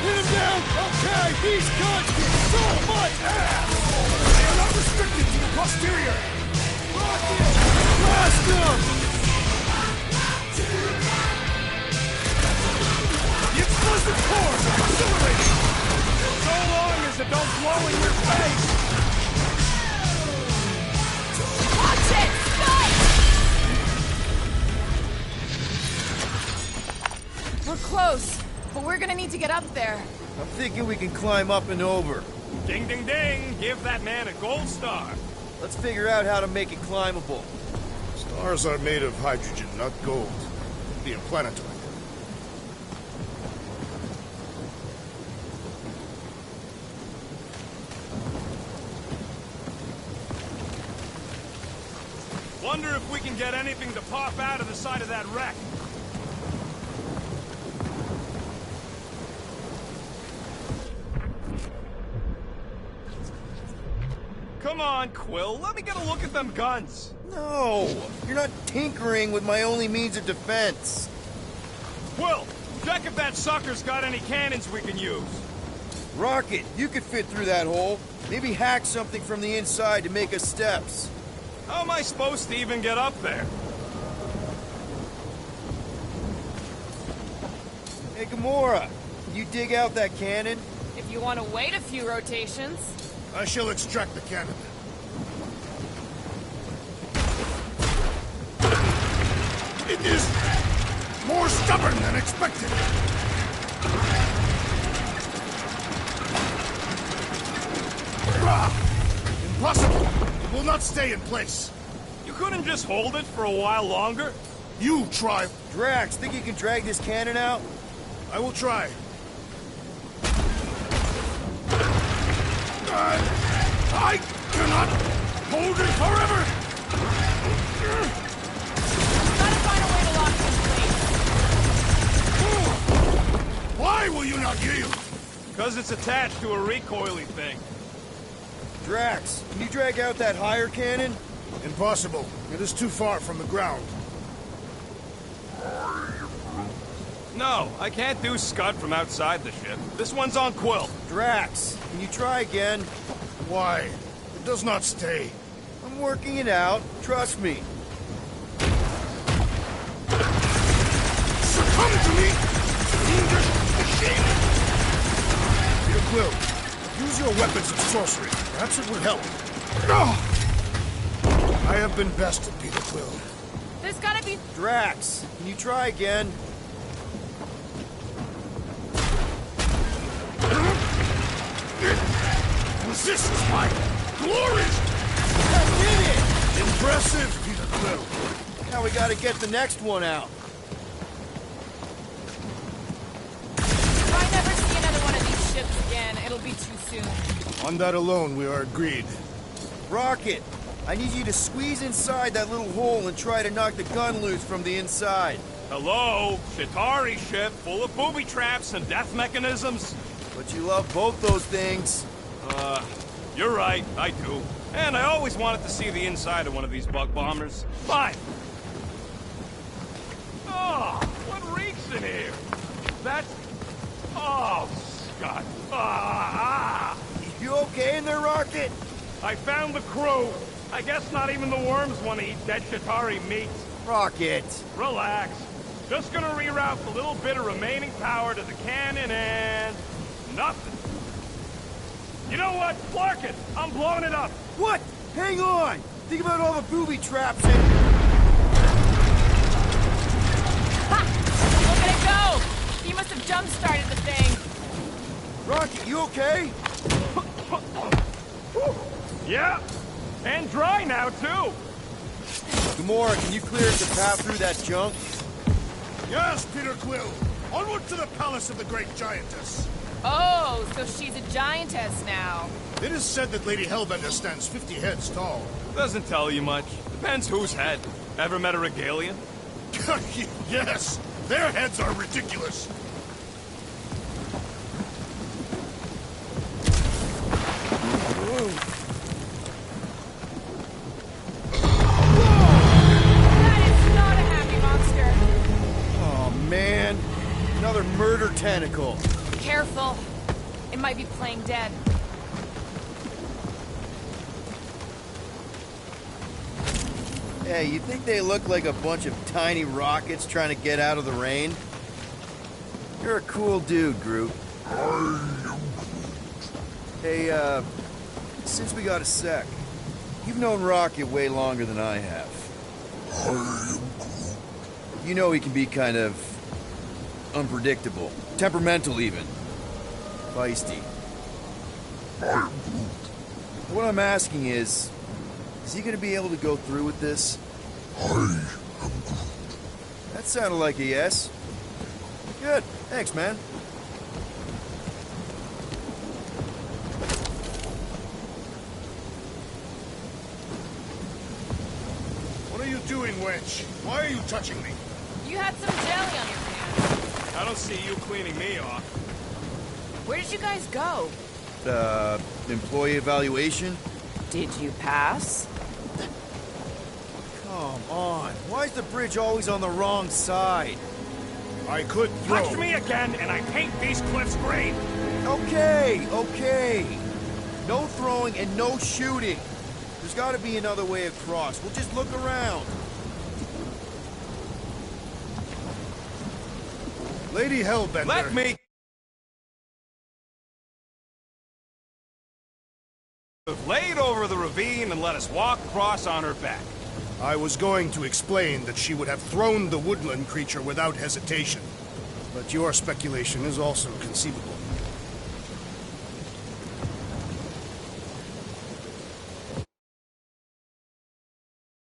Hit him down. Okay, he's good. So much ass.
They are not restricted to the posterior.
Rocket! Blast him!
The explosive cores are accelerating.
So long as it don't blow in your face!
Watch it. Spike. We're close, but we're gonna need to get up there.
I'm thinking we can climb up and over.
Ding ding ding! Give that man a gold star!
Let's figure out how to make it climbable.
Stars are made of hydrogen, not gold. Be a planetoid.
Wonder if we can get anything to pop out of the side of that wreck. Come on, Quill, let me get a look at them guns.
No! You're not tinkering with my only means of defense.
Quill, check if that sucker's got any cannons we can use.
Rocket, you could fit through that hole. Maybe hack something from the inside to make us steps.
How am I supposed to even get up there?
Hey, Gamora, can you dig out that cannon?
If you want to wait a few rotations.
I shall extract the cannon. It is more stubborn than expected. Impossible! It will not stay in place.
You couldn't just hold it for a while longer?
You try.
Drax, think you can drag this cannon out?
I will try. I cannot hold it forever!
Gotta find a way to lock this place.
Why will you not yield?
Because it's attached to a recoily thing.
Drax, can you drag out that higher cannon?
Impossible. It is too far from the ground.
No, I can't do Scud from outside the ship. This one's on Quill.
Drax, can you try again?
Why? It does not stay.
I'm working it out. Trust me.
Succumb to me! Fiendish machine! Peter Quill, use your weapons of sorcery. Perhaps it would help. I have been bested, Peter Quill.
There's gotta be...
Drax, can you try again?
This is my glory!
I did it!
Impressive, Peter Quill.
Now we gotta get the next one out.
If I never see another one of these ships again, it'll be too soon.
On that alone, we are agreed.
Rocket, I need you to squeeze inside that little hole and try to knock the gun loose from the inside.
Hello? Chitauri ship full of booby traps and death mechanisms?
But you love both those things.
You're right, I do. And I always wanted to see the inside of one of these bug bombers. Fine. Oh, what reeks in here? That's... Oh, Scott.
You okay in there, Rocket?
I found the crew. I guess not even the worms want to eat dead Chitauri meat.
Rocket.
Relax. Just gonna reroute the little bit of remaining power to the cannon and... nothing. You know what? Clark it! I'm blowing it up!
What? Hang on! Think about all the booby traps and...
Ha! Look at it go! He must have jump-started the thing.
Rocket, you okay?
Yeah. And dry now, too.
Gamora, can you clear us a path through that junk?
Yes, Peter Quill. Onward to the palace of the great giantess.
Oh, so she's a giantess now.
It is said that Lady Hellbender stands 50 heads tall.
Doesn't tell you much. Depends whose head. Ever met a regalian?
Yes, their heads are ridiculous.
That is not a happy monster.
Oh, man. Another murder tentacle.
Careful. It might be playing dead.
Hey, you think they look like a bunch of tiny rockets trying to get out of the rain? You're a cool dude, Groot. Hey, since we got a sec, you've known Rocket way longer than I have. You know he can be kind of unpredictable, temperamental even, feisty. What I'm asking is he gonna be able to go through with this? That sounded like a yes. Good, thanks, man.
What are you doing, wench? Why are you touching me?
You had some jelly on your hands.
I don't see you cleaning me off.
Where did you guys go?
Employee evaluation?
Did you pass?
Come on, why is the bridge always on the wrong side?
I could throw...
Touch me again, and I paint these cliffs green!
Okay, okay. No throwing and no shooting. There's gotta be another way across. We'll just look around.
Lady Hellbender...
Let me... have laid over the ravine and let us walk across on her back.
I was going to explain that she would have thrown the woodland creature without hesitation. But your speculation is also conceivable.